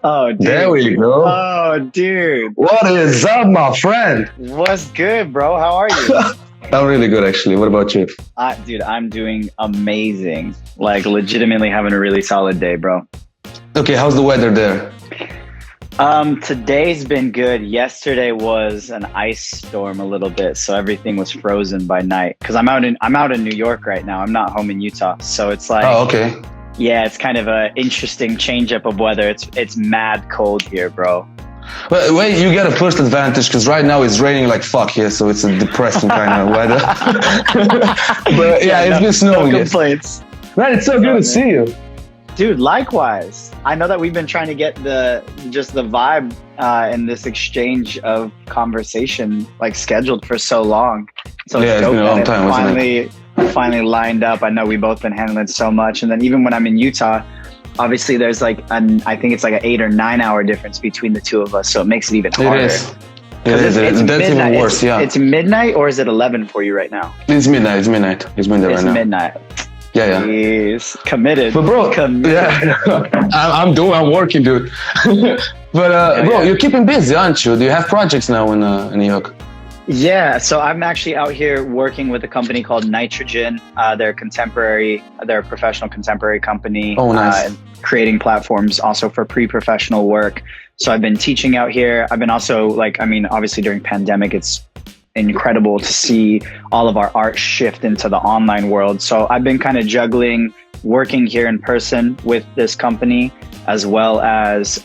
Oh, dude. There we go. Oh, dude. What is up, my friend? What's good, bro? How are you? I'm really good, actually. What about you? Dude, I'm doing amazing. Like, legitimately having a really solid day, bro. Okay, how's the weather there? Today's been good. Yesterday was an ice storm a little bit, so everything was frozen by night. Because I'm out in New York right now. I'm not home in Utah, so it's like, Oh, okay. yeah, it's kind of a interesting change up of weather. It's mad cold here, bro. Well, wait, you get a first advantage because right now it's raining like fuck here, so it's a depressing kind of weather. But yeah, it's been snowing. No complaints. Man, it's so good to see you. Dude, likewise. I know that we've been trying to get the vibe in this exchange of conversation like scheduled for so long. So yeah, it's been a long time. Finally lined up. I know we've both been handling so much, and then even when I'm in Utah, obviously there's like I think it's like an 8 or 9 hour difference between the two of us, so it makes it even harder. It is. That's even worse. Yeah. It's midnight, or is it 11 for you right now? It's midnight. It's midnight right now. It's midnight. Yeah. Jeez, committed. But bro, yeah, I'm working, dude. But bro, you're keeping busy, aren't you? Do you have projects now in New York? Yeah, so I'm actually out here working with a company called Nitrogen. They're a professional contemporary company. Oh, nice. Creating platforms also for pre-professional work. So I've been teaching out here. I've been also obviously during pandemic, it's incredible to see all of our art shift into the online world. So I've been kind of juggling working here in person with this company, as well as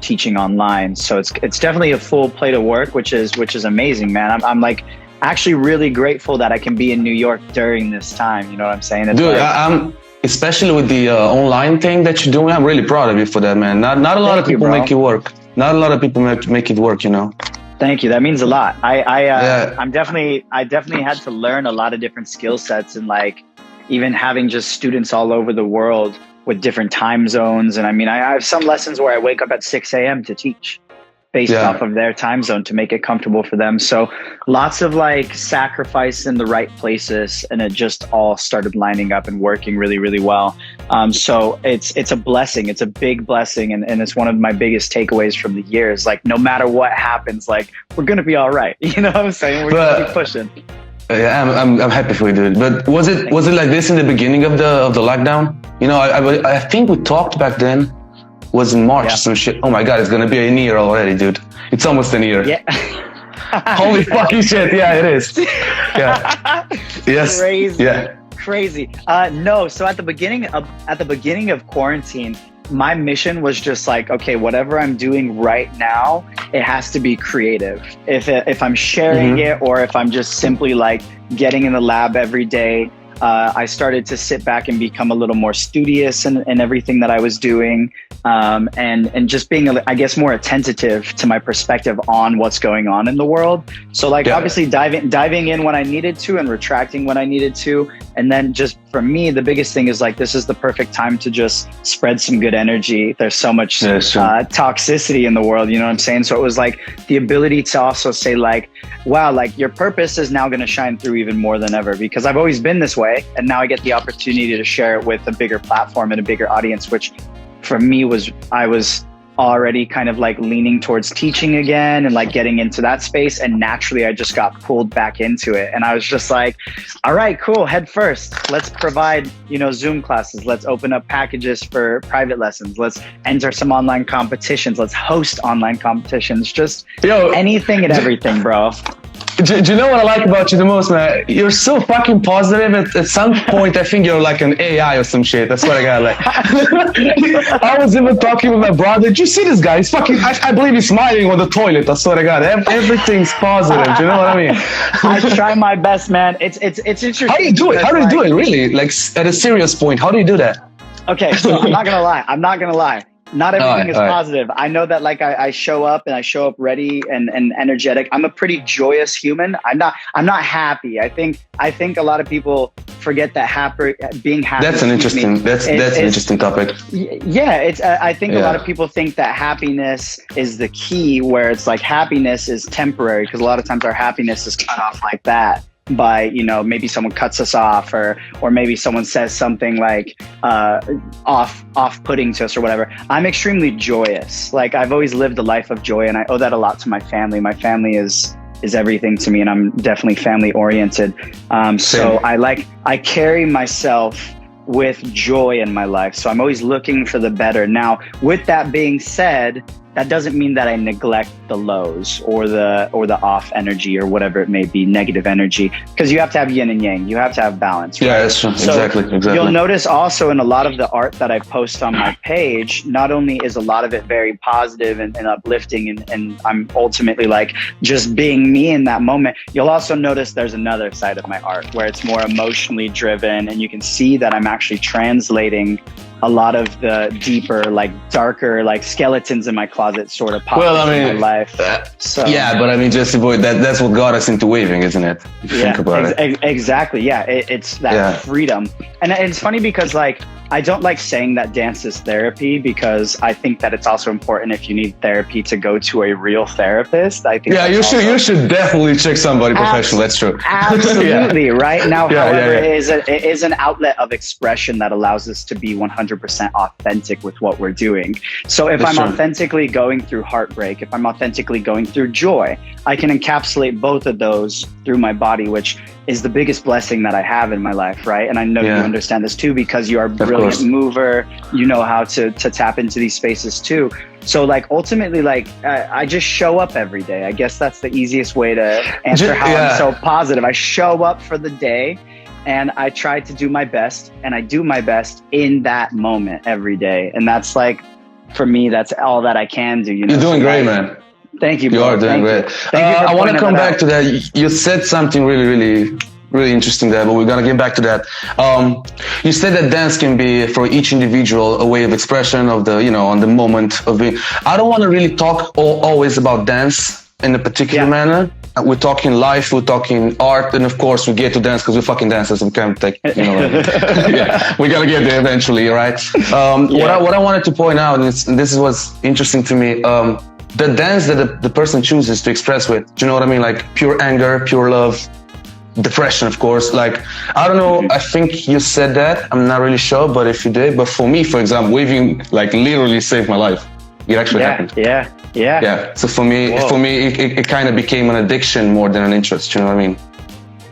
teaching online. So it's definitely a full plate of work, which is amazing, man. I'm like actually really grateful that I can be in New York during this time. You know what I'm saying? It's dude, I'm especially with the online thing that you're doing. I'm really proud of you for that, man. Not a lot of people make it work. Not a lot of people make it work, you know. Thank you. That means a lot. I definitely had to learn a lot of different skill sets, and like even having just students all over the world with different time zones. And I have some lessons where I wake up at 6 a.m. to teach based off of their time zone to make it comfortable for them. So lots of like sacrifice in the right places, and it just all started lining up and working really, really well. So it's a blessing. It's a big blessing. And it's one of my biggest takeaways from the year is like, no matter what happens, like we're going to be all right. You know what I'm saying? We're going to keep pushing. Yeah, I'm happy for you, dude. But was it like this in the beginning of the lockdown? You know, I think we talked back then. Was in March, some shit. Oh my God, it's gonna be a year already, dude. It's almost a year. Yeah. Holy fucking shit! Yeah, it is. Yeah. Yes. Crazy. Yeah. Crazy. No. So at the beginning of quarantine, my mission was just like, okay, whatever I'm doing right now, it has to be creative. If I'm sharing it, or if I'm just simply like getting in the lab every day. I started to sit back and become a little more studious in everything that I was doing, and just being, I guess, more attentive to my perspective on what's going on in the world. So like obviously diving in when I needed to and retracting when I needed to. And then just for me, the biggest thing is like, this is the perfect time to just spread some good energy. There's so much toxicity in the world, you know what I'm saying? So it was like the ability to also say like, wow, like your purpose is now going to shine through even more than ever, because I've always been this way. And now I get the opportunity to share it with a bigger platform and a bigger audience, which for me I was already kind of like leaning towards teaching again and like getting into that space. And naturally I just got pulled back into it. And I was just like, all right, cool. Head first. Let's provide, Zoom classes. Let's open up packages for private lessons. Let's enter some online competitions. Let's host online competitions. Just anything and everything, bro. Do you know what I like about you the most, man? You're so fucking positive. At some point, I think you're like an AI or some shit. That's what I got. Like, I was even talking with my brother. Did you see this guy? He's fucking. I believe he's smiling on the toilet. That's what I got. Everything's positive. Do you know what I mean? I try my best, man. It's interesting. How do you do it? How do you do it? Really? Like at a serious point, how do you do that? Okay, so I'm not gonna lie. Not everything is positive. I know that like I show up ready and energetic. I'm a pretty joyous human. I'm not happy. I think a lot of people forget that being happy. That's an interesting topic. Yeah, I think a lot of people think that happiness is the key, where it's like happiness is temporary, because a lot of times our happiness is cut off like that. by, you know, maybe someone cuts us off, or maybe someone says something like off-putting to us or whatever. I'm extremely joyous. Like, I've always lived a life of joy, and I owe that a lot to my family. My family is everything to me, and I'm definitely family oriented. So I carry myself with joy in my life. So I'm always looking for the better. Now, with that being said, that doesn't mean that I neglect the lows or the off energy or whatever it may be, negative energy, because you have to have yin and yang. You have to have balance. Right? Yeah, that's true. So exactly. You'll notice also in a lot of the art that I post on my page, not only is a lot of it very positive and uplifting, and I'm ultimately like just being me in that moment, you'll also notice there's another side of my art where it's more emotionally driven, and you can see that I'm actually translating a lot of the deeper, like darker, like skeletons in my closet sort of pop in my life. So yeah, but I mean, just avoid that. That's what got us into waving, isn't it? If you think about it. Exactly. Yeah, it's that freedom. And it's funny because, like, I don't like saying that dance is therapy, because I think that it's also important, if you need therapy, to go to a real therapist. I think you should definitely check somebody professional. That's true. Absolutely. Right now, however, it is an outlet of expression that allows us to be 100% authentic with what we're doing. So if I'm authentically going through heartbreak, if I'm authentically going through joy, I can encapsulate both of those through my body, which is the biggest blessing that I have in my life, right? And I know you understand this too, because you are a brilliant mover. You know how to tap into these spaces too. So, like, ultimately, like, I just show up every day. I guess that's the easiest way to answer how I'm so positive. I show up for the day, and I try to do my best, and I do my best in that moment every day. And that's, like, for me, that's all that I can do. You know? You're doing great, man. Thank you, bro. You are doing great. I want to come back to that. You said something really interesting there, but we're going to get back to that. You said that dance can be, for each individual, a way of expression of the, you know, on the moment of being. I don't want to really talk always about dance in a particular manner. We're talking life, we're talking art, and of course we get to dance because we're fucking dancers. We can't take, you know, we gotta get there eventually, right? What I wanted to point out, and this is what's interesting to me, the dance that the person chooses to express with, do you know what I mean? Like pure anger, pure love, depression, of course. Like, I don't know, I think you said that, I'm not really sure, but if you did, but for me, for example, waving like literally saved my life. It actually happened. Yeah. So for me, it kind of became an addiction more than an interest. You know what I mean?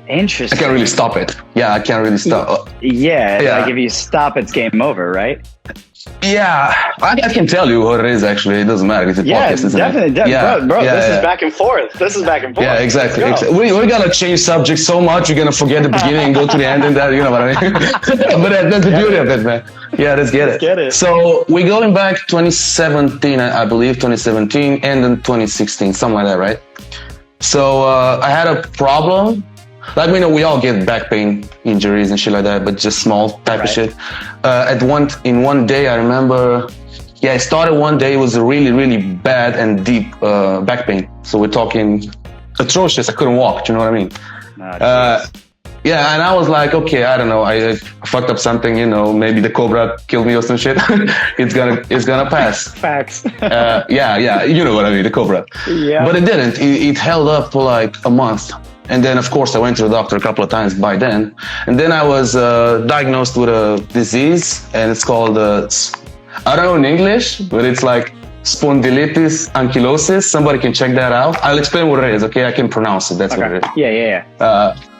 Interesting. I can't really stop it. Yeah, I can't really stop. Like if you stop, it's game over, right? Yeah, I can tell you what it is. Actually, it doesn't matter. It's a podcast, isn't definitely. it? Bro. This is back and forth. Yeah, exactly. We're gonna change subjects so much. You're gonna forget the beginning and go to the end, and that, you know what I mean. But that's the beauty of it, man. Yeah, let's get it. So we're going back 2017, I believe, 2017, and then 2016, something like that, right? So I had a problem. Like, we know we all get back pain injuries and shit like that, but just small type of shit. In one day, I remember, I started one day, it was a really bad and deep back pain. So we're talking atrocious. I couldn't walk. Do you know what I mean? And I was like, okay, I don't know. I fucked up something, you know, maybe the cobra killed me or some shit. It's gonna pass. Facts. You know what I mean, the cobra. Yeah. But it didn't. It held up for like a month. And then, of course, I went to the doctor a couple of times by then. And then I was diagnosed with a disease, and it's called, I don't know in English, but it's like spondylitis ankylosis. Somebody can check that out. I'll explain what it is, okay? I can pronounce it. That's what it is.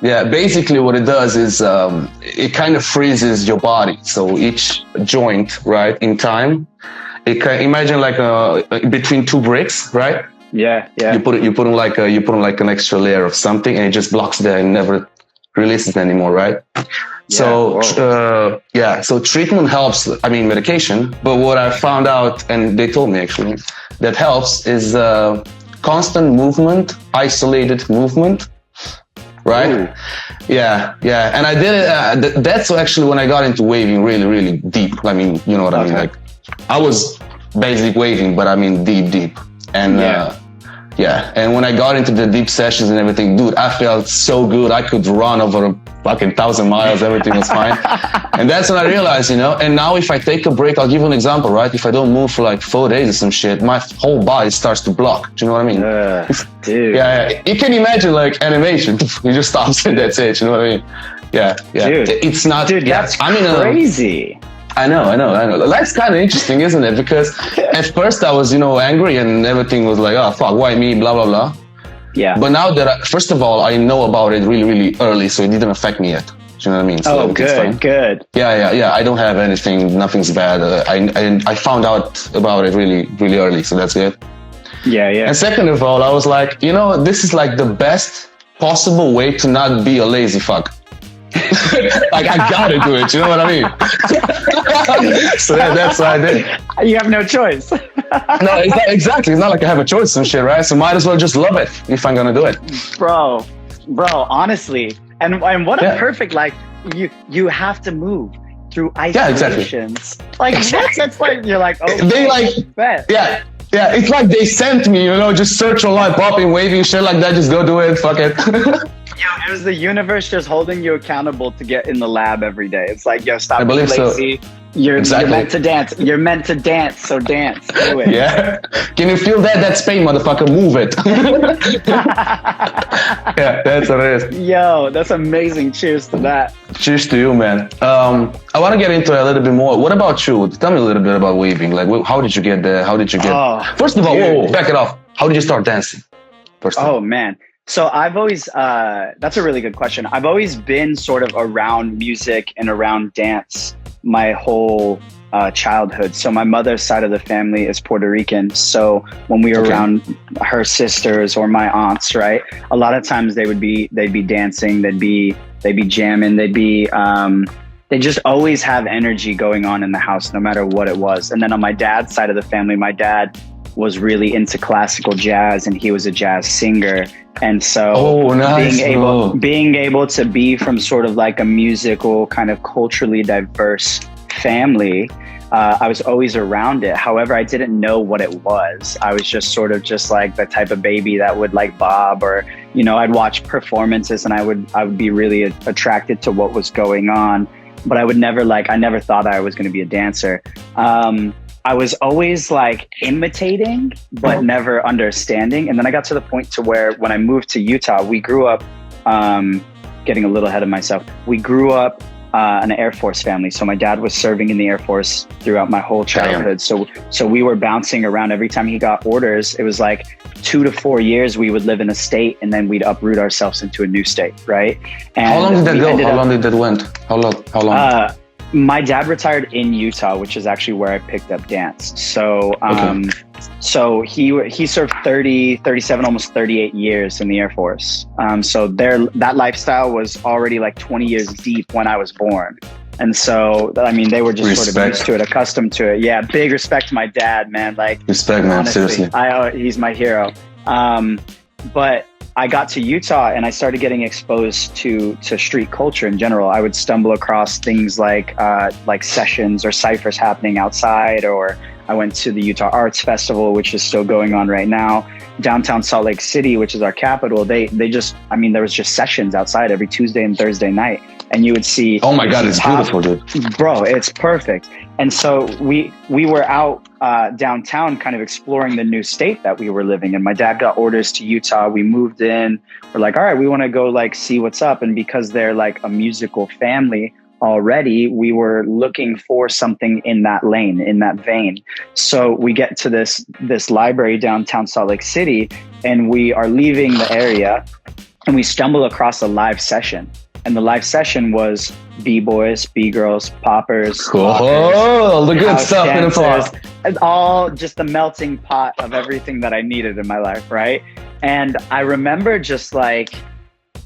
Yeah. Basically what it does is it kind of freezes your body. So each joint, right, in time, imagine like between two bricks, right? Yeah. You put in like an extra layer of something, and it just blocks there and never releases anymore, right? So treatment helps. I mean, medication. But what I found out, and they told me actually, that helps is constant movement, isolated movement, right? Ooh. Yeah. And I did it. That's actually when I got into waving really deep. I mean, you know what I mean? Like, I was basic waving, but I mean deep. And Yeah, and when I got into the deep sessions and everything, dude, I felt so good. I could run over a fucking 1,000 miles. Everything was fine. And that's when I realized, you know, and now if I take a break, I'll give you an example, right? If I don't move for like 4 days or some shit, my whole body starts to block. Do you know what I mean? Dude. Yeah, you can imagine like animation. You just stops and that's it. You know what I mean? Yeah. Dude, it's not. Dude, that's crazy. I know. That's kind of interesting, isn't it? Because at first I was, you know, angry and everything was like, oh, fuck, why me, blah, blah, blah. Yeah. But now that, first of all, I know about it really, really early, so it didn't affect me yet. Do you know what I mean? So good. Yeah. I don't have anything, nothing's bad. I found out about it really, really early, so that's good. Yeah. And second of all, I was like, you know, this is like the best possible way to not be a lazy fuck. Like I gotta do it, you know what I mean? So that's what I did. You have no choice. No, exactly. It's not like I have a choice and shit, right? So might as well just love it if I'm gonna do it. Bro, honestly. And what a perfect, like, you have to move through isolations. Yeah, exactly. Like, that's like, you're like, oh, they like, yeah, it's like they sent me, you know, just search online, popping, waving, shit like that, just go do it, fuck it. It was the universe just holding you accountable to get in the lab every day. It's like, yo, stop being lazy. So. You're meant to dance. You're meant to dance, so dance. Do it. Yeah. Can you feel that? That's pain, motherfucker. Move it. Yeah, that's what it is. Yo, that's amazing. Cheers to that. Cheers to you, man. I want to get into it a little bit more. What about you? Tell me a little bit about waving. Like, how did you get there? How did you get... First of all, whoa, back it off. How did you start dancing? Man. So I've always, that's a really good question. I've always been sort of around music and around dance my whole childhood. So my mother's side of the family is Puerto Rican. So when we were around her sisters or my aunts, right, a lot of times they'd be dancing, they'd be jamming, they just always have energy going on in the house, no matter what it was. And then on my dad's side of the family, my dad was really into classical jazz and he was a jazz singer. And so being able to be from sort of like a musical kind of culturally diverse family, I was always around it. However, I didn't know what it was. I was just sort of just like the type of baby that would like bob, or, you know, I'd watch performances and I would be really attracted to what was going on, but I never thought I was going to be a dancer. I was always like imitating, but never understanding. And then I got to the point to where when I moved to Utah, we grew up, getting a little ahead of myself. We grew up an Air Force family. So my dad was serving in the Air Force throughout my whole childhood. So we were bouncing around. Every time he got orders, it was like 2 to 4 years we would live in a state and then we'd uproot ourselves into a new state, right? And how long did that go? How long did that went? How long? My dad retired in Utah, which is actually where I picked up dance. So, so he served 37, almost 38 years in the Air Force. So that lifestyle was already like 20 years deep when I was born. And so, I mean, they were just sort of used to it, accustomed to it. Yeah. Big respect to my dad, man. Like, respect, man. Honestly, seriously. He's my hero. But I got to Utah and I started getting exposed to street culture in general. I would stumble across things like sessions or ciphers happening outside, or I went to the Utah Arts Festival, which is still going on right now. Downtown Salt Lake City, which is our capital, there was just sessions outside every Tuesday and Thursday night. And you would see... Oh my God, it's beautiful, dude. Bro, it's perfect. And so we were out downtown kind of exploring the new state that we were living in. My dad got orders to Utah. We moved in. We're like, all right, we want to go like see what's up. And because they're like a musical family already, we were looking for something in that lane, in that vein. So we get to this library downtown Salt Lake City, and we are leaving the area and we stumble across a live session. And the live session was B-boys, B-girls, poppers. Cool. All the good stuff in the pot. And all just the melting pot of everything that I needed in my life, right? And I remember just like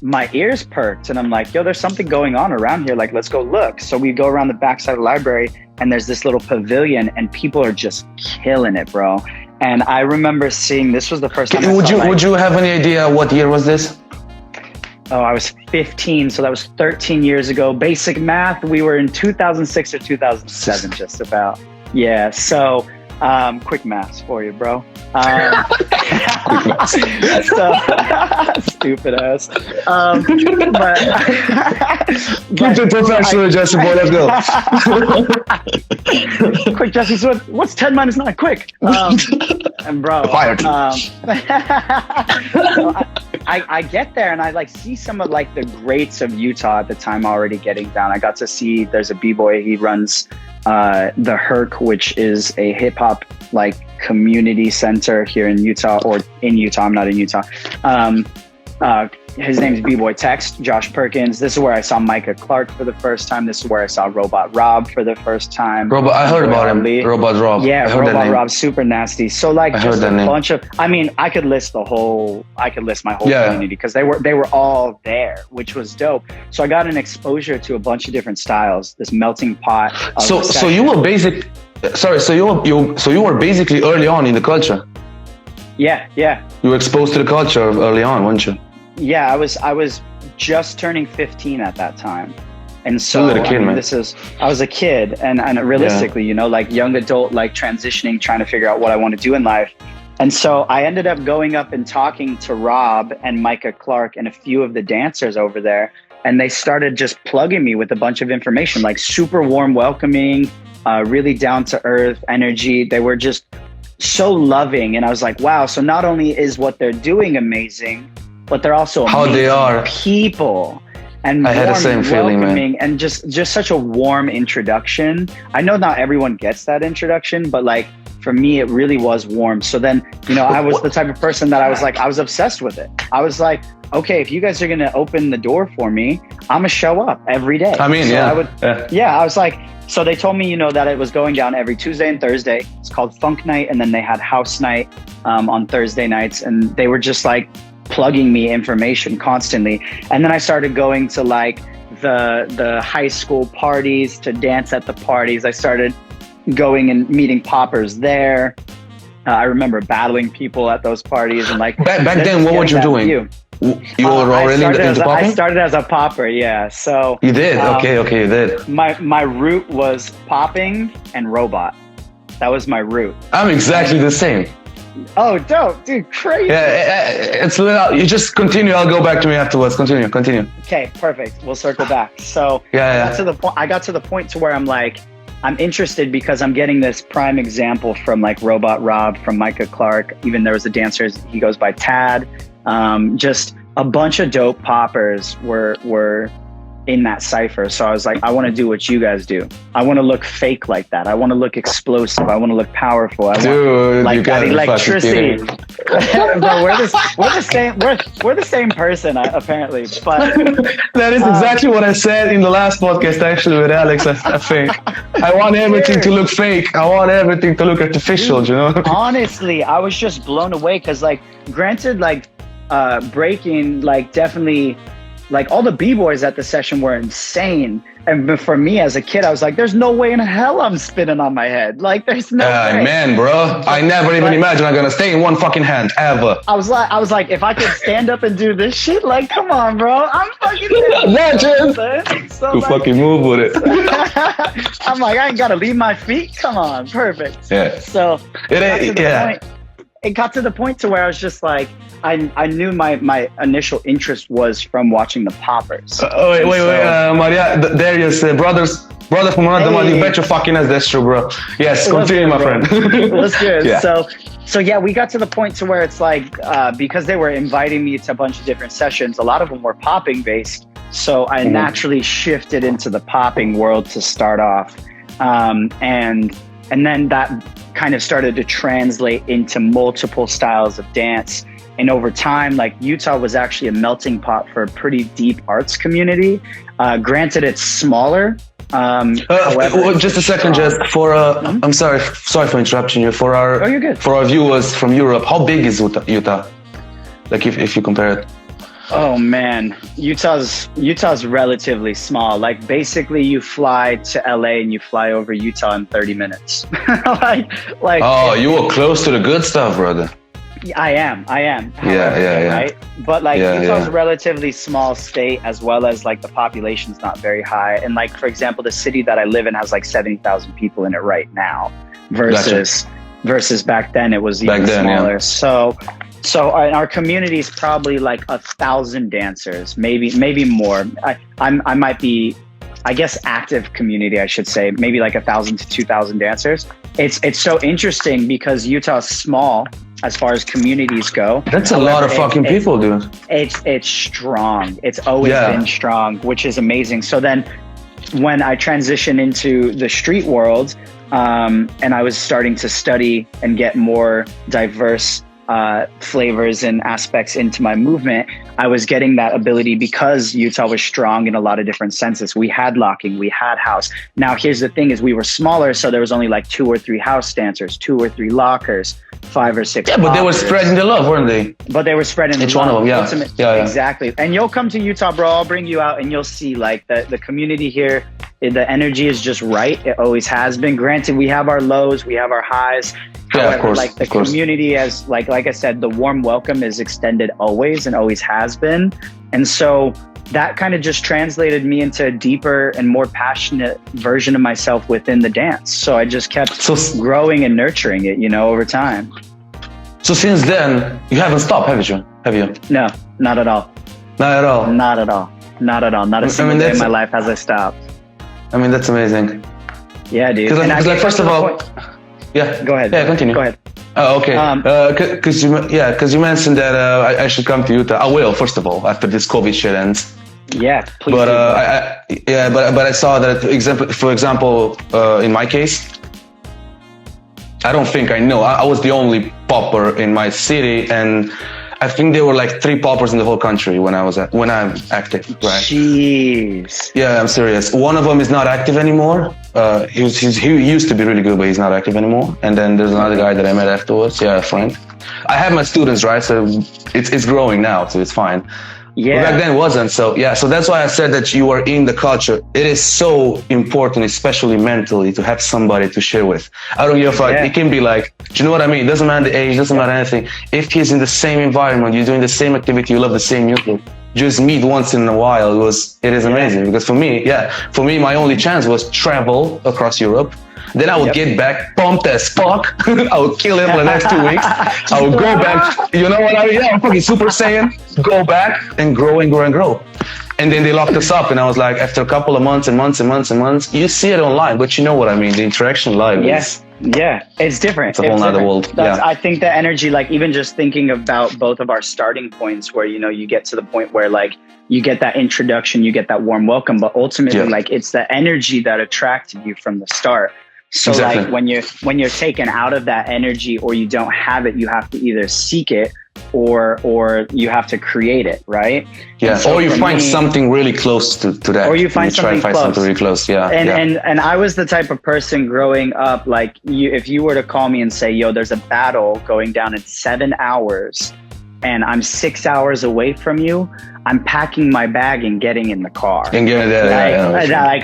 my ears perked and I'm like, yo, there's something going on around here. Like, let's go look. So we go around the backside of the library and there's this little pavilion and people are just killing it, bro. And I remember seeing, this was the first time Would you have any idea what year was this? Oh, I was 15, so that was 13 years ago. Basic math, we were in 2006 or 2007, just about. Yeah, so quick maths for you, bro. So stupid ass. But Keep it professional, Jesse boy. Let's go. Quick, Jesse. So what's 10 minus 9? Quick. And bro, Fired. So I get there and I like see some of like the greats of Utah at the time already getting down. I got to see there's a b-boy. He runs the Herc, which is a hip hop like community center here in Utah, or in Utah. I'm not in Utah. His name's B-Boy Text, Josh Perkins. This is where I saw Micah Clark for the first time. This is where I saw Robot Rob for the first time. I heard about him. Robot Rob. Yeah, Robot Rob, super nasty. So like just a bunch of, I mean, I could list my whole community because they were all there, which was dope. So I got an exposure to a bunch of different styles, this melting pot. So you were basically early on in the culture. Yeah. You were exposed to the culture early on, weren't you? Yeah, I was just turning 15 at that time. And so a kid, man. I was a kid and realistically, you know, like young adult, like transitioning, trying to figure out what I want to do in life. And so I ended up going up and talking to Rob and Micah Clark and a few of the dancers over there. And they started just plugging me with a bunch of information, like super warm, welcoming, really down to earth energy. They were just so loving. And I was like, wow. So not only is what they're doing amazing, but they're also how they are people. And I had the same feeling, man. And just such a warm introduction. I know not everyone gets that introduction, but like for me, it really was warm. So then, you know, I was the type of person that I was obsessed with it. I was like, okay, if you guys are going to open the door for me, I'm going to show up every day. I mean, so I was like, so they told me, you know, that it was going down every Tuesday and Thursday. It's called Funk Night. And then they had House Night on Thursday nights. And they were just like plugging me information constantly. And then I started going to like the high school parties to dance at the parties. I started going and meeting poppers there. I remember battling people at those parties and like back then. What were you doing? You were already into popping? I started as a popper, yeah. So you did. Okay, you did. My route was popping and robot. That was my route. I'm exactly the same. Oh, dope, dude, crazy. Yeah, it's you just continue. I'll go back to me afterwards. Continue. Okay, perfect. We'll circle back. So I got to the point to where I'm like, I'm interested because I'm getting this prime example from like Robot Rob, from Micah Clark. Even there was a dancer, he goes by Tad. Just a bunch of dope poppers were in that cypher. So I was like, I want to do what you guys do. I want to look fake like that. I want to look explosive. I want to look powerful. I want like that electricity. Bro, we're the same person apparently. But that is exactly what I said in the last podcast actually with Alex. I think I want everything to look fake. I want everything to look artificial. You know. Honestly, I was just blown away because, like, granted, like breaking, like definitely. Like all the b-boys at the session were insane. And for me as a kid, I was like, there's no way in hell I'm spinning on my head. Like there's no way. Man, bro. I never even imagined I'm going to stay in one fucking hand ever. I was like, if I could stand up and do this shit, like, come on, bro. I'm fucking legend. So you fucking move with it. I'm like, I ain't got to leave my feet. Come on. Perfect. Yeah. So it got to the point to where I was just like, I knew my initial interest was from watching the poppers. Wait, Maria, Darius, brother from another mother, you bet your fucking ass that's true, bro. Yes, continue, my friend. Let's do it. Yeah. So yeah, we got to the point to where it's like, because they were inviting me to a bunch of different sessions, a lot of them were popping based. So I naturally shifted into the popping world to start off. And then that kind of started to translate into multiple styles of dance. And over time, like Utah was actually a melting pot for a pretty deep arts community. Granted, it's smaller. However, just a second, just for I'm sorry for interrupting you. For you're good. For our viewers from Europe, how big is Utah? Like if you compare it. Oh man, Utah's relatively small. Like basically, you fly to LA and you fly over Utah in 30 minutes. like. Oh, you were close to the good stuff, brother. I am. Yeah. Right? But like Utah's a relatively small state, as well as like the population's not very high. And like, for example, the city that I live in has like 70,000 people in it right now versus versus back then it was even smaller. Yeah. So our community is probably like 1,000 dancers, maybe more. I might be, I guess, active community, I should say, maybe like 1,000 to 2,000 dancers. It's so interesting because Utah's small as far as communities go. That's a lot of fucking people, dude. It's strong. It's always been strong, which is amazing. So then when I transitioned into the street world, and I was starting to study and get more diverse flavors and aspects into my movement, I was getting that ability because Utah was strong in a lot of different senses. We had locking, we had house. Now, here's the thing is we were smaller, so there was only like 2 or 3 house dancers, 2 or 3 lockers, 5 or 6 Yeah, but they were spreading the love, weren't they? But they were spreading the love. Each one of them, yeah. Exactly. And you'll come to Utah, bro, I'll bring you out and you'll see like the community here, the energy is just right. It always has been. Granted, we have our lows, we have our highs. However, of course, like the community has, like I said, the warm welcome is extended always and always has been. And so that kind of just translated me into a deeper and more passionate version of myself within the dance. So I just kept growing and nurturing it, over time. So since then, you haven't stopped, have you? No, not at all. Not at all? Not at all. Not at all. Not a single day in my life has I stopped. I mean, that's amazing. Yeah, dude. Because like, first of all, yeah. Go ahead. Yeah, continue. Go ahead. Oh, okay. Because you mentioned that I should come to Utah. I will, first of all, after this COVID shit ends. Yeah, please. But but I saw that, for example, in my case, I don't think I know. I was the only popper in my city, and I think there were like 3 poppers in the whole country when I'm active. Right? Jeez. Yeah, I'm serious. One of them is not active anymore. He used to be really good, but he's not active anymore. And then there's another guy that I met afterwards. Yeah, a friend. I have my students, right? So it's growing now, so it's fine. Yeah. But back then it wasn't. So yeah, so that's why I said that you are in the culture. It is so important, especially mentally, to have somebody to share with. I don't give a fuck. Yeah. It can be like, do you know what I mean? It doesn't matter the age, doesn't matter anything. If he's in the same environment, you're doing the same activity, you love the same music, just meet once in a while. It is amazing. Because for me, my only chance was travel across Europe. Then I would get back pumped as fuck. I would kill him for the next 2 weeks. I would go back. You know what I mean? Yeah, I'm fucking Super Saiyan. Go back and grow and grow and grow. And then they locked us up. And I was like, after a couple of months and months and months and months, you see it online, but you know what I mean? The interaction live. Yes. Yeah, it's different. It's a whole nother world. I think the energy, like even just thinking about both of our starting points where, you get to the point where like you get that introduction, you get that warm welcome, but ultimately like it's the energy that attracted you from the start. So like when you're taken out of that energy or you don't have it, you have to either seek it or you have to create it, right? Yeah. So or you find something really close to that. Or you find something really close. Yeah. And I was the type of person growing up, like if you were to call me and say, yo, there's a battle going down in 7 hours and I'm 6 hours away from you, I'm packing my bag and getting in the car. And getting there.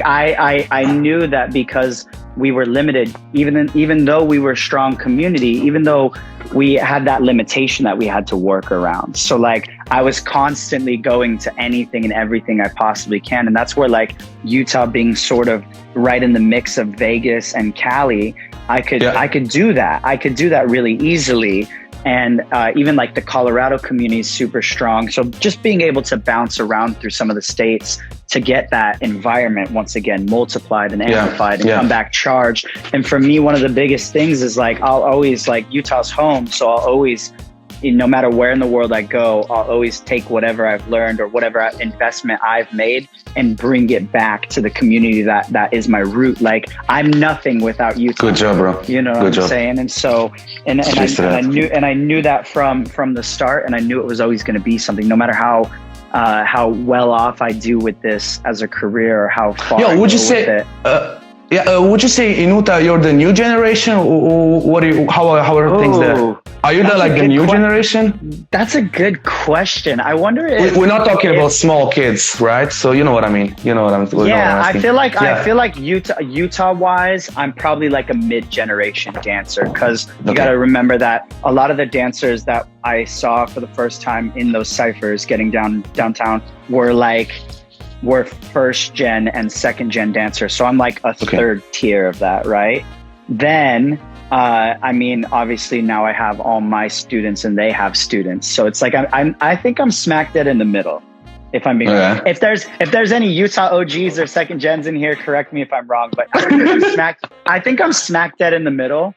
I knew that because we were limited, even though we were a strong community, even though we had that limitation that we had to work around. So like I was constantly going to anything and everything I possibly can. And that's where like Utah being sort of right in the mix of Vegas and Cali, I could do that. I could do that really easily. And even like the Colorado community is super strong. So just being able to bounce around through some of the states to get that environment once again multiplied and amplified and come back charged. And for me, one of the biggest things is like I'll always like Utah's home. So I'll always, no matter where in the world I go, I'll always take whatever I've learned or whatever investment I've made and bring it back to the community that is my root. Like I'm nothing without Utah. Good job, bro. You know what I'm saying? And so, and I knew that from the start, and I knew it was always going to be something, no matter how well off I do with this as a career or how far I would you say, would you say in Utah you're the new generation, or what? How are things there? Are you the new generation? That's a good question. I wonder if we're not talking about small kids, right? So you know what I mean. You know what I'm. Yeah, I feel like Utah wise, I'm probably like a mid-generation dancer because you got to remember that a lot of the dancers that I saw for the first time in those cyphers getting downtown were first gen and second gen dancers. So I'm like a third tier of that, right? Then I mean, obviously now I have all my students and they have students. So it's like, I think I'm smack dead in the middle. If I'm being honest. If there's any Utah OGs or second gens in here, correct me if I'm wrong, but I think I'm smack dead in the middle.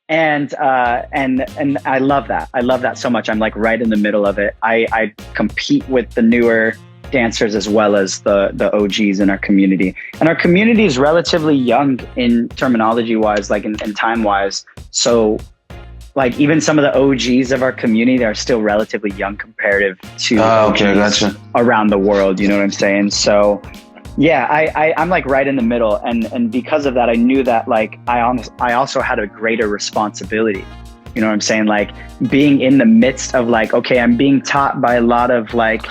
And I love that. I love that so much. I'm like right in the middle of it. I compete with the newer dancers as well as the OGs in our community. And our community is relatively young in terminology wise, like in time wise. So like even some of the OGs of our community are still relatively young comparative to gotcha. around the world. You know what I'm saying? So yeah, I'm like right in the middle. And because of that, I knew that like I also had a greater responsibility. You know what I'm saying? Like being in the midst of like, okay, I'm being taught by a lot of like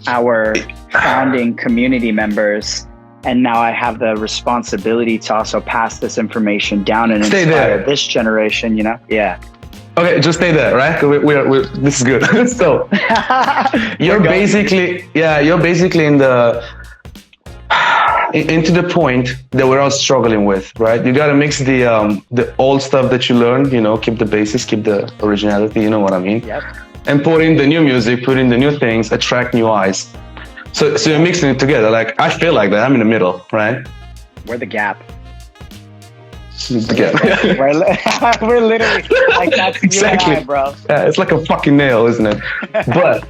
our founding community members. And now I have the responsibility to also pass this information down and inspire this generation, you know? Yeah. Okay, just stay there, right? We're this is good. So you're basically in into the point that we're all struggling with, right? You got to mix the old stuff that you learned, you know, keep the basis, keep the originality, you know what I mean? Yep. And put in the new music, put in the new things, attract new eyes. So you're mixing it together. Like I feel like that. I'm in the middle, right? We're the gap. We're literally like that's exactly, you and I, bro. Yeah, it's like a fucking nail, isn't it? But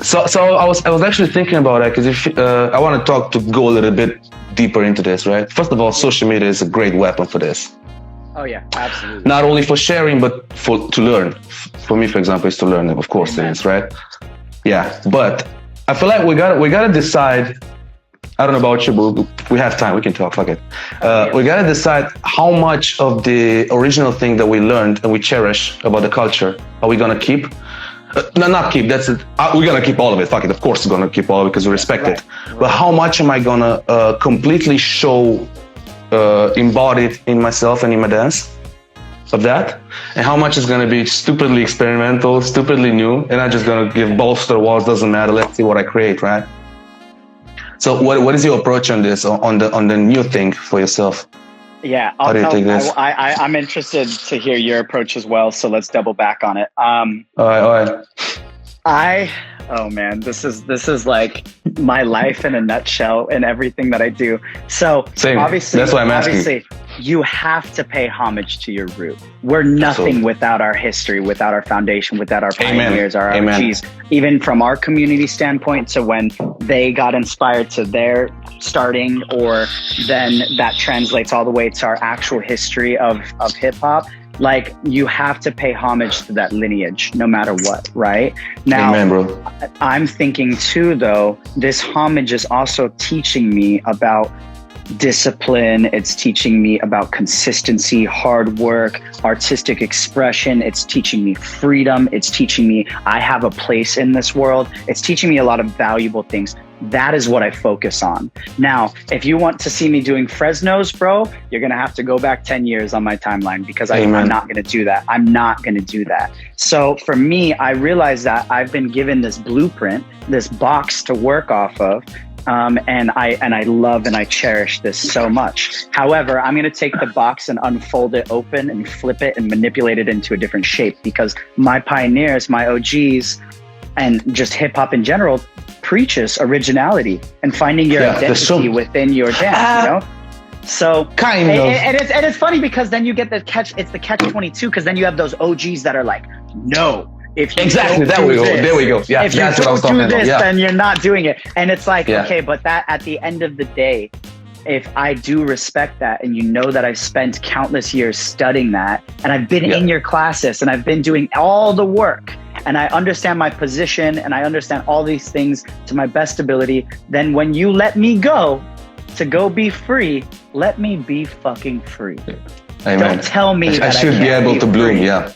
so I was actually thinking about that because if I want to go a little bit deeper into this, right? First of all, social media is a great weapon for this. Oh yeah, absolutely. Not only for sharing, but to learn. For me, for example, is to learn. Of course, it is, right? Yeah, but I feel like we gotta decide. I don't know about you, but we have time. We can talk. Fuck it. We gotta decide how much of the original thing that we learned and we cherish about the culture are we gonna keep? Not keep. That's it. We're gonna keep all of it. Fuck it. Of course, we're gonna keep all of it because we respect it. Right. But how much am I gonna completely show, embodied in myself and in my dance of that? And how much is gonna be stupidly experimental, stupidly new, and I'm just gonna give balls to the walls. Doesn't matter. Let's see what I create, right? So what is your approach on this, on the new thing for yourself? Yeah, how do you take this? I'm interested to hear your approach as well. So let's double back on it. All right. Oh man, this is like my life in a nutshell and everything that I do. So same. Obviously, that's why I'm asking. Obviously, you have to pay homage to your root. We're nothing without our history, without our foundation, without our pioneers, our OGs. Even from our community standpoint, to when they got inspired to their starting, or then that translates all the way to our actual history of hip hop. Like you have to pay homage to that lineage no matter what, right? Now, amen, bro. I'm thinking too, though, this homage is also teaching me about discipline. It's teaching me about consistency, hard work, artistic expression. It's teaching me freedom. It's teaching me I have a place in this world. It's teaching me a lot of valuable things. That is what I focus on. Now, if you want to see me doing Fresnos, bro, you're going to have to go back 10 years on my timeline because I'm not going to do that. I'm not going to do that. So for me, I realized that I've been given this blueprint, this box to work off of. And I love and I cherish this so much. However, I'm going to take the box and unfold it open and flip it and manipulate it into a different shape because my pioneers, my OGs, and just hip hop in general preaches originality and finding your identity within your dance, you know? So kind of. And it's funny because then you get the catch. It's the catch 22 because then you have those OGs that are like, no. If you there we go. Yeah, if you that's what I was talking about. Yeah. Then you're not doing it. And it's like, okay, but that at the end of the day, if I do respect that and you know that I've spent countless years studying that and I've been in your classes and I've been doing all the work and I understand my position and I understand all these things to my best ability, then when you let me go to go be free, let me be fucking free. Amen. Don't tell me that I should be able to bloom,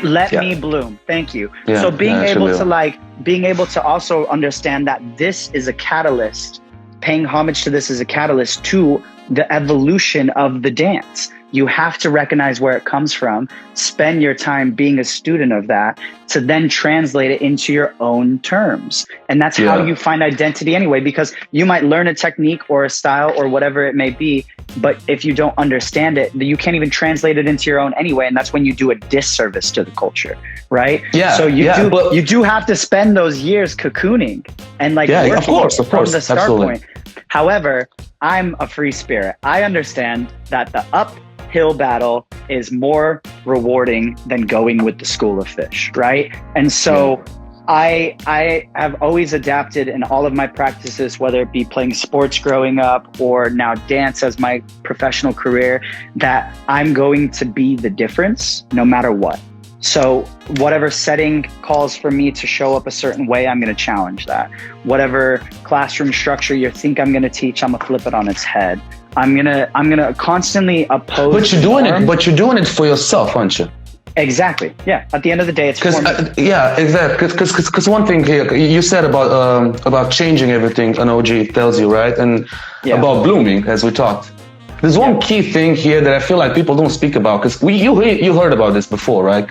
let me bloom. Thank you. Yeah, so being able to also understand that this is a catalyst, paying homage to this is a catalyst to the evolution of the dance. You have to recognize where it comes from, spend your time being a student of that to then translate it into your own terms. And that's how you find identity anyway, because you might learn a technique or a style or whatever it may be, but if you don't understand it, you can't even translate it into your own anyway. And that's when you do a disservice to the culture, right? Yeah. So you do have to spend those years cocooning and like of course, from the start absolutely. point. However, I'm a free spirit. I understand that the uphill battle is more rewarding than going with the school of fish, right? And so I have always adapted in all of my practices, whether it be playing sports growing up or now dance as my professional career, that I'm going to be the difference no matter what. So whatever setting calls for me to show up a certain way, I'm going to challenge that. Whatever classroom structure you think I'm going to teach, I'm going to flip it on its head. I'm going to constantly oppose. But you're doing it for yourself, aren't you? Exactly. Yeah. At the end of the day, it's exactly. Because one thing here you said about changing everything an OG tells you, right? And about blooming, as we talked. There's one key thing here that I feel like people don't speak about, because you heard about this before, right?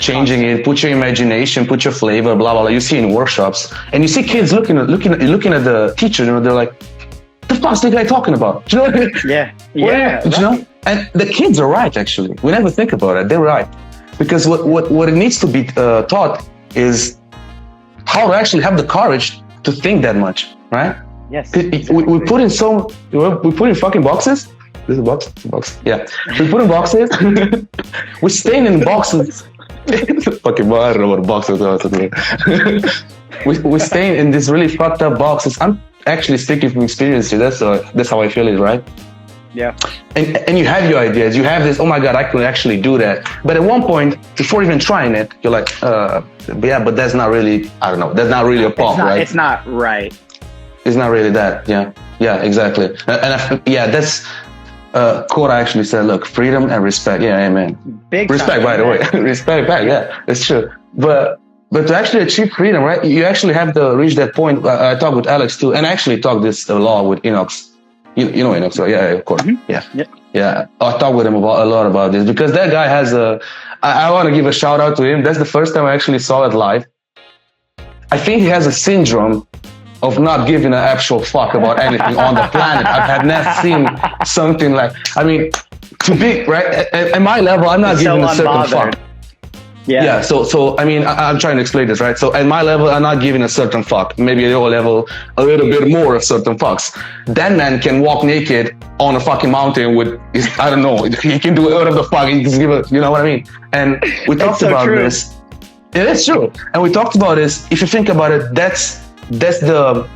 Changing it, put your imagination, put your flavor, blah blah blah. You see in workshops, and you see kids looking at the teacher, they're like, "The fuck's the guy talking about?" You know? Yeah. You know? And the kids are right. Actually, we never think about it. They're right, because what it needs to be taught is how to actually have the courage to think that much, right? Yes. We put in fucking boxes. This is a box? It's a box. Yeah. We put in boxes. We're staying in boxes. Fucking, I don't know what a box is. We're staying in these really fucked up boxes. I'm actually speaking from experience here. That's how I feel it, right? Yeah. And you have your ideas. You have this, oh my God, I could actually do that. But at one point, before even trying it, you're like, but that's not really, I don't know, that's not really a pop, right? It's not right. It's not really that. Yeah, exactly. And that's Cora actually said, look, freedom and respect. Yeah, amen. Big respect, by the way. Respect back. Yeah, it's true. But to actually achieve freedom, right? You actually have to reach that point. I talked with Alex too, and I actually talked this a lot with Inox. You know Inox, right? Yeah, of course. Mm-hmm. Yeah. I talked with him a lot about this, because that guy has I want to give a shout out to him. That's the first time I actually saw it live. I think he has a syndrome of not giving an actual fuck about anything on the planet. I have never seen something like, I mean, to be, right, at my level, I'm not giving a certain fuck. Yeah. So I mean, I'm trying to explain this, right? So at my level, I'm not giving a certain fuck. Maybe at your level, a little bit more of certain fucks. That man can walk naked on a fucking mountain with his, I don't know, he can do whatever the fuck, he can give it, you know what I mean? And we talked about this. It is true. And we talked about this. If you think about it, that's the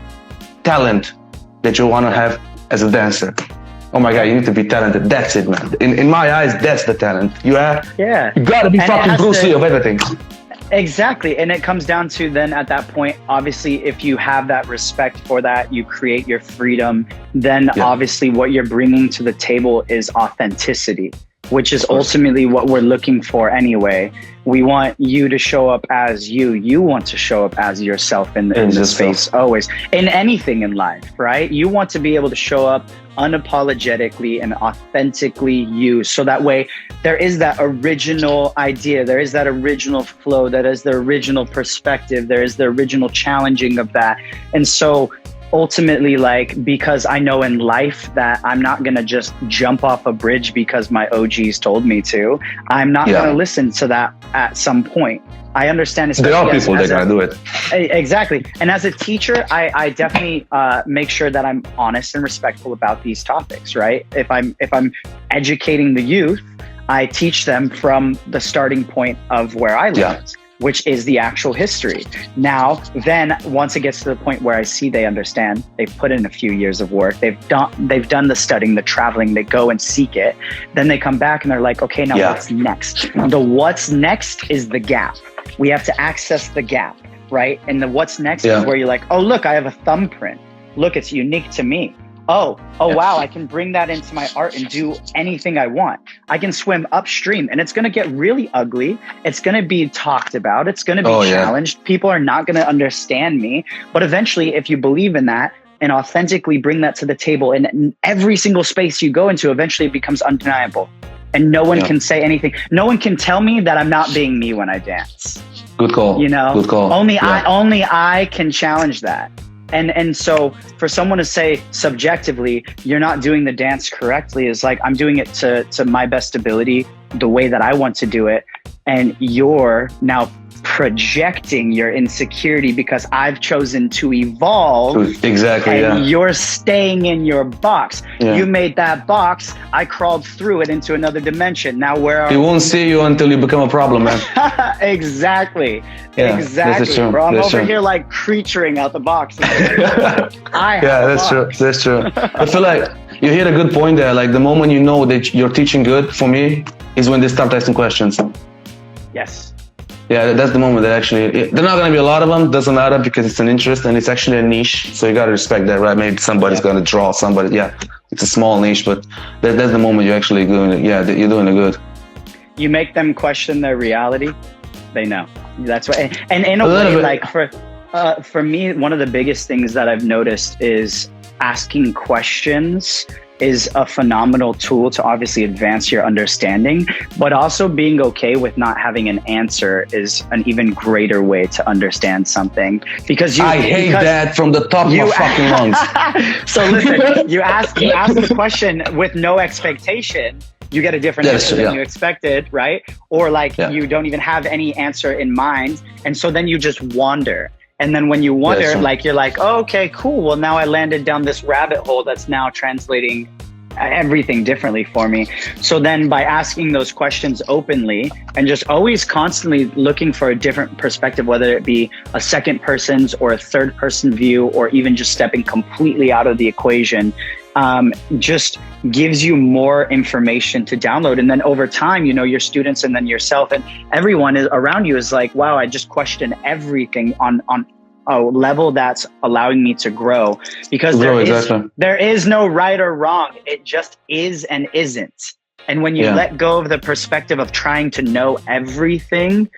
talent that you want to have as a dancer. Oh my God, you need to be talented. That's it, man. In my eyes, that's the talent. You gotta be fucking Bruce Lee of everything. Exactly. And it comes down to then at that point, obviously, if you have that respect for that, you create your freedom, then obviously what you're bringing to the table is authenticity, which is ultimately what we're looking for anyway. We want you to show up as you. You want to show up as yourself in the space always. In anything in life, right? You want to be able to show up unapologetically and authentically you. So that way there is that original idea, there is that original flow, that is the original perspective, there is the original challenging of that. And so ultimately, like, because I know in life that I'm not going to just jump off a bridge because my OGs told me to. I'm not going to listen to that at some point. I understand. There are people that are going to do it. Exactly. And as a teacher, I definitely make sure that I'm honest and respectful about these topics, right? If I'm educating the youth, I teach them from the starting point of where I learned. Which is the actual history. Now, then once it gets to the point where I see they understand, they've put in a few years of work, they've done the studying, the traveling, they go and seek it. Then they come back and they're like, okay, now what's next? The what's next is the gap. We have to access the gap, right? And the what's next is where you're like, oh, look, I have a thumbprint. Look, it's unique to me. Oh, wow, I can bring that into my art and do anything I want. I can swim upstream and it's going to get really ugly. It's going to be talked about. It's going to be challenged. People are not going to understand me. But eventually, if you believe in that, and authentically bring that to the table. And in every single space you go into, eventually it becomes undeniable. And no one can say anything. No one can tell me that I'm not being me when I dance. Good call. You know, good call. Only I can challenge that. And so for someone to say subjectively, you're not doing the dance correctly is like, I'm doing it to my best ability, the way that I want to do it. And you're now projecting your insecurity because I've chosen to evolve. Exactly. And you're staying in your box. You made that box. I crawled through it into another dimension. Now where are He won't see you until you become a problem, man. Exactly. Yeah, exactly, bro. I'm over here like creaturing out the box. That's true. That's true. I feel like you hit a good point there. Like the moment you know that you're teaching good, for me, is when they start asking questions. Yes. Yeah, that's the moment that actually, they're not going to be a lot of them, doesn't matter because it's an interest and it's actually a niche. So you got to respect that, right? Maybe somebody's going to draw somebody. Yeah, it's a small niche, but that's the moment you're actually doing it. Yeah, you're doing it good. You make them question their reality. They know. That's what, and in a way, like for me, one of the biggest things that I've noticed is asking questions is a phenomenal tool to obviously advance your understanding, but also being okay with not having an answer is an even greater way to understand something. Because I hate that from the top of my fucking lungs. So listen, you ask the question with no expectation, you get a different answer than you expected, right? Or like you don't even have any answer in mind, and so then you just wander. And then when you wonder, like, you're like, oh, okay, cool. Well, now I landed down this rabbit hole that's now translating everything differently for me. So then by asking those questions openly and just always constantly looking for a different perspective, whether it be a second person's or a third person view, or even just stepping completely out of the equation, just gives you more information to download. And then over time, you know, your students and then yourself and everyone around you is like, wow, I just question everything on a level that's allowing me to grow, because there is no right or wrong. It just is and isn't. And when you let go of the perspective of trying to know everything,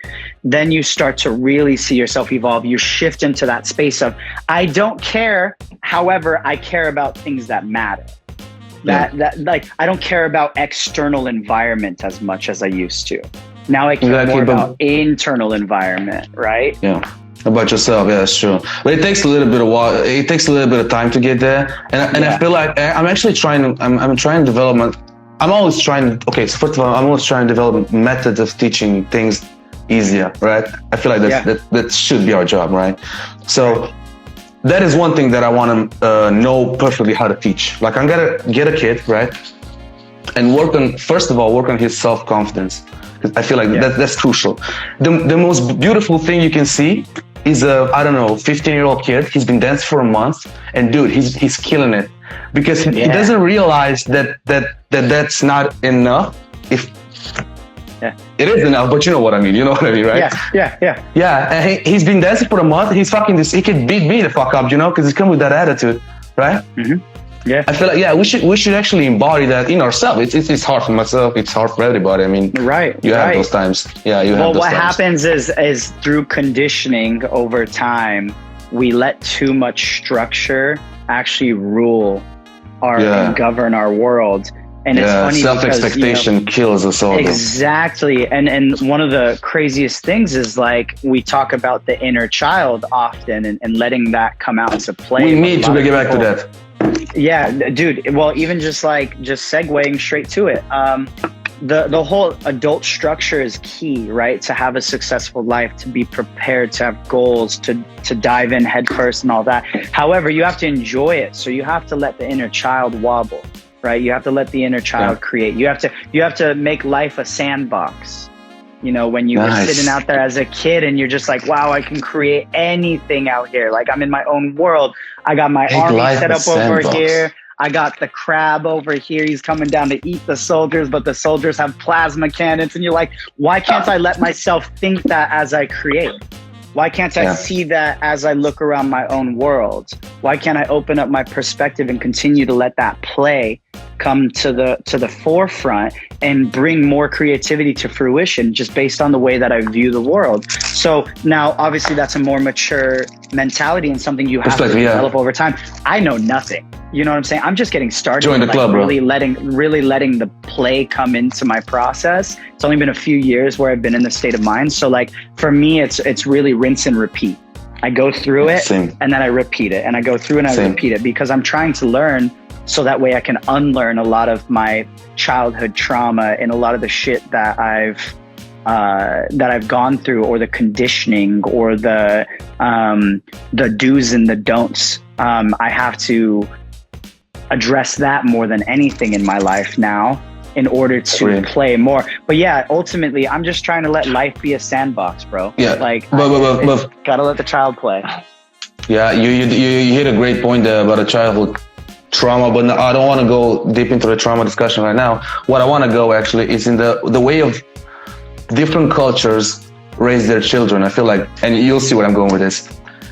then you start to really see yourself evolve. You shift into that space of, I don't care. However, I care about things that matter. That like, I don't care about external environment as much as I used to. Now I care more about internal environment, right? Yeah. About yourself, yeah, that's true. But it takes a little bit of while. It takes a little bit of time to get there. And I feel like I'm actually trying to. I'm trying to develop. I'm always trying. Okay, so first of all, I'm always trying to develop methods of teaching things easier, right? I feel like that should be our job, right? So that is one thing that I want to know perfectly how to teach. Like I'm gonna get a kid, right, and work on his self-confidence. I feel like that's crucial. The most beautiful thing you can see is a, I don't know, 15-year-old kid. He's been dancing for a month, and dude, he's killing it, because he doesn't realize that's not enough. If it is enough, but you know what I mean. You know what I mean, right? Yeah. And he's been dancing for a month. He's fucking this. He could beat me the fuck up, you know, because he's come with that attitude, right? Mm-hmm. Yeah, I feel like we should actually embody that in ourselves. It's hard for myself. It's hard for everybody. I mean, you have those times. Yeah, you have those times. Well, what happens is through conditioning over time, we let too much structure actually rule and govern our world. And it's funny self-expectation kills us all. Exactly. And one of the craziest things is like, we talk about the inner child often and letting that come out to play. We need to get back to that. Yeah, dude. Well, even just segueing straight to it. The whole adult structure is key, right? To have a successful life, to be prepared, to have goals, to dive in head first and all that. However, you have to enjoy it. So you have to let the inner child wobble, right? You have to let the inner child create. You have to make life a sandbox. You know, when you were sitting out there as a kid and you're just like, wow, I can create anything out here. Like, I'm in my own world. I got my army set up over here. I got the crab over here. He's coming down to eat the soldiers, but the soldiers have plasma cannons. And you're like, why can't I let myself think that as I create? Why can't I see that as I look around my own world? Why can't I open up my perspective and continue to let that play come to the forefront and bring more creativity to fruition just based on the way that I view the world. So now obviously that's a more mature mentality and something you have to develop over time. I know nothing. You know what I'm saying? I'm just getting started. Join the club, bro. Really letting the play come into my process. It's only been a few years where I've been in this state of mind. So like for me, it's really rinse and repeat. I go through it and then I repeat it, and I go through and I repeat it, because I'm trying to learn so that way I can unlearn a lot of my childhood trauma and a lot of the shit that I've gone through, or the conditioning, or the do's and the don'ts. I have to address that more than anything in my life now in order to play more. But yeah, ultimately, I'm just trying to let life be a sandbox, bro. Yeah, like but gotta let the child play. Yeah, you hit a great point there about a childhood trauma, but I don't want to go deep into the trauma discussion right now. What I want to go actually is in the way of different cultures raise their children. I feel like, and you'll see where I'm going with this.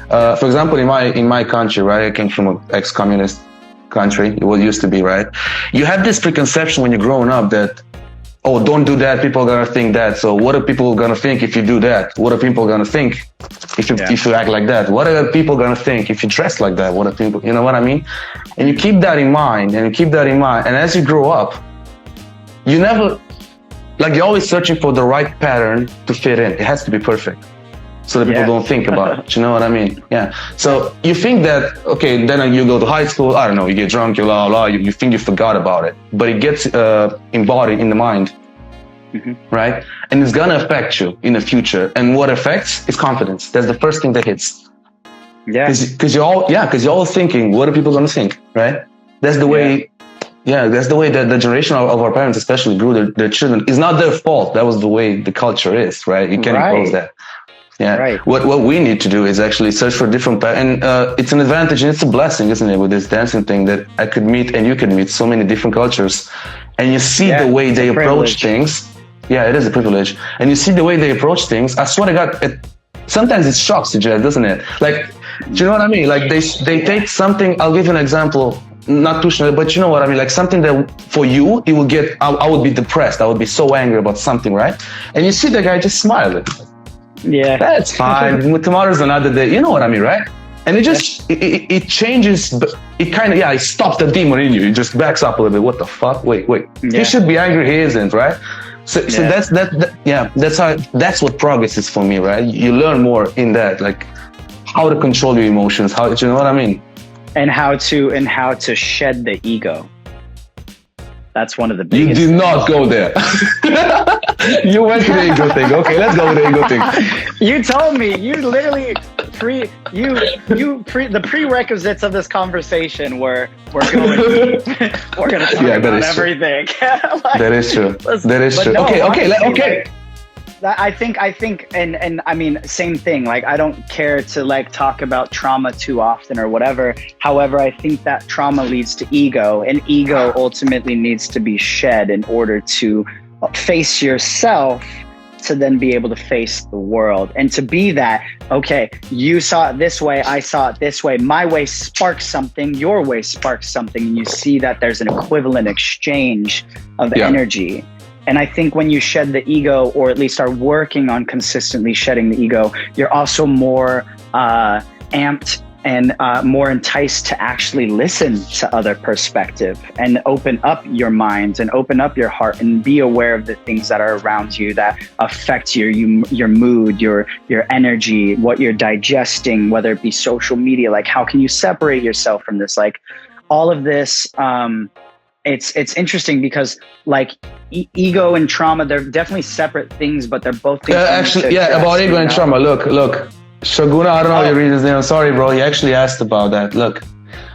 For example, in my country, right? I came from an ex-communist country. It was used to be, right? You have this preconception when you're growing up that, oh, don't do that. People are gonna think that. So what are people gonna think if you do that? What are people gonna think if you act like that? What are people gonna think if you dress like that? What are people? You know what I mean? And you keep that in mind, and as you grow up, you never, like, you're always searching for the right pattern to fit in. It has to be perfect, so that people don't think about it. You know what I mean? Yeah. So you think that, okay, then you go to high school, I don't know, you get drunk, you think you forgot about it, but it gets embodied in the mind, right? And it's gonna affect you in the future. And what affects is confidence. That's the first thing that hits. Yeah. Because you're all thinking, what are people gonna think, right? That's the way. Yeah, that's the way that the generation of our parents especially grew their children. It's not their fault. That was the way the culture is, right? You can't impose that. Yeah. Right. What we need to do is actually search for different and it's an advantage and it's a blessing, isn't it, with this dancing thing, that I could meet and you could meet so many different cultures, and you see the way they approach things. Yeah, it is a privilege. And you see the way they approach things. I swear to God, sometimes it shocks you, Jed, doesn't it? Like, do you know what I mean? Like they take something. I'll give you an example. Not too sure, but you know what I mean? Like something that for you, it will get, I would be depressed. I would be so angry about something, right? And you see the guy just smiling. Yeah. That's fine. Tomorrow's another day. You know what I mean, right? And it just, it changes, it kind of, it stops the demon in you. It just backs up a little bit. What the fuck? Wait. He should be angry. He isn't, right? So that's what progress is for me, right? You learn more in that, like how to control your emotions, how, you know what I mean? And how to shed the ego. That's one of the biggest. You did not go there. You went to the ego thing. Okay, let's go with the ego thing. You told me. You literally the prerequisites of this conversation were we're gonna talk about everything. Like, that is true. That is true. No, okay. Like, I think, and I mean, same thing. Like, I don't care to like talk about trauma too often or whatever. However, I think that trauma leads to ego, and ego ultimately needs to be shed in order to face yourself, to then be able to face the world, and to be that, okay, you saw it this way, I saw it this way, my way sparks something, your way sparks something, and you see that there's an equivalent exchange of energy. And I think when you shed the ego, or at least are working on consistently shedding the ego, you're also more amped and more enticed to actually listen to other perspective and open up your mind and open up your heart and be aware of the things that are around you that affect your mood, your energy, what you're digesting, whether it be social media. Like, how can you separate yourself from this? Like, all of this, it's interesting because like ego and trauma, they're definitely separate things, but they're both things. About ego and trauma. Look, Shaguna, I don't know your read his name. I'm sorry, bro. He actually asked about that. Look,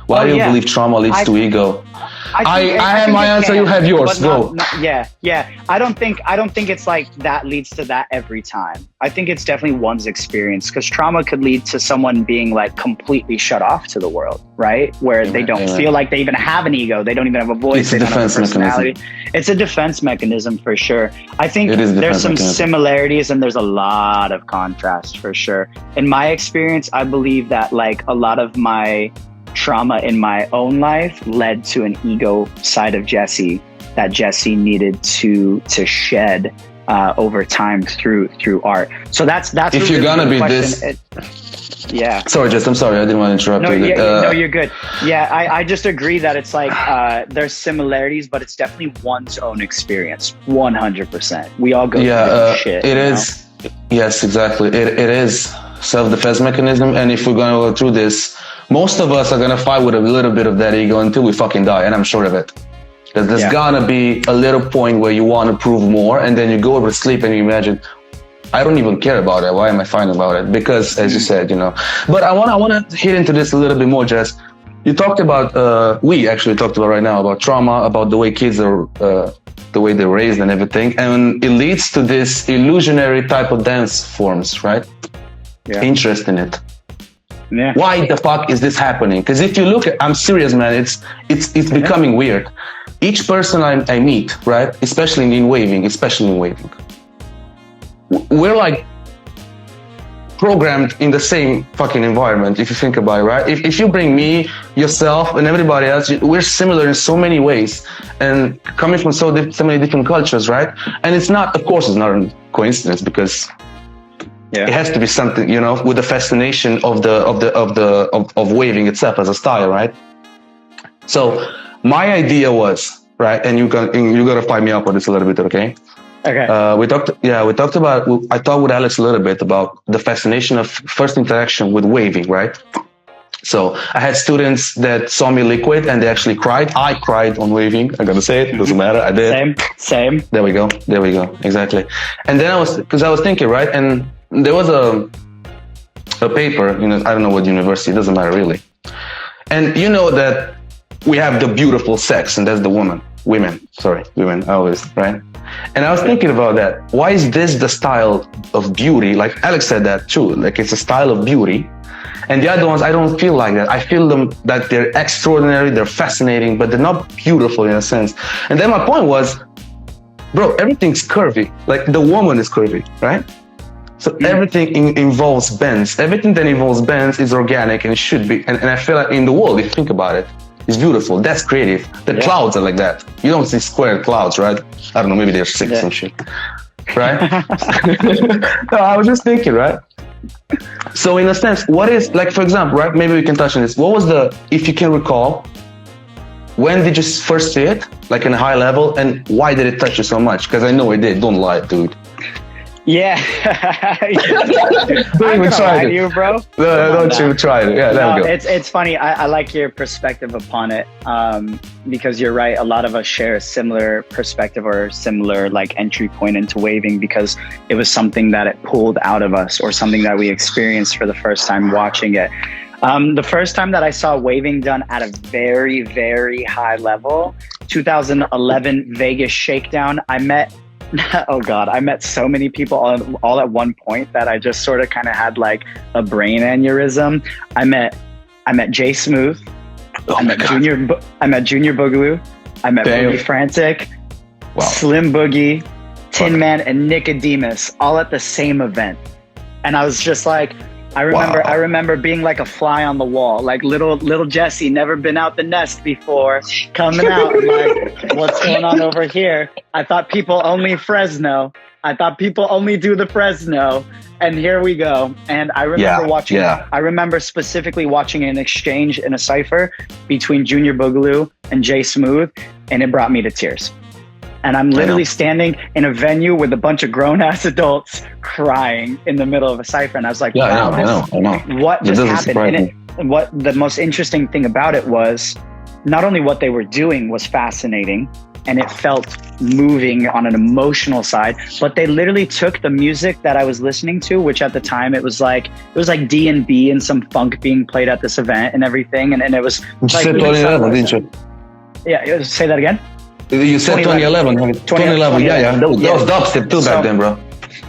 why do you believe trauma leads to ego? I have my answer. You have yours. Go. I don't think it's like that leads to that every time. I think it's definitely one's experience, because trauma could lead to someone being like completely shut off to the world, right? Where they don't feel like they even have an ego. They don't even have a voice. They don't have a personality. It's a defense mechanism for sure. I think there's some similarities and there's a lot of contrast for sure. In my experience, I believe that like a lot of my trauma in my own life led to an ego side of Jesse that Jesse needed to shed over time through art. So that's if you're gonna be question. Yeah. Sorry, Jess, I'm sorry. I didn't want to interrupt you. No, you're good. Yeah, I just agree that it's like there's similarities, but it's definitely one's own experience. 100%. We all go through shit. It is. Yes, exactly. It is self-defense mechanism. And if we're going to go through this, most of us are going to fight with a little bit of that ego until we fucking die. And I'm sure of it. There's gonna be a little point where you want to prove more, and then you go over to sleep and you imagine, I don't even care about it. Why am I fighting about it? Because, as you said, But I want to hit into this a little bit more, Jess. You talked about, we actually talked about right now about trauma, about the way kids are, the way they're raised and everything, and it leads to this illusionary type of dance forms, right? Yeah. Interest in it. Yeah. Why the fuck is this happening? Because if you look at, I'm serious, man, it's becoming weird. Each person I meet, right, especially in waving, we're like programmed in the same fucking environment, if you think about it, right? If you bring me, yourself, and everybody else, we're similar in so many ways, and coming from so many different cultures, right? And it's not, of course, it's not a coincidence, because it has to be something, with the fascination of waving itself as a style, right? So my idea was, right, and you're gonna find me up on this a little bit, okay? Okay. We talked about, I talked with Alex a little bit about the fascination of first interaction with waving, right? So I had students that saw me liquid and they actually cried. I cried on waving. I'm gonna say it, doesn't matter. I did. Same. There we go. Exactly. And then I was thinking, right? And there was a paper, I don't know what university, it doesn't matter really. And that we have the beautiful sex, and that's the women, always, right? And I was thinking about that. Why is this the style of beauty? Like Alex said that too, like it's a style of beauty. And the other ones, I don't feel like that. I feel them that they're extraordinary, they're fascinating, but they're not beautiful in a sense. And then my point was, bro, everything's curvy. Like the woman is curvy, right? So everything involves bends. Everything that involves bends is organic, and it should be. And I feel like in the world, if you think about it, it's beautiful. That's creative. The clouds are like that. You don't see square clouds, right? I don't know, maybe they're six and shit, right? No, I was just thinking, right? So in a sense, what is, like, for example, right? Maybe we can touch on this. What was if you can recall, when did you first see it? Like in a high level, and why did it touch you so much? Because I know it did. Don't lie, dude. Yeah. Don't even try it. You, bro. No, don't you try it. Yeah, there we go. It's funny. I like your perspective upon it, because you're right. A lot of us share a similar perspective or similar like entry point into waving, because it was something that it pulled out of us, or something that we experienced for the first time watching it. The first time that I saw waving done at a very, very high level, 2011 Vegas Shakedown, I met so many people all at one point that I just sort of kind of had like a brain aneurysm. I met Jay Smooth. I met Junior Boogaloo. I met Boogie Frantic, Slim Boogie, Tin Man, and Nicodemus, all at the same event. And I was just like, I remember being like a fly on the wall, like little Jesse, never been out the nest before, coming out. I'm like, what's going on over here? I thought people only Fresno. I thought people only do the Fresno. And here we go. And I remember I remember specifically watching an exchange in a cypher between Junior Boogaloo and Jay Smooth, and it brought me to tears. And I'm literally standing in a venue with a bunch of grown-ass adults crying in the middle of a cypher. And I was like, wow, I know. What just happened? And what the most interesting thing about it was, not only what they were doing was fascinating, and it felt moving on an emotional side, but they literally took the music that I was listening to, which at the time it was like D&B and some funk being played at this event and everything. And it was like, 2011, didn't you? Yeah, say that again. You said 2011. 2011, yeah. That was dubstep too back then, bro.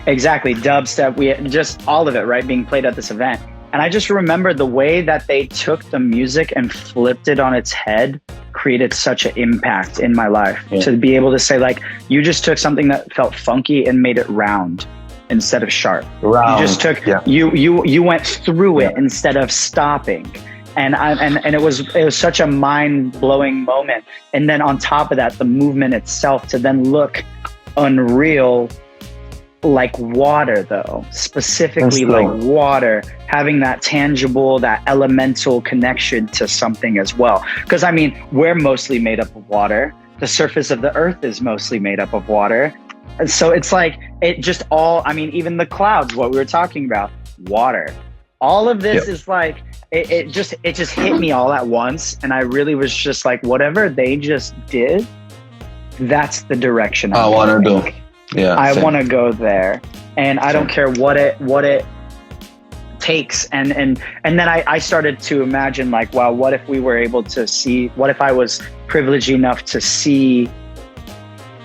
Exactly, dubstep. We had just all of it, right, being played at this event. And I just remember the way that they took the music and flipped it on its head created such an impact in my life. To be able to say, like, you just took something that felt funky and made it round instead of sharp. You just took, you went through it instead of stopping. and it was such a mind-blowing moment. And then on top of that, the movement itself to then look unreal, like water though, specifically like water, having that tangible, that elemental connection to something as well. Because I mean, we're mostly made up of water. The surface of the earth is mostly made up of water. And so it's like, it just all, I mean, even the clouds, what we were talking about, water. All of this is like, it just hit me all at once. And I really was just like, whatever they just did, that's the direction I want to do. Yeah, I want to go there, and I don't care what it takes. And then I started to imagine, like, wow, what if we were able to see? What if I was privileged enough to see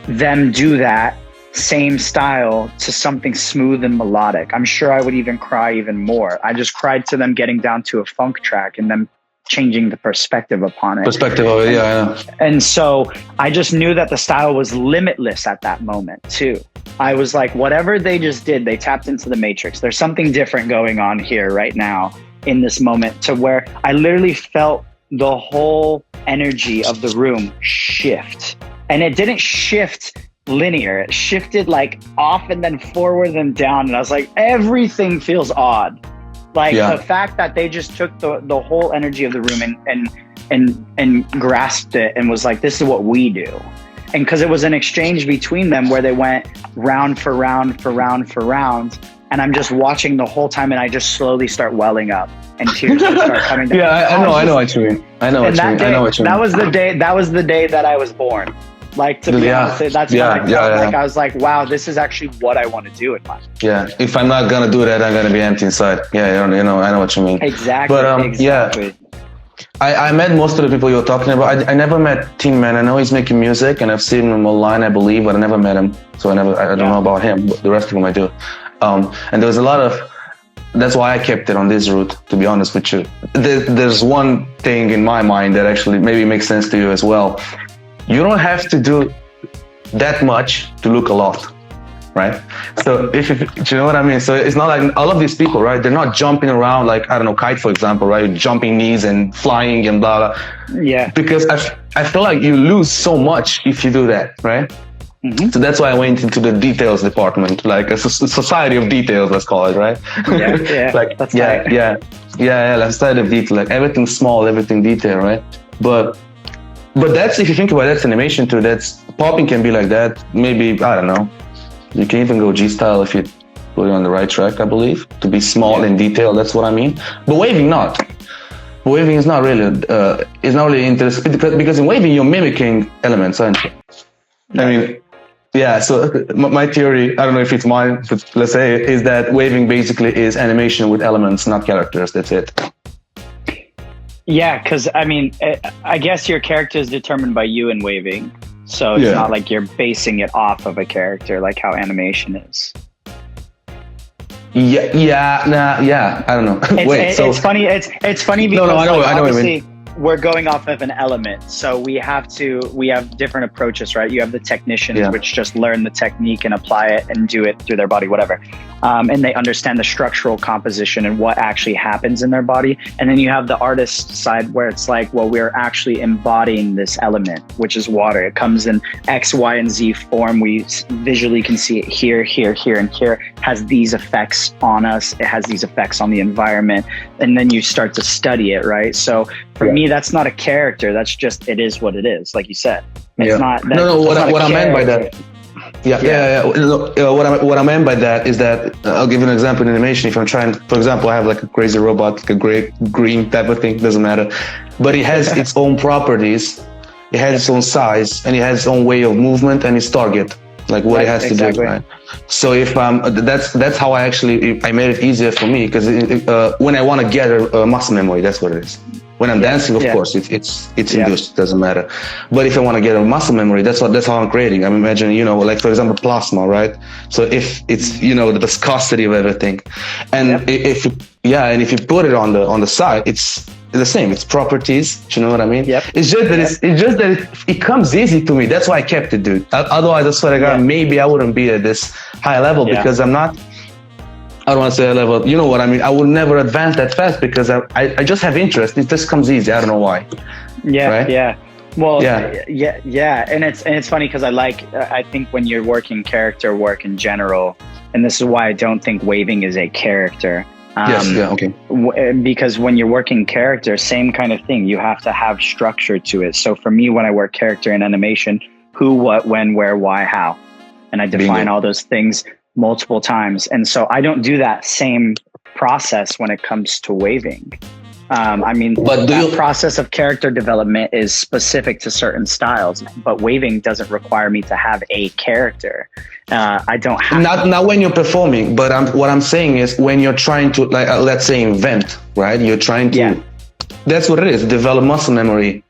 them do that same style to something smooth and melodic? I'm sure I would even cry even more. I just cried to them getting down to a funk track and them changing the perspective upon it. Perspective of it, yeah, I know. And so I just knew that the style was limitless at that moment too. I was like, whatever they just did, they tapped into the matrix. There's something different going on here right now in this moment, to where I literally felt the whole energy of the room shift. And it didn't shift linear. It shifted like off and then forward and down. And I was like, everything feels odd. Like the fact that they just took the whole energy of the room and grasped it and was like, this is what we do. And because it was an exchange between them where they went round for round for round for round. And I'm just watching the whole time, and I just slowly start welling up and tears just start coming down. I know what you mean. That was the day that I was born. Like, to be honest, that's what I felt like. I was like, wow, this is actually what I want to do in life. Yeah, if I'm not gonna do that, I'm gonna be empty inside. Yeah, I know what you mean. Exactly. But exactly. I met most of the people you're talking about. I never met Tin Man. I know he's making music, and I've seen him online, I believe, but I never met him, so I don't know about him. But the rest of them I do. And there was a lot of. That's why I kept it on this route, to be honest with you. There's one thing in my mind that actually maybe makes sense to you as well. You don't have to do that much to look a lot, right? So if you know what I mean? So it's not like all of these people, right? They're not jumping around like, I don't know, Kite, for example, right? Jumping knees and flying and blah, blah. Yeah. Because I feel like you lose so much if you do that, right? Mm-hmm. So that's why I went into the details department, like a society of details, let's call it, right? Yeah, like, that's like society of detail, like everything small, everything detail, right? But that's, if you think about it, that's animation too. That's popping can be like that. Maybe, I don't know. You can even go G style if you put it on the right track, I believe, to be small in detail. That's what I mean. But waving not. Waving is not really interesting, because in waving you're mimicking elements, aren't you? I mean, yeah. So my theory, I don't know if it's mine, but let's say, is that waving basically is animation with elements, not characters. That's it. Yeah, because I mean, I guess your character is determined by you in waving, so it's not like you're basing it off of a character like how animation is. I don't know. It's funny. It's funny because I know what you mean. We're going off of an element, so we have different approaches, right? You have the technicians, which just learn the technique and apply it and do it through their body, whatever. And they understand the structural composition and what actually happens in their body. And then you have the artist side where it's like, well, we're actually embodying this element, which is water. It comes in X, Y, and Z form. We visually can see it here, here, here, and here. It has these effects on us. It has these effects on the environment. And then you start to study it, right? So for me, that's not a character. That's just, it is what it is, like you said. It's not. What I meant by that. What I meant by that is that I'll give you an example in animation. If I'm trying, for example, I have like a crazy robot, like a gray, green type of thing, doesn't matter, but it has its own properties, it has its own size, and it has its own way of movement and its target, like what it has to do. Right? So if that's how I made it easier for me, because when I want to gather muscle memory, that's what it is. When I'm dancing, of course, it's induced, doesn't matter. But if I want to get a muscle memory, that's how I'm creating. I'm imagining, like for example, plasma, right? So if it's, the viscosity of everything, and if you put it on the side, it's the same. It's properties. Do you know what I mean? Yep. It's just that it comes easy to me. That's why I kept it, dude. Otherwise, I swear to God, maybe I wouldn't be at this high level because I'm not I don't want to say a level. You know what I mean? I will never advance that fast because I just have interest. It just comes easy. I don't know why. Yeah, right? yeah. Well, yeah. And it's funny because I think when you're working character work in general, and this is why I don't think waving is a character. Because when you're working character, same kind of thing. You have to have structure to it. So for me, when I work character in animation, who, what, when, where, why, how, and I define all those things multiple times. And so I don't do that same process when it comes to waving. I mean, but the process of character development is specific to certain styles, but waving doesn't require me to have a character. I don't have not when you're performing, but what I'm saying is when you're trying to, like, let's say invent, right? You're trying to, that's what it is, develop muscle memory.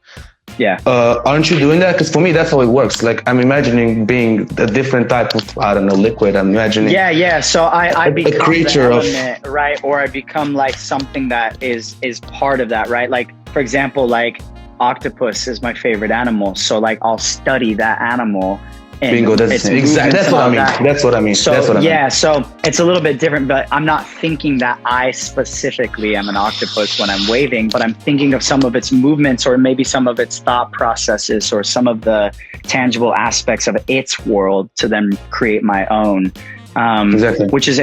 Yeah. Aren't you doing that? Because for me, that's how it works. Like, I'm imagining being a different type of, I don't know, liquid. I'm imagining. Yeah. So I become a creature the element, right? Or I become like something that is part of that, right? Like, for example, like octopus is my favorite animal. So like, I'll study that animal. Bingo, that's exactly, that's what I mean. That's what I mean. So, that's what I mean. So it's a little bit different, but I'm not thinking that I specifically am an octopus when I'm waving, but I'm thinking of some of its movements or maybe some of its thought processes or some of the tangible aspects of its world to then create my own. Exactly. Which is,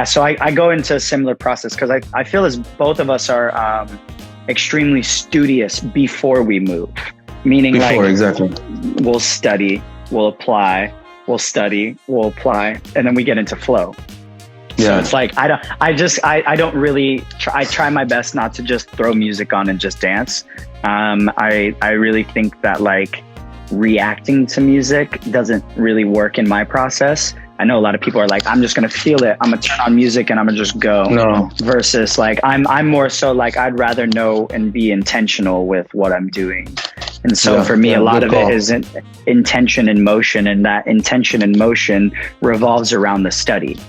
so I go into a similar process because I feel as both of us are extremely studious before we move. Meaning we'll study, we'll apply, we'll study, we'll apply, and then we get into flow. So it's like, I don't really I try my best not to just throw music on and just dance. I really think that like reacting to music doesn't really work in my process. I know a lot of people are like, I'm just going to feel it. I'm going to turn on music and I'm going to just go. No. Versus like, I'm more so like, I'd rather know and be intentional with what I'm doing. And so for me, a lot of it is intention and motion, and that intention and motion revolves around the study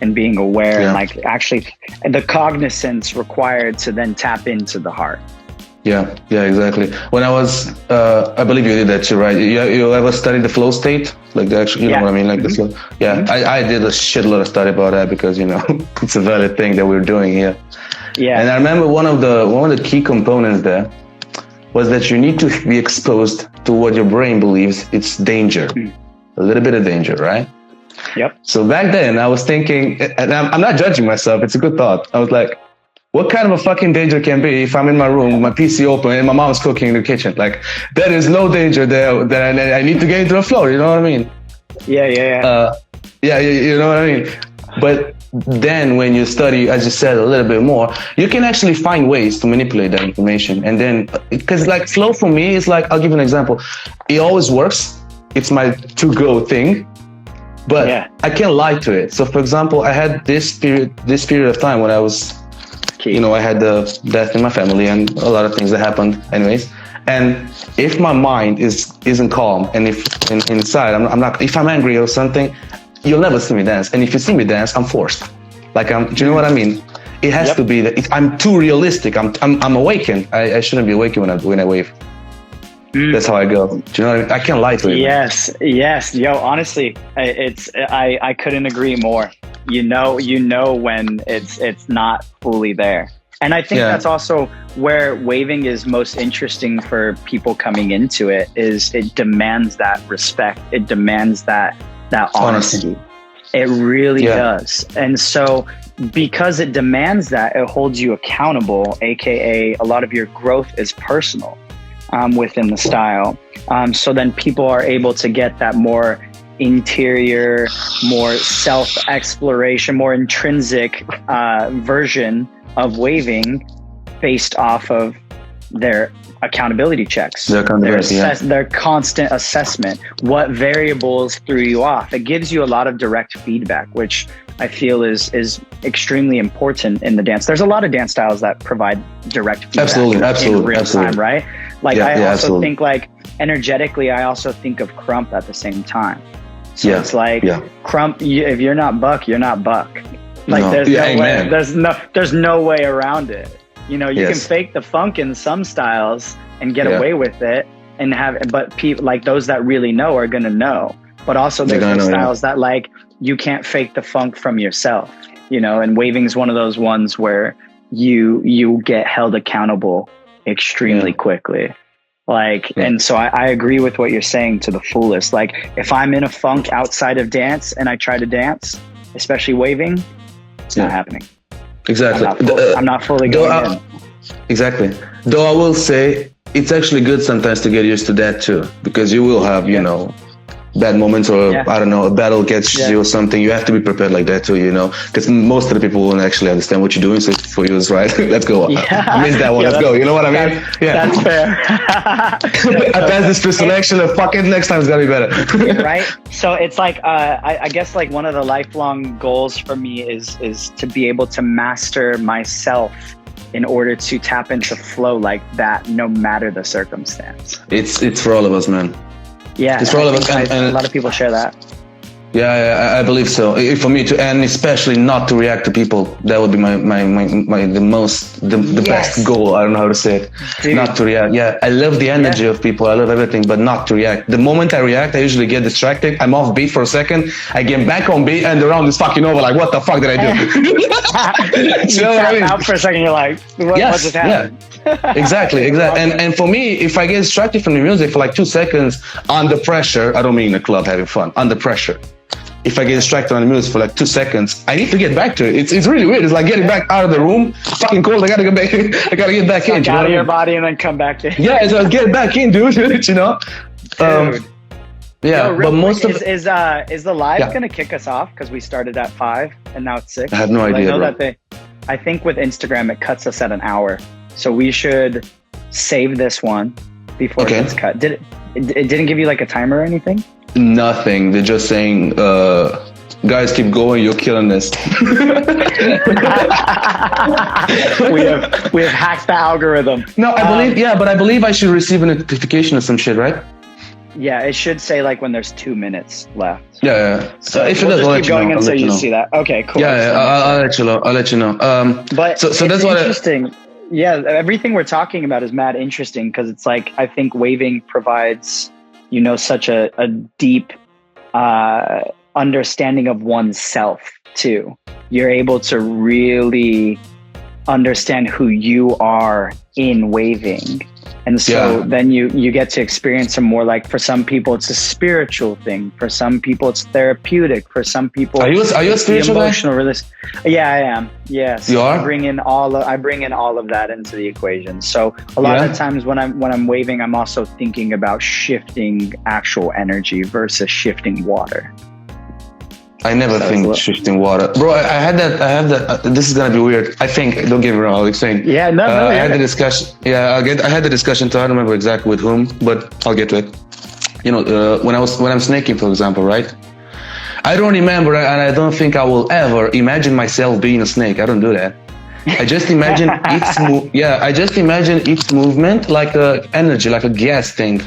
and being aware and like actually the cognizance required to then tap into the heart. Yeah, exactly. When I was, I believe you did that too, right? You ever studied the flow state? Like the actual, you know what I mean? Like the flow. Yeah, I did a shitload of study about that because, you know, it's a valid thing that we're doing here. Yeah. And I remember one of the key components there was that you need to be exposed to what your brain believes it's danger. A little bit of danger, right? Yep. So back then I was thinking, and I'm not judging myself, it's a good thought. I was like, what kind of a fucking danger can be if I'm in my room, my PC open, and my mom's cooking in the kitchen? Like, there is no danger there that I need to get into a flow, you know what I mean? Yeah. You know what I mean? But then when you study, as you said, a little bit more, you can actually find ways to manipulate that information. And then, because like flow for me is like, I'll give you an example. It always works. It's my to-go thing, but I can't lie to it. So for example, I had this period of time when I was, you know, I had the death in my family and a lot of things that happened anyways. And if my mind isn't calm, and if inside I'm not, if I'm angry or something, you'll never see me dance. And if you see me dance, I'm forced. Like do you know what I mean? It has to be that I'm too realistic. I'm awakened. I shouldn't be awakened when I wave. That's how I go. Do you know what I mean? I can't lie to you. Yes. Yo, honestly, I couldn't agree more. You know when it's not fully there. And I think that's also where waving is most interesting for people coming into it, is it demands that respect. It demands that honesty. It really does. And so because it demands that, it holds you accountable, aka a lot of your growth is personal within the style. So then people are able to get that more interior, more self-exploration, more intrinsic version of waving based off of their accountability checks, their constant assessment, what variables threw you off. It gives you a lot of direct feedback, which I feel is extremely important in the dance. There's a lot of dance styles that provide direct feedback in real time, right? Like I also think like energetically, I also think of crump at the same time. So it's like crump, if you're not buck, you're not buck. Like there's no way around it. You know, you can fake the funk in some styles and get away with it and but people like those that really know are going to know. But also there's styles that like you can't fake the funk from yourself. you know, and waving is one of those ones where you get held accountable extremely quickly. Like, and so I agree with what you're saying to the fullest. Like, if I'm in a funk outside of dance and I try to dance, especially waving, it's not happening. Exactly. I'm not fully going in. Exactly. Though I will say it's actually good sometimes to get used to that too, because you will have, you know, bad moments, or I don't know, a battle gets you or something. You have to be prepared like that too, you know, because most of the people won't actually understand what you're doing. So for you, it's right. Let's go. I missed that one. Let's go. You know what I mean? That's fair. I passed this pre-selection, and fuck it, next time it's gotta be better. Right. So it's like, I guess like one of the lifelong goals for me is to be able to master myself in order to tap into flow like that, no matter the circumstance. It's for all of us, man. Yeah, it's for all of us, and a lot of people share that. Yeah, I believe so. For me to, and especially not to react to people. That would be the best goal. I don't know how to say it. Dude. Not to react. Yeah, I love the energy of people. I love everything, but not to react. The moment I react, I usually get distracted. I'm off beat for a second. I get back on beat, and the round is fucking over. Like, what the fuck did I do? You know what I mean? Out for a second, you're like, what just happened? Yeah. Exactly. And for me, if I get distracted from the music for like 2 seconds under pressure, I don't mean in a club having fun, under pressure. If I get distracted on the music for like 2 seconds, I need to get back to it. It's really weird. It's like getting back out of the room. Fucking cold. I gotta get back. I gotta get back in. Out of your body and then come back in. Yeah, it's like get back in, dude. You know. Yeah, but most of is the live gonna kick us off because we started at 5 and now it's 6? I have no idea. I know that I think with Instagram it cuts us at an hour, so we should save this one before it gets cut. It didn't give you like a timer or anything? Nothing. They're just saying, guys, keep going. You're killing this. we have hacked the algorithm. No, I believe I should receive a notification or some shit, right? Yeah, it should say like when there's 2 minutes left. Yeah. So if it does, I'll let you know. Until you see that. Okay, cool. Yeah, I'll let you know. I'll let you know. But so that's what interesting. Yeah, everything we're talking about is mad interesting because it's like I think waving provides, you know, such a deep understanding of oneself too. You're able to really understand who you are in waving. And so then you get to experience some more, like for some people it's a spiritual thing, for some people it's therapeutic, for some people are you a spiritual emotional release. Yeah, I am. Yes. You are? I bring in all of that into the equation. So a lot of times when I'm waving, I'm also thinking about shifting actual energy versus shifting water. I never think shifting water, bro. I had that. This is gonna be weird. I think. Don't get me wrong. I'll explain. Yeah, no. I had the discussion. Yeah, I had the discussion too. I don't remember exactly with whom, but I'll get to it. You know, when I'm snaking, for example, right? I don't remember, and I don't think I will ever imagine myself being a snake. I don't do that. I just imagine I just imagine each movement like a energy, like a gas thing.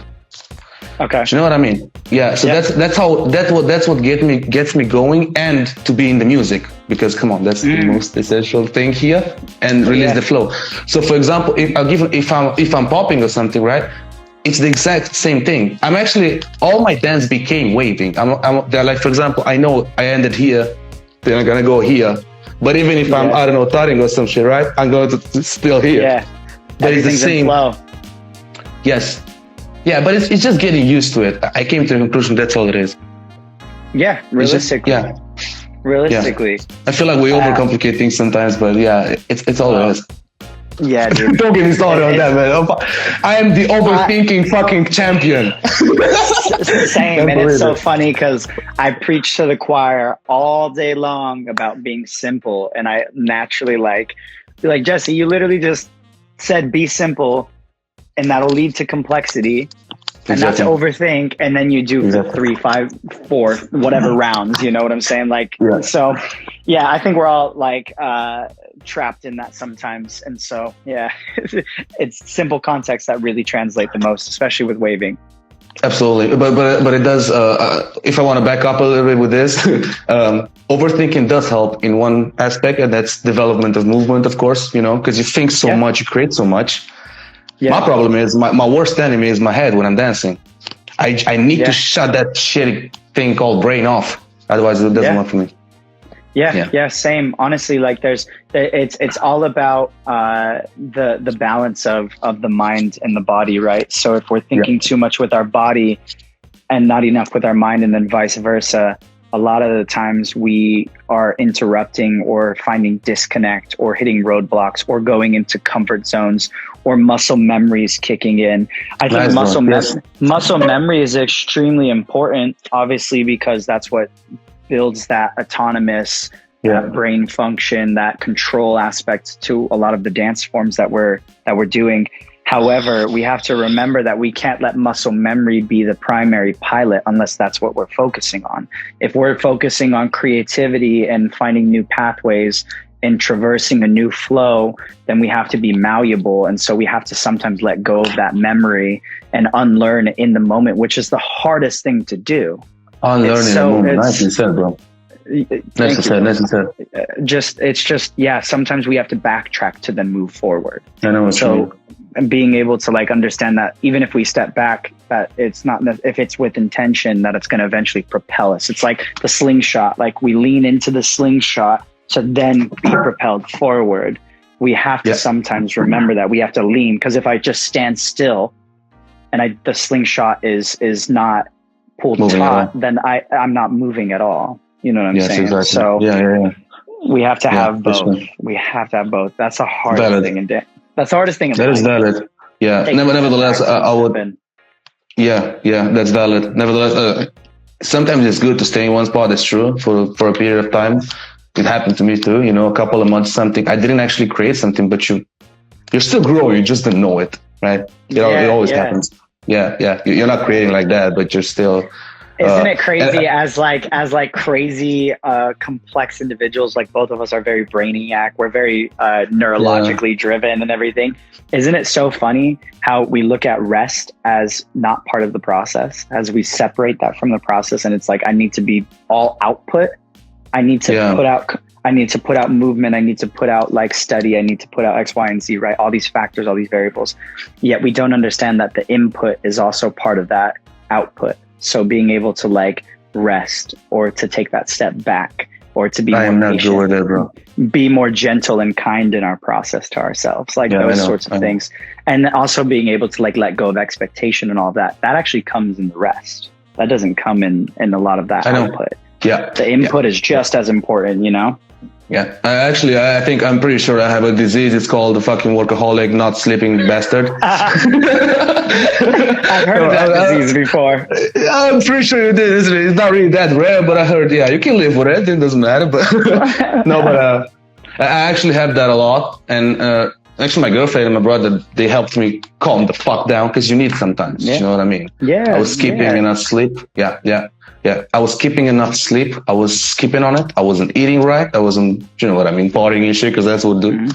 Okay. Do you know what I mean? Yeah. So that's what gets me going, and to be in the music, because come on, that's the most essential thing here, and release the flow. So for example, if I'm popping or something, right? It's the exact same thing. I'm actually, all my dance became waving. They're like, for example, I know I ended here, then I'm gonna go here. But even if I'm, I don't know, touring or some shit, right? I'm going to still here. Yeah. But it's the same. Flow. Yes. Yeah, but it's just getting used to it. I came to the conclusion that's all it is. Yeah, realistically. Realistically. Yeah. I feel like we overcomplicate things sometimes, but yeah, it's all it is. Yeah, dude. Don't get me started on that, man. I am the overthinking fucking champion. Same, and it's so funny because I preach to the choir all day long about being simple, and I naturally like Jesse, you literally just said be simple, and that'll lead to complexity, and not to overthink, and then you do 3, 5, 4, whatever rounds. You know what I'm saying? So, yeah, I think we're all trapped in that sometimes, and so it's simple context that really translate the most, especially with waving. Absolutely, but it does. If I want to back up a little bit with this, overthinking does help in one aspect, and that's development of movement, of course. You know, because you think so much, you create so much. Yeah. My problem is my worst enemy is my head when I'm dancing. I need to shut that shitty thing called brain off. Otherwise, it doesn't work for me. Yeah, same. Honestly, like it's all about the balance of the mind and the body, right? So if we're thinking too much with our body and not enough with our mind, and then vice versa, a lot of the times we are interrupting or finding disconnect or hitting roadblocks or going into comfort zones or muscle memories kicking in. I think muscle memory is extremely important, obviously, because that's what builds that autonomous brain function, that control aspect to a lot of the dance forms that we're doing. However, we have to remember that we can't let muscle memory be the primary pilot unless that's what we're focusing on. If we're focusing on creativity and finding new pathways and traversing a new flow, then we have to be malleable. And so we have to sometimes let go of that memory and unlearn in the moment, which is the hardest thing to do. Unlearn in the moment. Nicely said, bro. Nicely said. Sometimes we have to backtrack to then move forward. I know what you mean. And being able to like understand that even if we step back, that it's not, if it's with intention, that it's going to eventually propel us. It's like the slingshot, like we lean into the slingshot to then be propelled forward. We have to sometimes remember that we have to lean, because if I just stand still and the slingshot is not pulled taut, then I'm not moving at all. You know what I'm saying? Exactly. So we have to have both. Sure. We have to have both. That's the hardest thing in dance. That's the hardest thing. That is valid. Yeah. Nevertheless, I would. Yeah, that's valid. Nevertheless, sometimes it's good to stay in one spot. That's true for a period of time. It happened to me too. You know, a couple of months. Something I didn't actually create something, but you're still growing. You just didn't know it, right? It always happens. Yeah. You're not creating like that, but you're still. Isn't it crazy as crazy complex individuals, like both of us are very brainiac, we're very neurologically driven and everything. Isn't it so funny how we look at rest as not part of the process, as we separate that from the process, and it's like I need to be all output. I need to put out movement, I need to put out like study, I need to put out X, Y, and Z, right? All these factors, all these variables. Yet we don't understand that the input is also part of that output. So being able to like rest or to take that step back or to be more patient, be more gentle and kind in our process to ourselves, like those sorts of things. And also being able to like let go of expectation and all that actually comes in the rest. That doesn't come in a lot of that output. Yeah. The input is just as important, you know? Yeah. I think I'm pretty sure I have a disease. It's called the fucking workaholic, not sleeping bastard. I've heard of that disease before. I'm pretty sure you did, isn't it? It's not really that rare, but I heard, you can live with it. It doesn't matter. But I actually have that a lot. And actually, my girlfriend and my brother, they helped me calm the fuck down, because you need sometimes. You know what I mean? Yeah. I was skipping enough sleep. Yeah. I was skipping enough sleep. I was skipping on it. I wasn't eating right. I wasn't, you know what I mean, partying and shit, because that's what we do. Mm-hmm.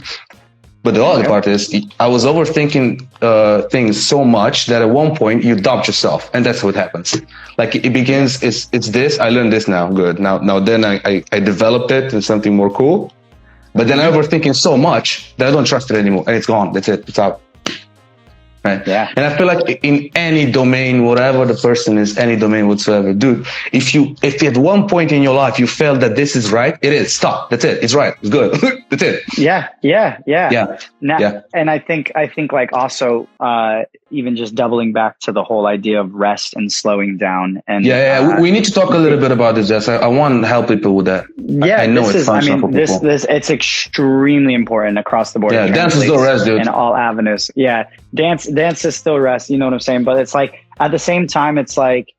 But the other part is I was overthinking things so much that at one point you doubt yourself, and that's what happens. Like it begins, it's this. I learned this now. Good. Now then I developed it into something more cool. But then I'm overthinking so much that I don't trust it anymore, and it's gone. That's it. It's out. Right. Yeah. And I feel like in any domain, whatever the person is, any domain whatsoever, dude, if at one point in your life you felt that this is right, it is. Stop. That's it. It's right. It's good. That's it. Yeah. And I think like also even just doubling back to the whole idea of rest and slowing down. And we need to talk a little bit about this, Jess. I want to help people with that. Yeah, I know it's functional for people. This it's extremely important across the board. Yeah, dance is still rest, dude. In all avenues. Yeah, dance is still rest. You know what I'm saying? But it's like at the same time, it's like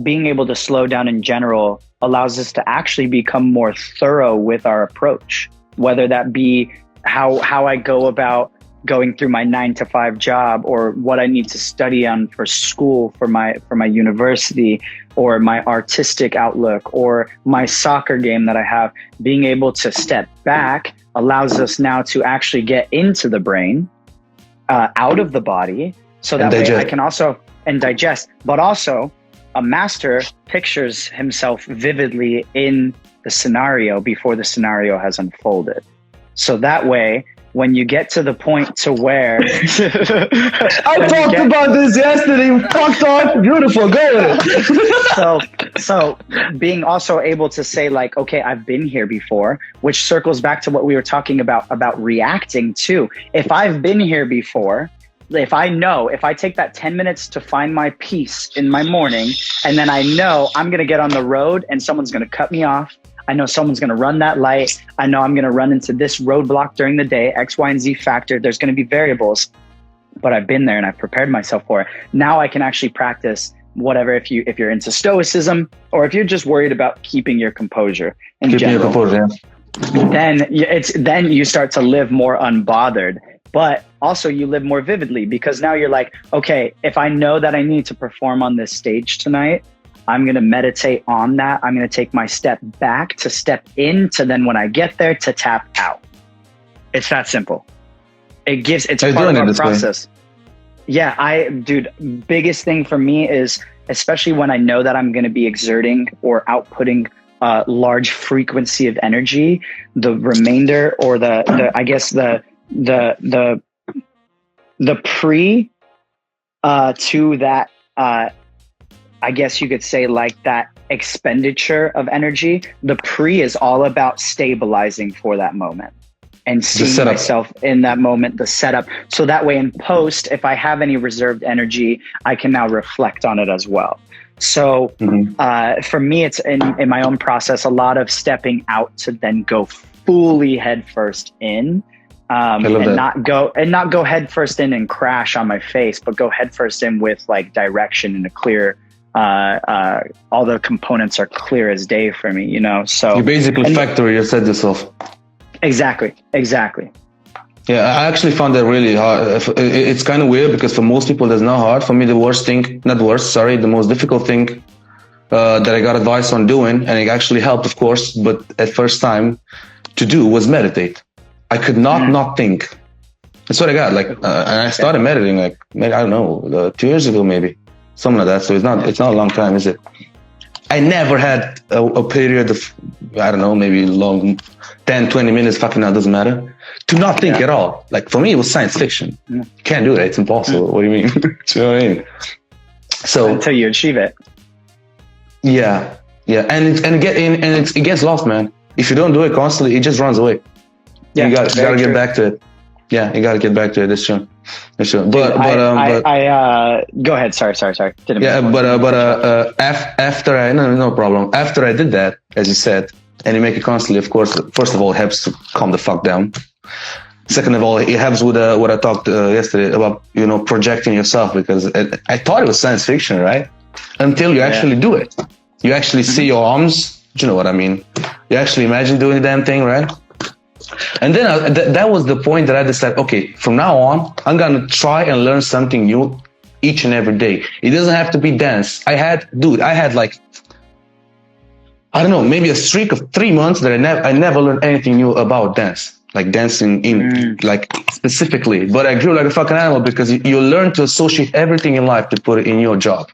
being able to slow down in general allows us to actually become more thorough with our approach. Whether that be how I go about going through my 9-to-5 job, or what I need to study on for school, for my university, or my artistic outlook, or my soccer game that I have. Being able to step back allows us now to actually get into the brain, out of the body, so that way I can also digest. But also, a master pictures himself vividly in the scenario before the scenario has unfolded. So that way, when you get to the point to where I talked about this yesterday. Fucked off. Beautiful. Go with it. so being also able to say like, okay, I've been here before, which circles back to what we were talking about reacting to. If I've been here before, if I take that 10 minutes to find my peace in my morning, and then I know I'm going to get on the road and someone's going to cut me off. I know someone's going to run that light. I know I'm going to run into this roadblock during the day, X, Y, and Z factor. There's going to be variables, but I've been there and I've prepared myself for it. Now I can actually practice whatever, if you're into stoicism, or if you're just worried about keeping your composure in general, then you start to live more unbothered, but also you live more vividly, because now you're like, okay, if I know that I need to perform on this stage tonight, I'm going to meditate on that. I'm going to take my step back to step in, to then when I get there to tap out. It's that simple. It's part of our process. Yeah, dude, biggest thing for me is, especially when I know that I'm going to be exerting or outputting a large frequency of energy, the remainder, or I guess the pre to that, I guess you could say, like, that expenditure of energy, the pre is all about stabilizing for that moment and seeing myself in that moment, the setup. So that way in post, if I have any reserved energy, I can now reflect on it as well. So for me, it's in my own process, a lot of stepping out to then go fully headfirst in, and not go headfirst in and crash on my face, but go headfirst in with like direction and a clear, all the components are clear as day for me, you know? So you basically factory yourself yourself. Exactly. Yeah, I actually found that really hard. It's kind of weird because for most people that's not hard. For me, the most difficult thing that I got advice on doing, and it actually helped, of course, but at first time to do, was meditate. I could not think. That's what I got. Like, and I started meditating like, maybe, I don't know, 2 years ago, maybe something like that. So it's not a long time, is it? I never had a period of, I don't know, maybe long 10, 20 minutes, fucking hell, doesn't matter, to not think at all. Like, for me, it was science fiction. You can't do that. It's impossible. What do you mean? Do you know what I mean? So until you achieve it. Yeah. And it gets lost, man. If you don't do it constantly, it just runs away. Yeah, you got to get back to it. Yeah, you got to get back to it. That's true. But go ahead. Sorry. After no problem. After I did that, as you said, and you make it constantly, of course, first of all, it helps to calm the fuck down. Second of all, it helps with what I talked yesterday about, projecting yourself, because I thought it was science fiction, right? Until you actually do it. You actually see your arms. Do you know what I mean? You actually imagine doing the damn thing, right? And then that was the point that I decided, okay, from now on, I'm going to try and learn something new each and every day. It doesn't have to be dance. I had like, I don't know, maybe a streak of 3 months that I never learned anything new about dance, like dancing in like specifically, but I grew like a fucking animal, because you learn to associate everything in life to put it in your job.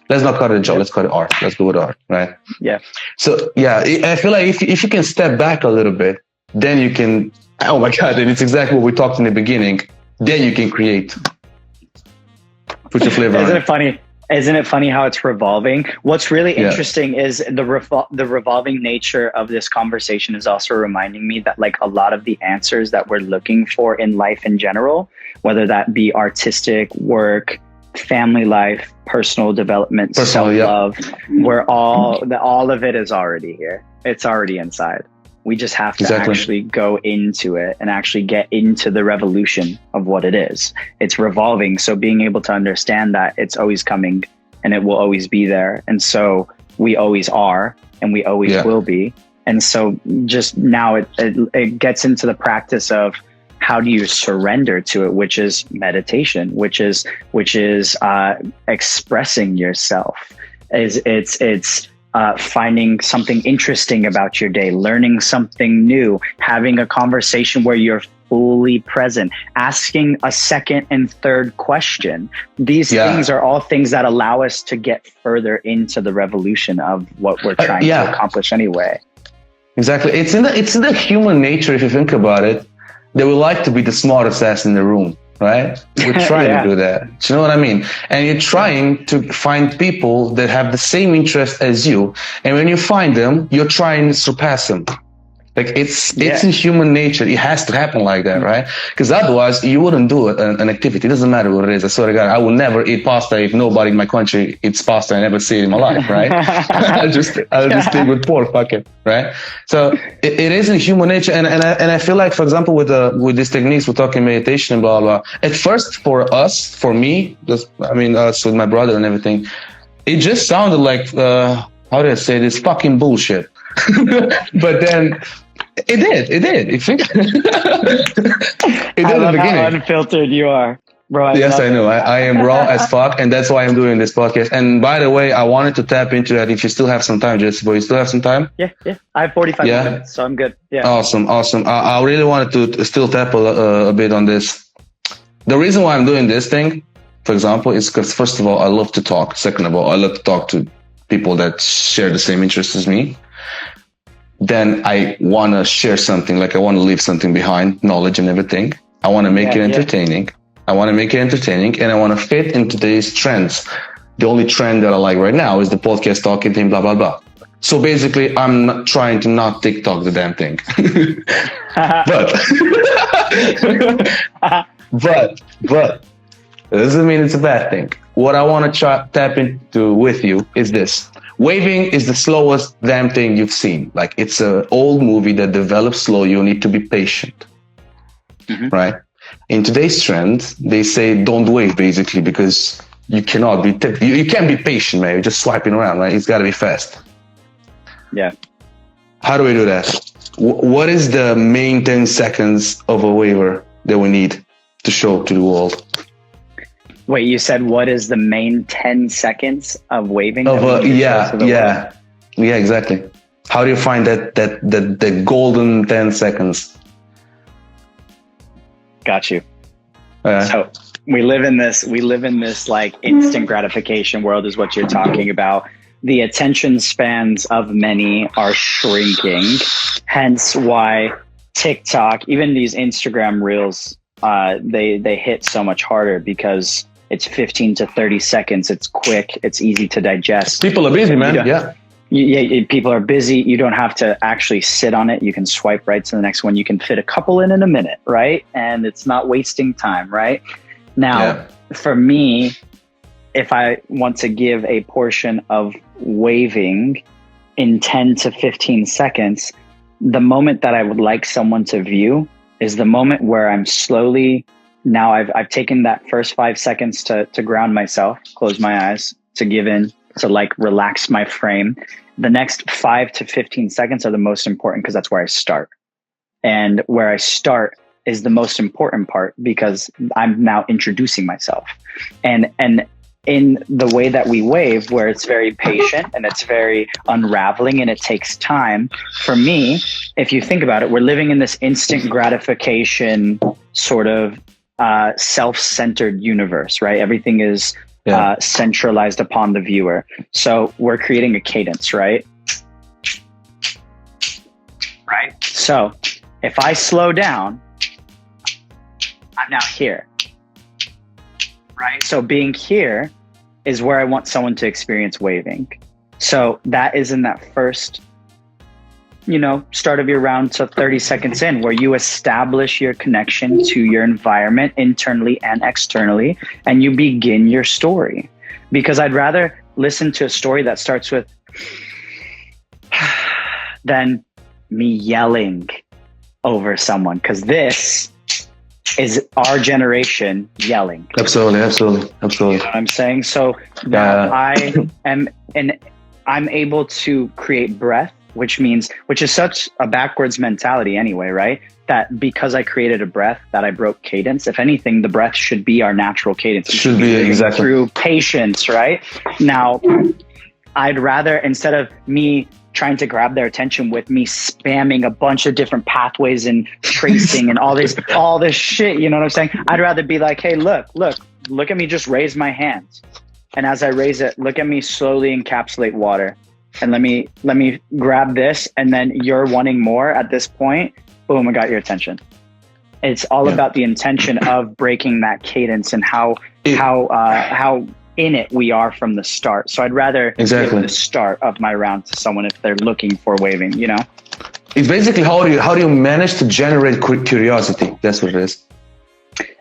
Let's not call it a job. Let's call it art. Let's go with art, right? Yeah. So yeah, I feel like if you can step back a little bit, then you can, oh my God, and it's exactly what we talked in the beginning. Then you can create. Put your flavor on it. Isn't it funny how it's revolving? What's really interesting is the revolving nature of this conversation is also reminding me that, like, a lot of the answers that we're looking for in life in general, whether that be artistic work, family life, personal development, self-love, all of it is already here. It's already inside. We just have to actually go into it and actually get into the revolution of what it is. It's revolving. So being able to understand that it's always coming and it will always be there. And so we always are, and we always will be. And so just now it gets into the practice of how do you surrender to it, which is meditation, which is expressing yourself. It's finding something interesting about your day, learning something new, having a conversation where you're fully present, asking a second and third question. These things are all things that allow us to get further into the revolution of what we're trying to accomplish anyway. Exactly. It's in the human nature, if you think about it, they would like to be the smartest ass in the room, right? We're trying to do that. Do you know what I mean? And you're trying to find people that have the same interest as you. And when you find them, you're trying to surpass them. Like it's in human nature. It has to happen like that, right? Because otherwise you wouldn't do an activity. It doesn't matter what it is. I swear to God, I will never eat pasta if nobody in my country eats pasta. I never see it in my life, right? I'll just stick with pork, fuck it, right? So it is in human nature. And I feel like, for example, with these techniques, we're talking meditation and blah, blah. At first for us, for me, us with my brother and everything, it just sounded like, how do I say this? Fucking bullshit. But then, it did. It did I love in the beginning. how unfiltered you are, bro. Yes, I know. I am raw as fuck, and that's why I'm doing this podcast. And by the way, I wanted to tap into that. If you still have some time, Jessica, you still have some time? Yeah. I have 45 minutes, so I'm good. Yeah. Awesome. I really wanted to still tap a bit on this. The reason why I'm doing this thing, for example, is because first of all, I love to talk. Second of all, I love to talk to people that share the same interests as me. Then I want to share something, like I want to leave something behind, knowledge and everything. I want to make it entertaining. I want to make it entertaining, and I want to fit in today's trends. The only trend that I like right now is the podcast talking thing, blah, blah, blah. So basically, I'm not trying to not TikTok the damn thing. but it doesn't mean it's a bad thing. What I want to tap into with you is this. Waving is the slowest damn thing you've seen. Like it's an old movie that develops slow. You need to be patient, right? In today's trend, they say don't wave basically because you cannot be, you can't be patient, man. You're just swiping around, right? It's got to be fast. Yeah. How do we do that? What is the main 10 seconds of a waver that we need to show to the world? Wait, you said what is the main 10 seconds of waving? Yeah, exactly. How do you find that golden 10 seconds? Got you. So we live in this like instant gratification world is what you're talking about. The attention spans of many are shrinking, hence why TikTok, even these Instagram reels, they hit so much harder because it's 15 to 30 seconds. It's quick. It's easy to digest. People are busy, man. People are busy. You don't have to actually sit on it. You can swipe right to the next one. You can fit a couple in a minute, right? And it's not wasting time, right? Now, for me, if I want to give a portion of waving in 10 to 15 seconds, the moment that I would like someone to view is the moment where I'm slowly, now I've taken that first 5 seconds to ground myself, close my eyes, to give in, to like relax my frame. The next 5 to 15 seconds are the most important because that's where I start. And where I start is the most important part because I'm now introducing myself. And in the way that we wave, where it's very patient and it's very unraveling and it takes time, for me, if you think about it, we're living in this instant gratification sort of self-centered universe, right? Everything is centralized upon the viewer. So we're creating a cadence, right? Right. So if I slow down, I'm now here, right? So being here is where I want someone to experience waving. So that is in that first, start of your round to 30 seconds in, where you establish your connection to your environment internally and externally, and you begin your story. Because I'd rather listen to a story that starts with than me yelling over someone, because this is our generation yelling. Absolutely. You know what I'm saying? So now I'm able to create breath, which is such a backwards mentality anyway, right? That because I created a breath, that I broke cadence. If anything, the breath should be our natural cadence. It should be exactly through patience, right? Now, I'd rather, instead of me trying to grab their attention with me spamming a bunch of different pathways and tracing and all this shit, you know what I'm saying? I'd rather be like, hey, look at me just raise my hands. And as I raise it, look at me slowly encapsulate water. And let me grab this. And then you're wanting more at this point. Boom, I got your attention. It's all about the intention of breaking that cadence and how in it we are from the start. So I'd rather give the start of my round to someone if they're looking for waving, you know? It's basically how do you manage to generate curiosity? That's what it is.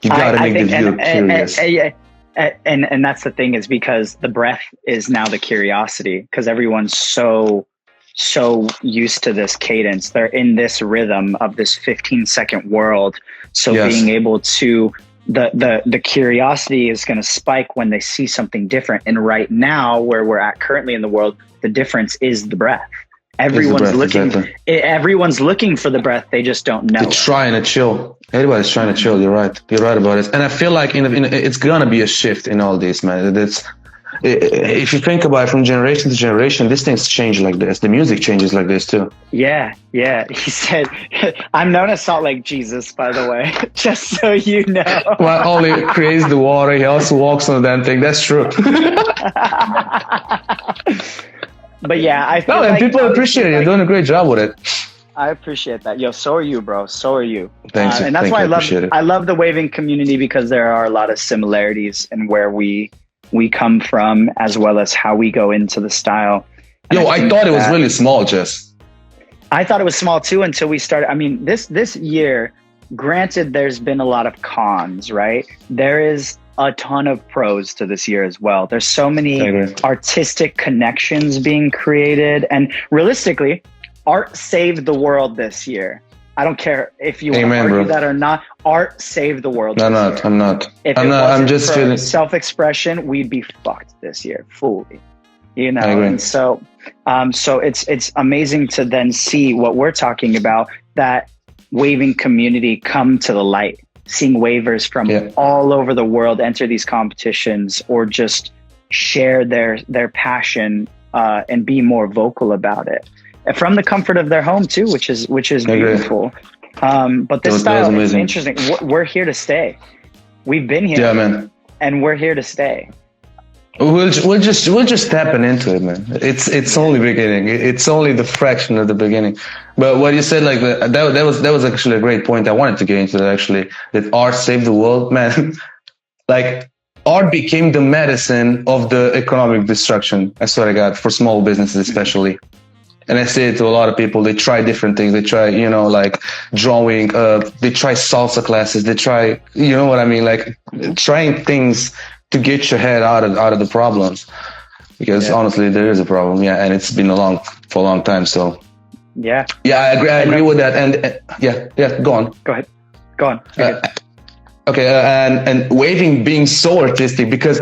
You gotta make the viewer curious. And that's the thing, is because the breath is now the curiosity, because everyone's so used to this cadence. They're in this rhythm of this 15-second world. So being able to, the curiosity is going to spike when they see something different. And right now, where we're at currently in the world, the difference is the breath. Everyone's looking for the breath. They just don't know. They're trying to chill. Everybody's trying to chill. You're right. You're right about it. And I feel like it's gonna be a shift in all this, man. If you think about it, from generation to generation, these things change like this. The music changes like this too. Yeah. He said, "I'm known as Salt Lake Jesus," by the way, just so you know. Well, only creates the water. He also walks on the damn thing. That's true. But yeah, I feel and people appreciate it. You're doing a great job with it. I appreciate that. Yo, so are you, bro. So are you. Thanks. And that's why I love the waving community, because there are a lot of similarities in where we come from, as well as how we go into the style. And I thought it was really small, Jess. I thought it was small too until we started. I mean, this year, granted, there's been a lot of cons, right? There is a ton of pros to this year as well. There's so many artistic connections being created, and realistically, art saved the world this year. I don't care if you want to argue that or not. Art saved the world. I'm not. I'm just feeling self-expression. We'd be fucked this year, fully. You know, and so it's amazing to then see what we're talking about, that waving community come to the light. Seeing wavers from all over the world enter these competitions, or just share their passion and be more vocal about it, and from the comfort of their home too, which is beautiful. But this style is interesting. We're here to stay. We've been here, and we're here to stay. We're just tapping into it, man. It's only beginning. It's only the fraction of the beginning. But what you said, like that was actually a great point. I wanted to get into that, actually. That art saved the world, man. Like, art became the medicine of the economic destruction. I swear to God, for small businesses especially. And I say it to a lot of people. They try different things. They try, like drawing. They try salsa classes. They try, you know what I mean, like trying things to get your head out of the problems, because honestly, there is a problem. Yeah, and it's been for a long time. So I agree with that. And go on. Go on. And waving being so artistic, because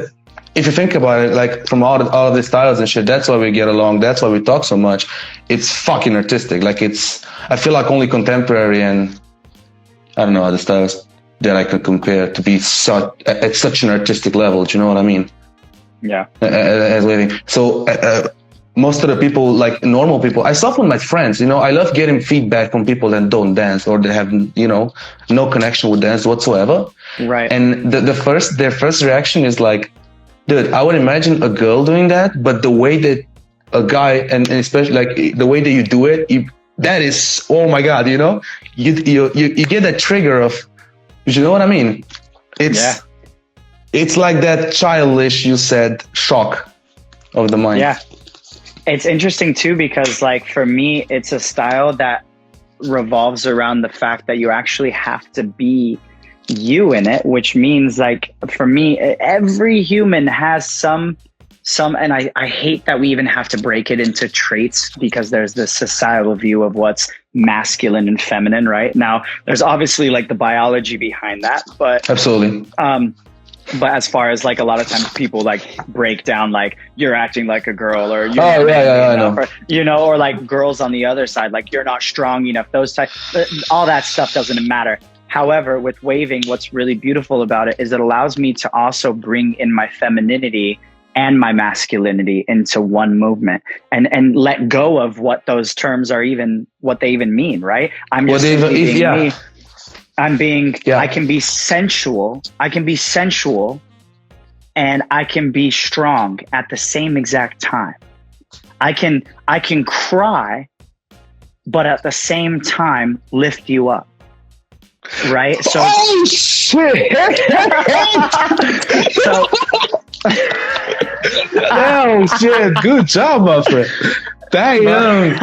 if you think about it, like from all of the styles and shit, that's why we get along. That's why we talk so much. It's fucking artistic. Like I feel like only contemporary and I don't know other styles that I could compare to be at such an artistic level. Do you know what I mean? Yeah. As waving. So most of the people, like normal people, I saw from my friends, I love getting feedback from people that don't dance, or they have, no connection with dance whatsoever. Right. And their first reaction is like, dude, I would imagine a girl doing that, but the way that a guy, and especially like the way that you do it, that is, oh my God, you get that trigger of, you know what I mean? It's like that childish, you said, shock of the mind. Yeah. It's interesting too, because like for me, it's a style that revolves around the fact that you actually have to be you in it, which means like for me, every human has some, and I hate that we even have to break it into traits, because there's this societal view of what's masculine and feminine, right? Now, there's obviously like the biology behind that, but absolutely. But as far as like a lot of times people like break down like you're acting like a girl, or I know, or like girls on the other side, like you're not strong enough. Those type, all that stuff doesn't matter. However, with waving, what's really beautiful about it is it allows me to also bring in my femininity and my masculinity into one movement, and let go of what those terms are what they even mean, right? I'm just me. I can be sensual. I can be sensual and I can be strong at the same exact time. I can cry, but at the same time lift you up. right? So oh shit! so Oh shit! Good job, my friend. Damn.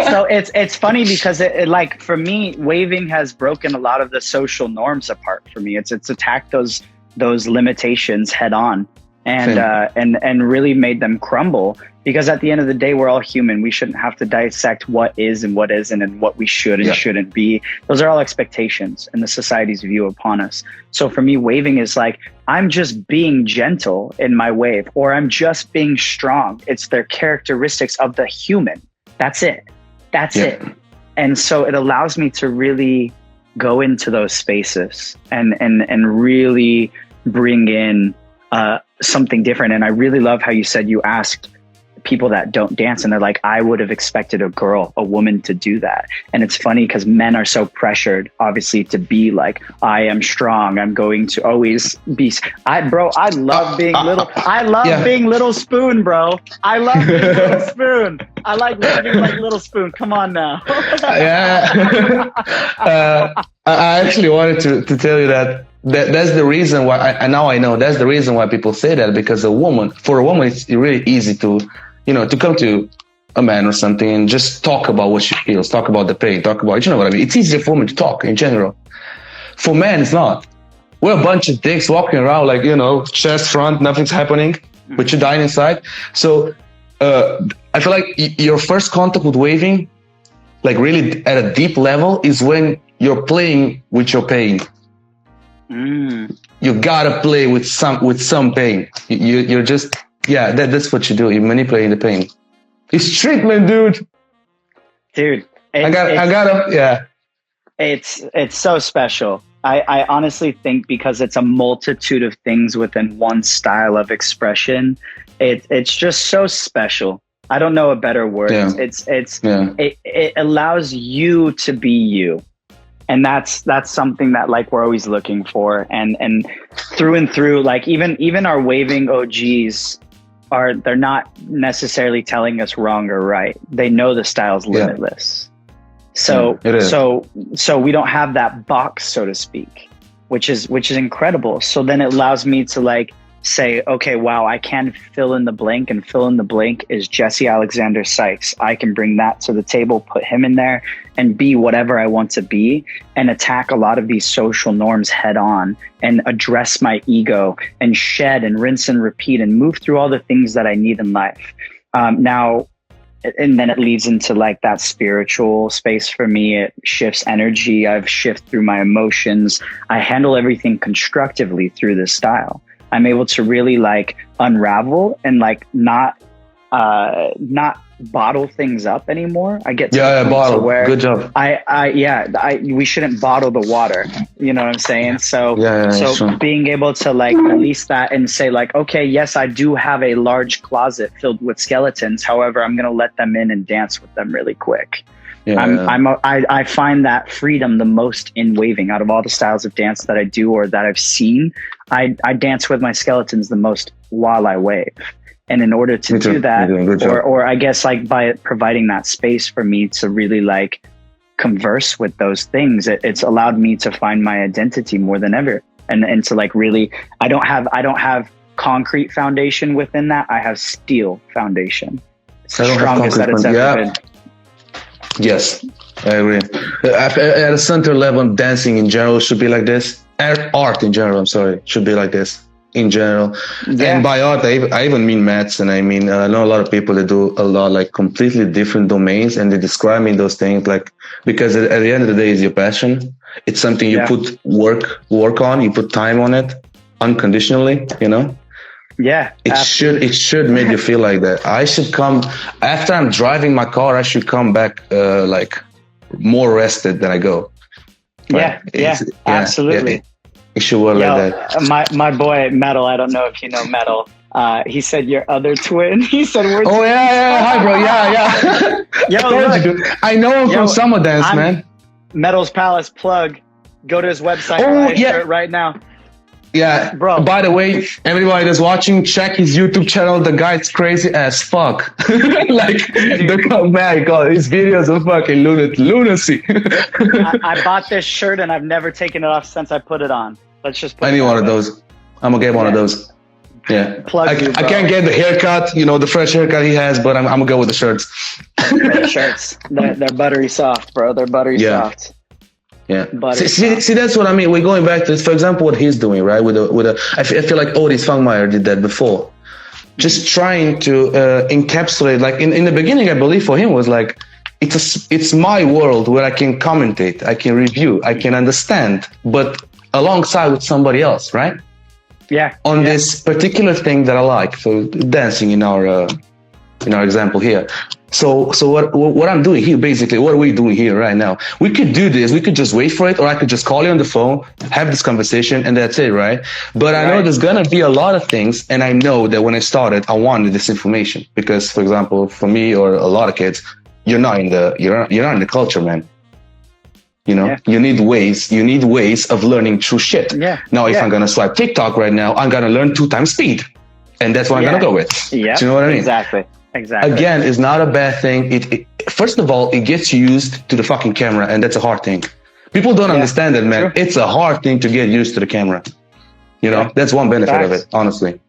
So it's funny because it like for me, waving has broken a lot of the social norms apart for me. It's attacked those limitations head on and really made them crumble. Because at the end of the day, we're all human. We shouldn't have to dissect what is and what isn't and what we should and shouldn't be. Those are all expectations and the society's view upon us. So for me, waving is like, I'm just being gentle in my wave, or I'm just being strong. It's their characteristics of the human. That's it. That's it. And so it allows me to really go into those spaces and really bring in something different. And I really love how you said you asked people that don't dance, and they're like, I would have expected a woman to do that. And it's funny because men are so pressured, obviously, to be like, I am strong. I'm going to always be. I love being little. I love being little spoon, bro. I love being little spoon. I like living like little spoon. Come on now. I actually wanted to tell you that's the reason why. Now I know that's the reason why people say that, because for a woman, it's really easy to come to a man or something and just talk about what she feels, talk about the pain, talk about, you know what I mean? It's easier for women to talk in general. For men, it's not. We're a bunch of dicks walking around like, chest front, nothing's happening, but you're dying inside. So I feel like your first contact with waving, like really at a deep level, is when you're playing with your pain. You gotta play with some pain. You're just, that's what you do. You're manipulating the pain. It's treatment, dude. It's so special. I honestly think because it's a multitude of things within one style of expression. It's just so special. I don't know a better word. It allows you to be you. And that's something that like we're always looking for, and through, like even our waving OGs they're not necessarily telling us wrong or right. They know the style's limitless. So we don't have that box, so to speak, which is incredible. So then it allows me to like say, okay, wow, I can fill in the blank, and fill in the blank is Jesse Alexander Sykes. I can bring that to the table, put him in there, and be whatever I want to be, and attack a lot of these social norms head on, and address my ego, and shed and rinse and repeat, and move through all the things that I need in life. Now, and then it leads into like that spiritual space for me. It shifts energy. I've shifted through my emotions. I handle everything constructively through this style. I'm able to really like unravel and like not bottle things up anymore. I get to bottle. Where good job. We shouldn't bottle the water. You know what I'm saying? So sure. Being able to like release that and say like, okay, yes, I do have a large closet filled with skeletons. However, I'm going to let them in and dance with them really quick. I find that freedom the most in waving. Out of all the styles of dance that I do or that I've seen, I dance with my skeletons the most while I wave. And in order to do that, or I guess like by providing that space for me to really like converse with those things, it's allowed me to find my identity more than ever. And to like really, I don't have concrete foundation within that. I have steel foundation. It's the strongest that it's ever been. Yes, I agree. At a center level, dancing in general should be like this. Art in general, should be like this in general. And by art, I even mean maths, and I mean I know a lot of people that do a lot like completely different domains, and they describe me those things like, because at the end of the day, it's your passion. It's something you put work on. You put time on it unconditionally. It should make you feel like that. I should come after I'm driving my car. I should come back like more rested than I go. Right? Absolutely. It should work like that. My boy Metal. I don't know if you know Metal. He said your other twin. He said we're. Oh yeah. Hi, bro. Yeah. I know him from Summer Dance, man. Metal's Palace plug. Go to his website right now. Yeah, Bro. By the way, everybody that's watching, check his YouTube channel. The guy's crazy as fuck. Like, oh my god, his videos are fucking lunacy. I bought this shirt and I've never taken it off since I put it on. Let's just put I need one of those. I'm gonna get one of those. Yeah. I can't get the haircut, you know, the fresh haircut he has, but I'm gonna go with the shirts. The shirts. They're buttery soft, bro. They're buttery soft. Yeah. See, that's what I mean. We're going back to this, for example, what he's doing, right? I feel like Otis Fangmeyer did that before. Just trying to encapsulate, like in the beginning, I believe for him was like, it's my world where I can commentate, I can review, I can understand, but alongside with somebody else, right? Yeah. On this particular thing that I like. So dancing in our example here. So what I'm doing here, basically, what are we doing here right now? We could do this. We could just wait for it, or I could just call you on the phone, have this conversation, and that's it, right? But I know there's gonna be a lot of things, and I know that when I started, I wanted this information because, for example, for me or a lot of kids, you're not in the culture, man. You know, you need ways of learning true shit. Yeah. Now, if I'm gonna swipe TikTok right now, I'm gonna learn 2 times speed, and that's what I'm gonna go with. Yeah. Do you know what I mean? Exactly. Again, it's not a bad thing. It first of all, it gets used to the fucking camera, and that's a hard thing. People don't understand it, man. True. It's a hard thing to get used to the camera. You know, that's one benefit of it, honestly.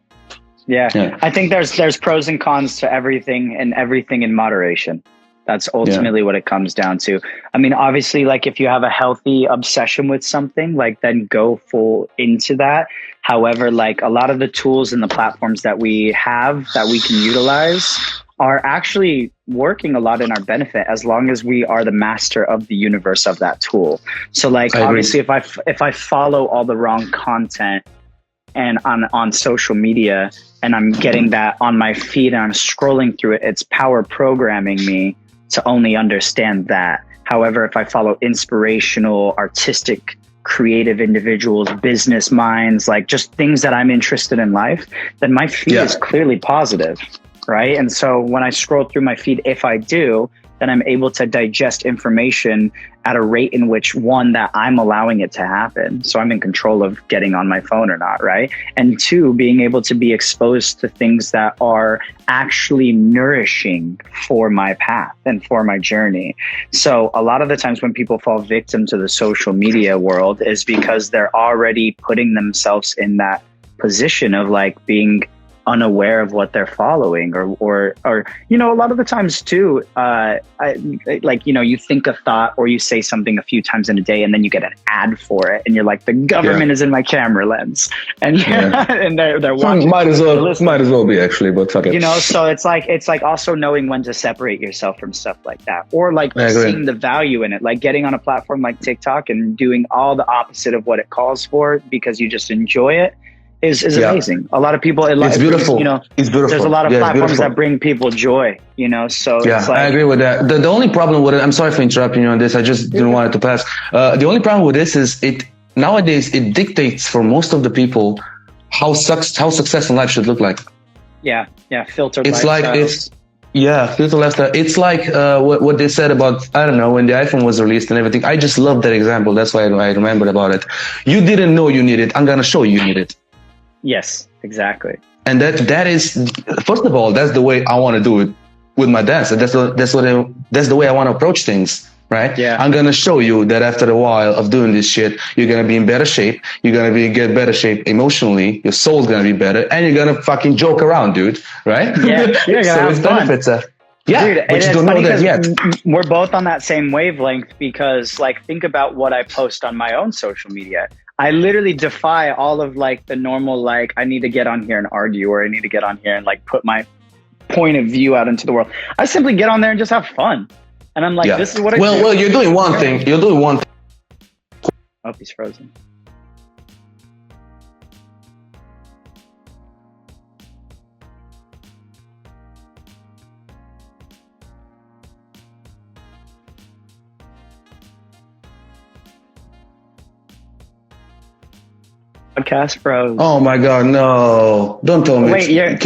Yeah. I think there's pros and cons to everything, and everything in moderation. That's ultimately what it comes down to. I mean, obviously, like if you have a healthy obsession with something, like then go full into that. However, like a lot of the tools and the platforms that we have that we can utilize are actually working a lot in our benefit as long as we are the master of the universe of that tool. So like, obviously, if I follow all the wrong content and on social media and I'm getting that on my feed and I'm scrolling through it, it's power programming me to only understand that. However, if I follow inspirational, artistic, creative individuals, business minds, like just things that I'm interested in life, then my feed is clearly positive, right? And so when I scroll through my feed, if I do, then I'm able to digest information at a rate in which, one, that I'm allowing it to happen. So I'm in control of getting on my phone or not, right? And 2, being able to be exposed to things that are actually nourishing for my path and for my journey. So a lot of the times when people fall victim to the social media world is because they're already putting themselves in that position of like being unaware of what they're following or you know, a lot of the times too, like, you know, you think a thought or you say something a few times in a day and then you get an ad for it and you're like, the government is in my camera lens and and they're watching. Might as well be actually, but fuck it. You know, so it's like also knowing when to separate yourself from stuff like that, or like seeing the value in it, like getting on a platform like TikTok and doing all the opposite of what it calls for because you just enjoy it. Is amazing. A lot of people, it's beautiful. You know, it's beautiful. There's a lot of platforms that bring people joy. You know, so it's like, I agree with that. The only problem with it, I'm sorry for interrupting you on this. I just didn't want it to pass. The only problem with this is nowadays it dictates for most of the people how success in life should look like. Yeah, filtered. It's like filter lifestyle. It's like what they said about, I don't know, when the iPhone was released and everything. I just love that example. That's why I remembered about it. You didn't know you need it. I'm gonna show you need it. Yes, exactly. And that is, first of all, that's the way I want to do it with my dance. That's the way I want to approach things, right? Yeah. I'm going to show you that after a while of doing this shit, you're going to be in better shape. You're going to get better shape emotionally. Your soul's going to be better and you're going to fucking joke around, dude. Right? Yeah. You're so it's benefits. Dude, but you don't know that yet. We're both on that same wavelength because like, think about what I post on my own social media. I literally defy all of like the normal, like I need to get on here and argue or I need to get on here and like put my point of view out into the world. I simply get on there and just have fun. And I'm like, this is what I do. Well, you're doing one thing. You're doing one thing. Oh, he's frozen. Podcast froze. Oh my god, no! Don't tell me. Wait, you're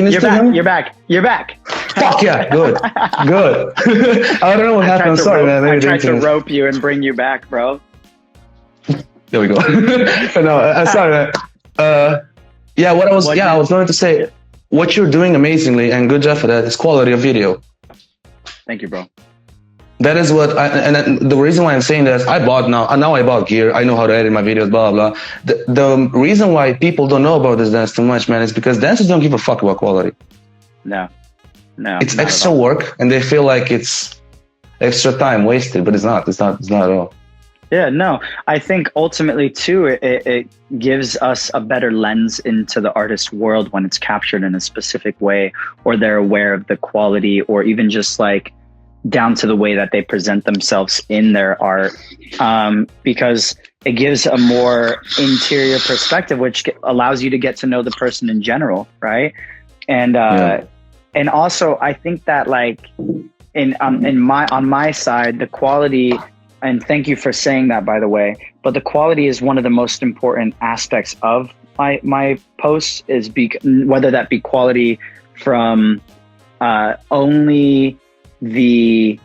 back. You're back. Fuck yeah, good. I don't know what happened. I'm sorry, man. I tried to rope you and bring you back, bro. There we go. No, I'm sorry, man. Yeah, I was going to say, what you're doing amazingly, and good job for that, is quality of video. Thank you, bro. That is what and the reason why I'm saying that is I bought gear. I know how to edit my videos, blah, blah, blah. The reason why people don't know about this dance too much, man, is because dancers don't give a fuck about quality. No. It's extra work, and they feel like it's extra time wasted, but it's not at all. Yeah, no, I think ultimately too, it gives us a better lens into the artist's world when it's captured in a specific way, or they're aware of the quality, or even just like down to the way that they present themselves in their art, because it gives a more interior perspective, which allows you to get to know the person in general, right? And and also I think that like on my side, the quality. And thank you for saying that, by the way. But the quality is one of the most important aspects of my posts, is whether that be quality from only the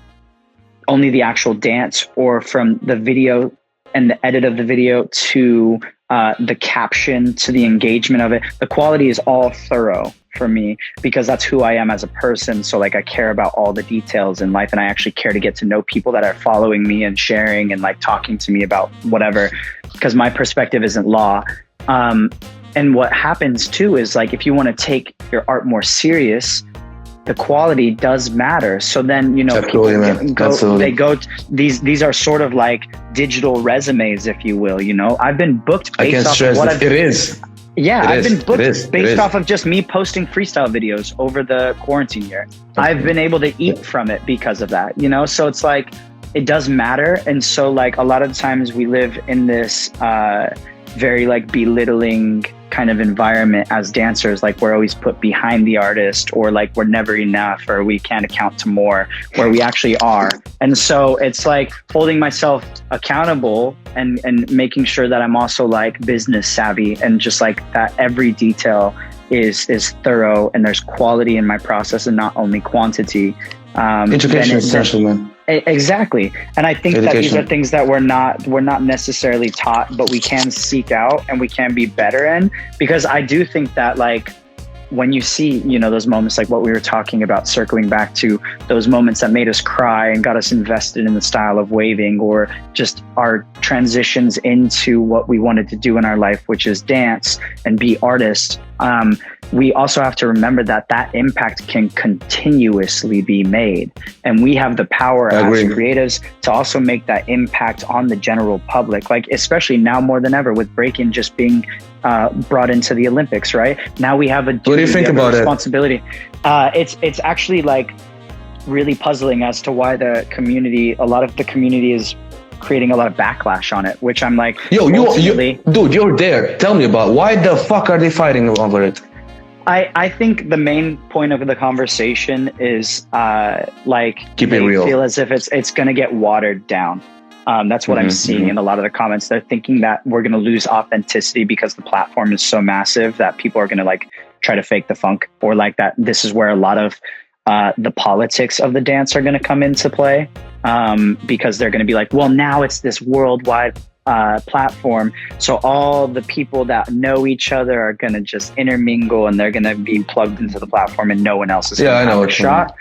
actual dance, or from the video and the edit of the video to the caption, to the engagement of it. The quality is all thorough for me, because that's who I am as a person. So like I care about all the details in life, and I actually care to get to know people that are following me and sharing and like talking to me about whatever, because my perspective isn't law. And what happens too is like, if you want to take your art more serious, the quality does matter. So then, you know, these are sort of like digital resumes, if you will, you know. I've been booked based off of what I've been booked based off of just me posting freestyle videos over the quarantine year. I've been able to eat from it because of that, you know? So it's like, it does matter. And so like a lot of times we live in this very like belittling kind of environment as dancers. Like we're always put behind the artist, or like we're never enough, or we can't account to more, where we actually are. And so it's like holding myself accountable and making sure that I'm also like business savvy, and just like that every detail is thorough, and there's quality in my process and not only quantity. Education is essential, man. Exactly. And I think that these are things that we're not necessarily taught, but we can seek out and we can be better in, because I do think that like when you see, you know, those moments like what we were talking about, circling back to those moments that made us cry and got us invested in the style of waving, or just our transitions into what we wanted to do in our life, which is dance and be artists. We also have to remember that that impact can continuously be made. And we have the power as creatives to also make that impact on the general public, like especially now more than ever with breaking just being brought into the Olympics, right? Now we have a duty, what do you think about responsibility. It's actually like really puzzling as to why a lot of the community is creating a lot of backlash on it, which I'm like, dude, you're there. Tell me about why the fuck are they fighting over it? I think the main point of the conversation is like keep it real. Feel as if it's going to get watered down. That's what I'm seeing in a lot of the comments. They're thinking that we're going to lose authenticity because the platform is so massive that people are going to like try to fake the funk, or like that this is where a lot of the politics of the dance are going to come into play, because they're going to be like, well, now it's this worldwide platform, so all the people that know each other are going to just intermingle, and they're going to be plugged into the platform, and no one else is going to have a shot.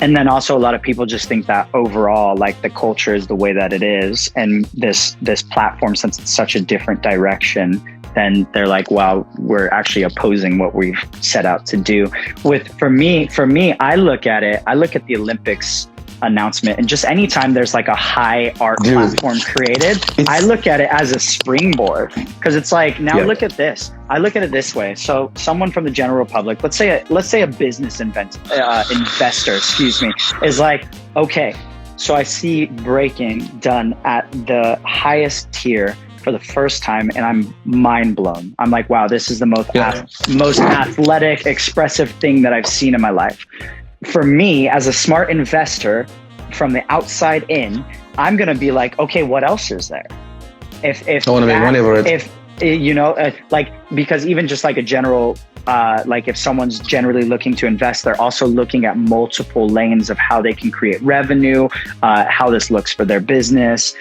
And then also a lot of people just think that overall, like the culture is the way that it is, and this platform, since it's such a different direction, then they're like, wow, we're actually opposing what we've set out to do. For me, I look at the Olympics announcement, and just anytime there's like a high art platform created, I look at it as a springboard, because it's like, now look at this. I look at it this way. So someone from the general public, let's say a business investor, is like, okay, so I see breaking done at the highest tier for the first time, and I'm mind blown. I'm like, wow, this is the most athletic, expressive thing that I've seen in my life. For me, as a smart investor from the outside in, I'm going to be like, okay, what else is there? If like, because even just like a general, like if someone's generally looking to invest, they're also looking at multiple lanes of how they can create revenue, how this looks for their business,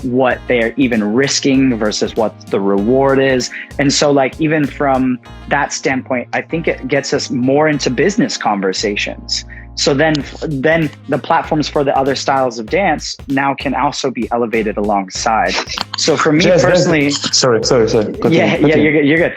what they're even risking versus what the reward is. And so like, even from that standpoint, I think it gets us more into business conversations. So then the platforms for the other styles of dance now can also be elevated alongside. So for me personally, sorry. Continue. Yeah, you're good.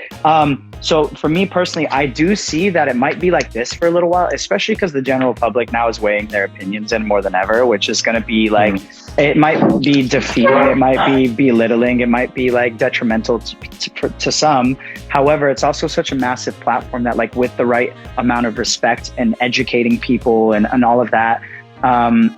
So for me personally, I do see that it might be like this for a little while, especially because the general public now is weighing their opinions in more than ever, which is going to be like, it might be defeating, it might be belittling, it might be like detrimental to some. However, it's also such a massive platform that like with the right amount of respect and educating people and all of that,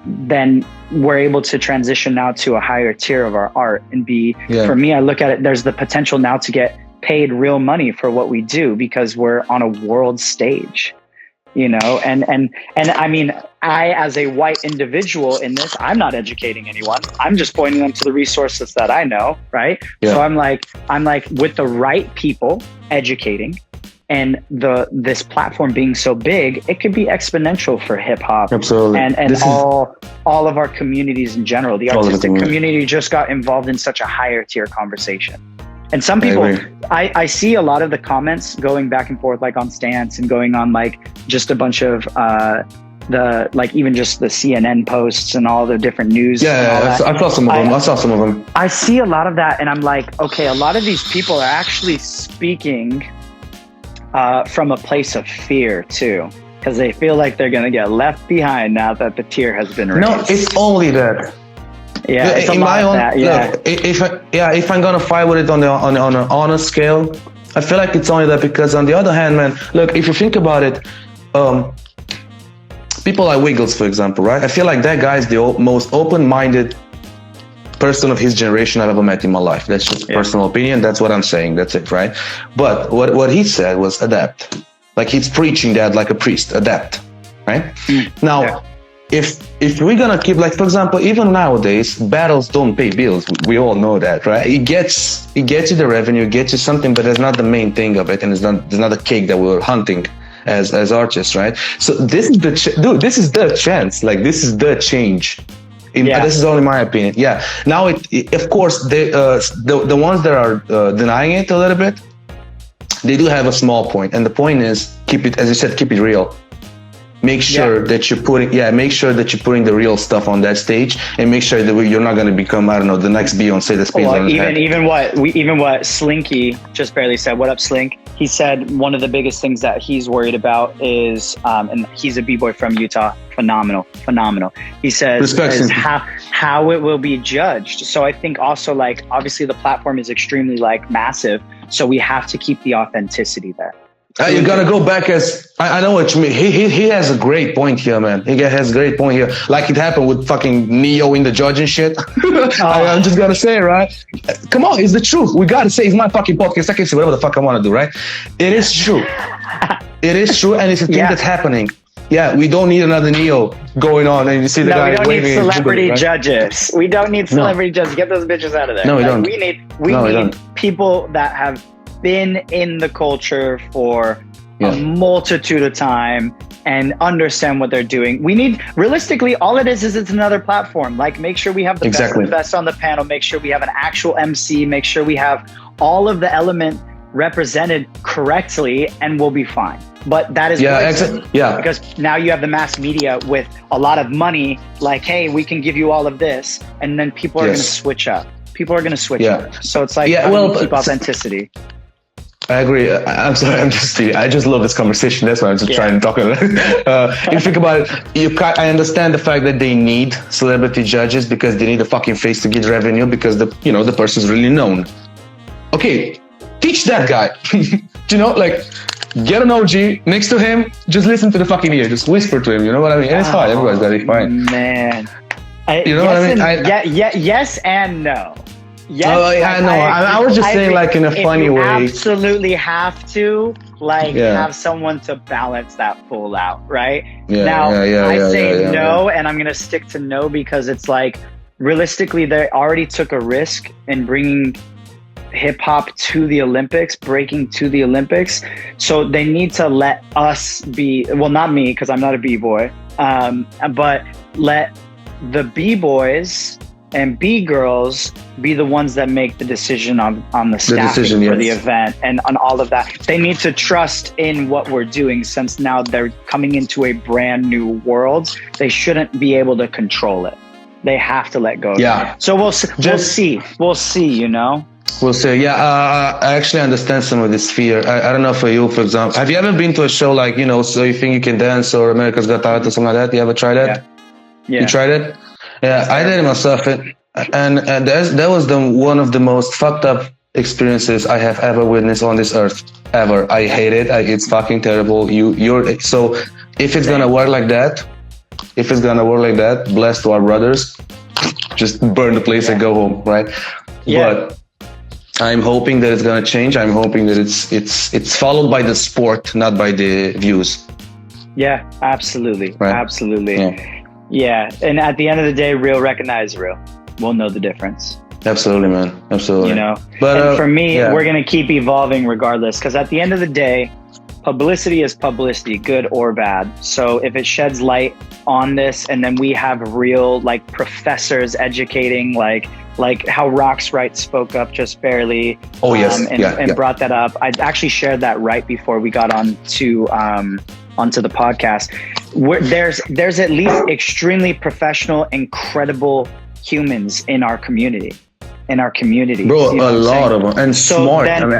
then we're able to transition now to a higher tier of our art and for me, I look at it, there's the potential now to get paid real money for what we do because we're on a world stage, and I mean, I, as a white individual in this, I'm not educating anyone. I'm just pointing them to the resources that I know. Right. Yeah. So I'm like with the right people educating, and this platform being so big, it could be exponential for hip hop. Absolutely. And all of our communities in general. The artistic community just got involved in such a higher tier conversation. And some people, I see a lot of the comments going back and forth, like on Stance and going on like just a bunch of even just the CNN posts and all the different news. Yeah, I saw some of them. I see a lot of that, and I'm like, okay, a lot of these people are actually speaking from a place of fear too, because they feel like they're going to get left behind now that the tier has been raised. No, it's only that. Yeah, it's in my own that, yeah. Look, if I'm gonna fight with it on an honest scale, I feel like it's only that because on the other hand, man, look, if you think about it, people like Wiggles, for example, right? I feel like that guy is the most open-minded person of his generation I've ever met in my life. That's just personal opinion. That's what I'm saying. That's it, right? But what he said was adapt. Like he's preaching that like a priest, adapt, right? Now, if we're gonna keep, like, for example, even nowadays, battles don't pay bills. We all know that, right? It gets you the revenue, it gets you something, but it's not the main thing of it, and it's not the cake that we're hunting as artists, right? So this is this is the chance. Like this is the change. This is only my opinion. Yeah. Now, of course, the ones that are denying it a little bit, they do have a small point, and the point is keep it, as you said, keep it real. Make sure that you're putting the real stuff on that stage, and make sure that you're not going to become, I don't know, the next Beyonce that's paid on his head. Even what Slinky just barely said. What up, Slink? He said one of the biggest things that he's worried about is, and he's a b-boy from Utah, phenomenal. He says is how it will be judged. So I think also, like, obviously the platform is extremely like massive, so we have to keep the authenticity there. You gotta go back I know what you mean. He has a great point here, man. He has a great point here. Like it happened with fucking Neo in the judge and shit. I'm just gonna say, right? Come on, it's the truth. We gotta say, it's my fucking podcast. I can say whatever the fuck I want to do, right? It is true. It is true, and it's a thing that's happening. Yeah, we don't need another Neo going on, and you see the guy waving. We don't need celebrity judges. We don't need celebrity judges. Get those bitches out of there. No, we don't. We need people that have been in the culture for a multitude of time and understand what they're doing. We need, realistically, all it is it's another platform. Like, make sure we have the best of the best on the panel, make sure we have an actual MC, make sure we have all of the element represented correctly, and we'll be fine. But that is because now you have the mass media with a lot of money, like, hey, we can give you all of this, and then people are going to switch up. So it's like, keep authenticity. I agree. I'm sorry. I just love this conversation. That's why I'm just trying to talk about it. If you think about it, I understand the fact that they need celebrity judges because they need a fucking face to get revenue because the person's really known. Okay, teach that guy. Like, get an OG next to him. Just listen to the fucking ear. Just whisper to him. You know what I mean? And it's fine. Everybody's got to be fine. Man, what I mean? Yes and no. Yes, I know. I was just saying, like, in a funny way. Absolutely have to have someone to balance that pull out, right? I say no, and I'm gonna stick to no because it's like, realistically, they already took a risk in bringing hip hop to the Olympics, breaking to the Olympics. So they need to let us be, well, not me, because I'm not a b-boy, but let the b-boys and b-girls be the ones that make the decision on the staffing for the event and on all of that. They need to trust in what we're doing, since now they're coming into a brand new world. They shouldn't be able to control it. They have to let go. Yeah. So we'll see. We'll see, you know? We'll see. Yeah, I actually understand some of this fear. I don't know for you, for example. Have you ever been to a show like, you know, So You Think You Can Dance or America's Got Talent or something like that? You ever tried that? Yeah. You tried it? Yeah, I did it myself. And that was one of the most fucked up experiences I have ever witnessed on this earth. Ever. I hate it. It's fucking terrible. So if it's going to work like that, bless to our brothers, just burn the place and go home, right? Yeah. But I'm hoping that it's gonna change. I'm hoping that it's followed by the sport, not by the views. Yeah, absolutely. Right? Absolutely. Yeah. And at the end of the day, real recognize real. We'll know the difference. Absolutely, man. Absolutely. You know, but and for me, we're gonna keep evolving regardless, because at the end of the day, publicity is publicity, good or bad. So if it sheds light on this, and then we have real like professors educating, like how Rox Wright spoke up just barely. Oh yes, and brought that up. I actually shared that right before we got onto the podcast. There's at least extremely professional, incredible humans in our community. Bro, a lot of them, and so smart. Then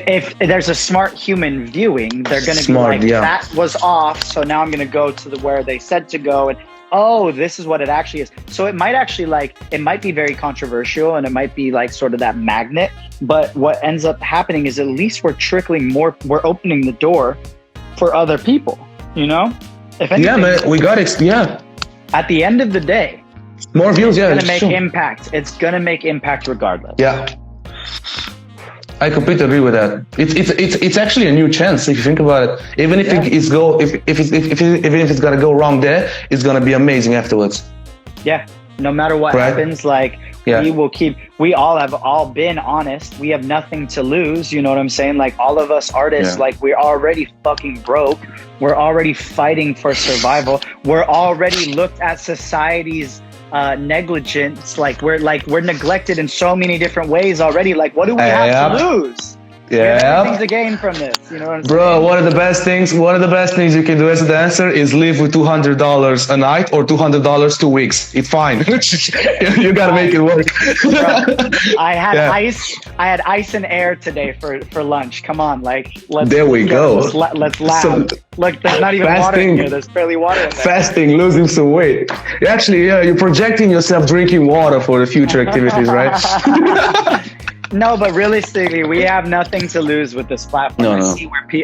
if there's a smart human viewing, they're going to be like, that was off, so now I'm going to go to where they said to go, and oh, this is what it actually is. So it might actually it might be very controversial, and it might be like sort of that magnet, but what ends up happening is at least we're opening the door for other people, you know? If anything, yeah, man, we got it. Yeah. At the end of the day, more views, it's gonna make impact. It's gonna make impact regardless. Yeah, I completely agree with that. It's actually a new chance if you think about it. Even if it's gonna go wrong there, it's gonna be amazing afterwards. Yeah, no matter what happens, we all have been honest. We have nothing to lose. You know what I'm saying? Like all of us artists, we're already fucking broke. We're already fighting for survival. We're already looked at society's negligence, we're neglected in so many different ways already. Like, what do we have to lose? Yeah, things to gain from this. You know what I'm saying? Bro, one of the best things you can do as a dancer is live with $200 a night or $200 2 weeks. It's fine. You gotta make it work. Bro, I had ice and air today for lunch. Come on, let's laugh. So, look, there's not even water in here. There's barely water in there. Fasting, losing some weight. Actually, you're projecting yourself drinking water for the future activities, right? No, but realistically, we have nothing to lose with this platform. No.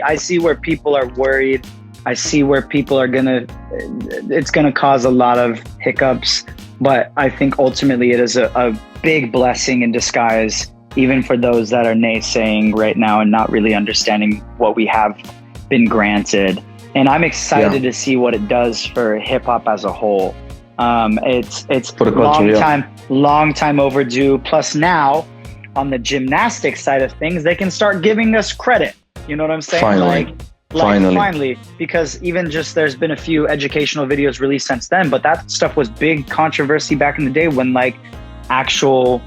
I see where people are worried. I see where people are it's gonna cause a lot of hiccups. But I think ultimately it is a big blessing in disguise, even for those that are naysaying right now and not really understanding what we have been granted. And I'm excited to see what it does for hip hop as a whole. It's long time overdue. Plus now, on the gymnastics side of things, they can start giving us credit. You know what I'm saying? Finally, because even just there's been a few educational videos released since then, but that stuff was big controversy back in the day when actual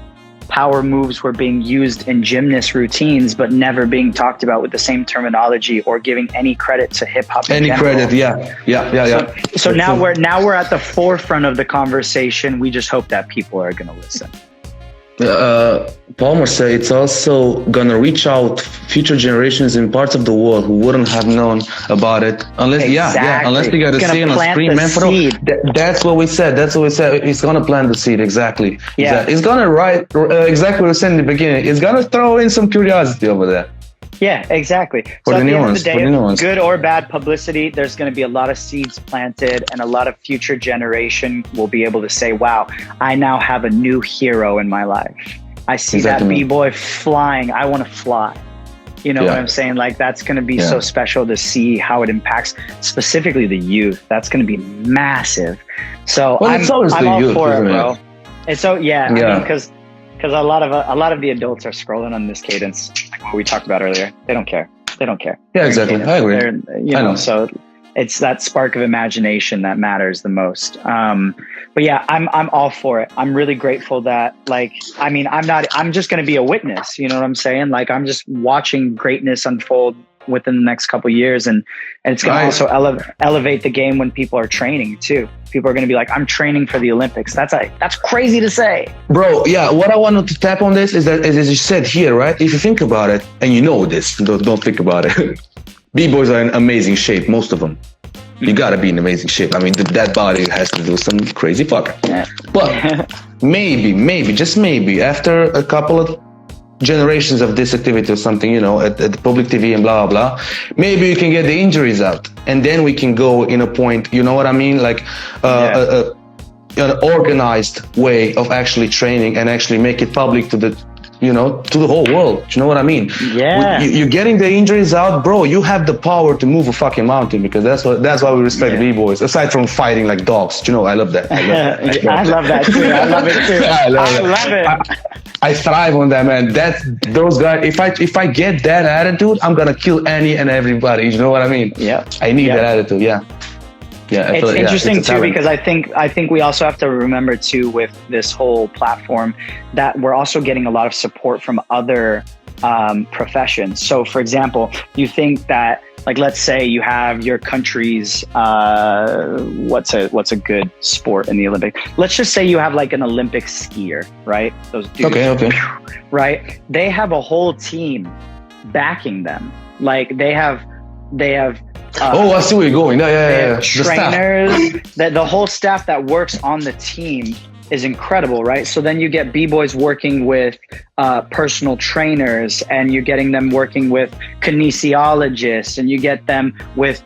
power moves were being used in gymnast routines, but never being talked about with the same terminology or giving any credit to hip hop. Any credit, yeah. So now we're at the forefront of the conversation. We just hope that people are going to listen. Palmer said it's also gonna reach out future generations in parts of the world who wouldn't have known about it unless unless they got to see it on screen, man. That's what we said. It's gonna plant the seed. Exactly. It's gonna write exactly what we said in the beginning. It's gonna throw in some curiosity over there. Yeah, exactly. For the new ones. Good or bad publicity, there's going to be a lot of seeds planted, and a lot of future generation will be able to say, wow, I now have a new hero in my life. I see that B-boy flying. I want to fly. You know what I'm saying? That's going to be so special to see how it impacts specifically the youth. That's going to be massive. So I'm all for it, bro. And so, I mean, because Because a lot of the adults are scrolling on this cadence, like what we talked about earlier. They don't care. They don't care. Yeah, exactly. I agree. I know. So it's that spark of imagination that matters the most. But yeah, I'm all for it. I'm really grateful that, like, I mean, I'm just going to be a witness. You know what I'm saying? Like, I'm just watching greatness unfold within the next couple of years, and it's going to also elevate the game when people are training too. People are going to be like, I'm training for the Olympics. That's crazy to say, bro. Yeah, what I wanted to tap on this is that, as you said here, right? If you think about it, and you know this, don't think about it. B-boys are in amazing shape, most of them. You gotta be in amazing shape. I mean, that body has to do some crazy fucking. Yeah. But maybe, just maybe, after a couple of generations of this activity or something, you know, at the public TV and blah, blah, blah, maybe you can get the injuries out. And then we can go in a point, you know what I mean? Like an organized way of actually training and actually make it public to the, you know, to the whole world. You know what I mean? Yeah. You're getting the injuries out, bro. You have the power to move a fucking mountain, because that's why we respect B-boys. Aside from fighting like dogs, you know, I love that. I love that too. I love it too. I love it. I thrive on that, man. Those guys. If I get that attitude, I'm gonna kill any and everybody. You know what I mean? Yeah. I need that attitude. Yeah. Yeah, it's interesting too, because I think we also have to remember too, with this whole platform, that we're also getting a lot of support from other professions. So for example, you think that, like, let's say you have your country's what's a good sport in the Olympics? Let's just say you have like an Olympic skier, right? Those dudes, okay. Right? They have a whole team backing them. Like they have I see where you're going. Yeah. Trainers, the whole staff that works on the team is incredible, right? So then you get B-boys working with personal trainers, and you're getting them working with kinesiologists, and you get them with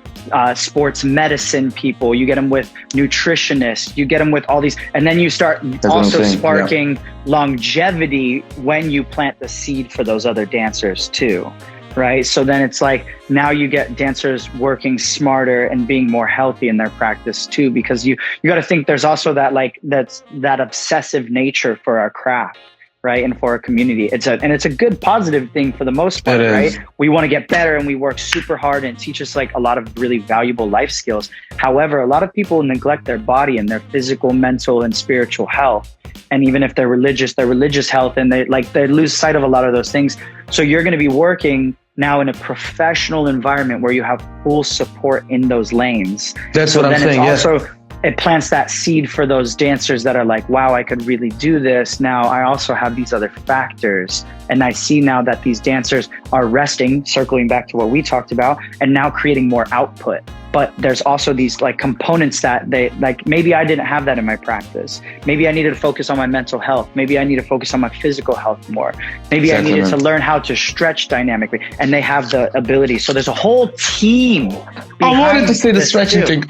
sports medicine people, you get them with nutritionists, you get them with all these, and then you start also sparking longevity when you plant the seed for those other dancers too. Right. So then it's like, now you get dancers working smarter and being more healthy in their practice too, because you got to think there's also that obsessive nature for our craft, right? And for our community. It's a good positive thing for the most part, right? We want to get better and we work super hard, and it teaches like a lot of really valuable life skills. However, a lot of people neglect their body and their physical, mental, and spiritual health. And even if they're religious, their religious health, and they lose sight of a lot of those things. So you're going to be working now in a professional environment where you have full support in those lanes. That's what I'm saying. Also, it plants that seed for those dancers that are like, wow, I could really do this. Now I also have these other factors. And I see now that these dancers are resting, circling back to what we talked about, and now creating more output. But there's also these like components that they like, maybe I didn't have that in my practice. Maybe I needed to focus on my mental health. Maybe I need to focus on my physical health more. Maybe I needed to learn how to stretch dynamically, and they have the ability. So there's a whole team. I wanted to say the stretching thing.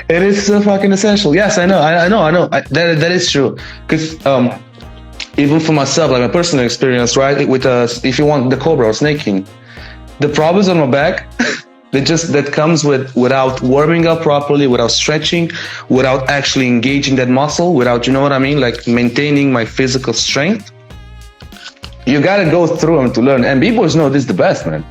It is so fucking essential. Yes, I know. That is true. Because even for myself, like my personal experience, right? With if you want the cobra or snaking, the problems on my back, that comes without warming up properly, without stretching, without actually engaging that muscle, without, you know what I mean, like maintaining my physical strength. You gotta go through them to learn. And B-boys know this the best, man.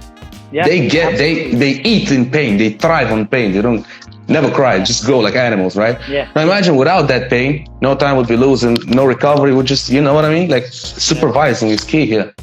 Yeah, they eat in pain. They thrive on pain. They don't never cry. Just go like animals, right? Yeah. Now imagine without that pain, no time would be losing, no recovery would just, you know what I mean? Like supervising is key here.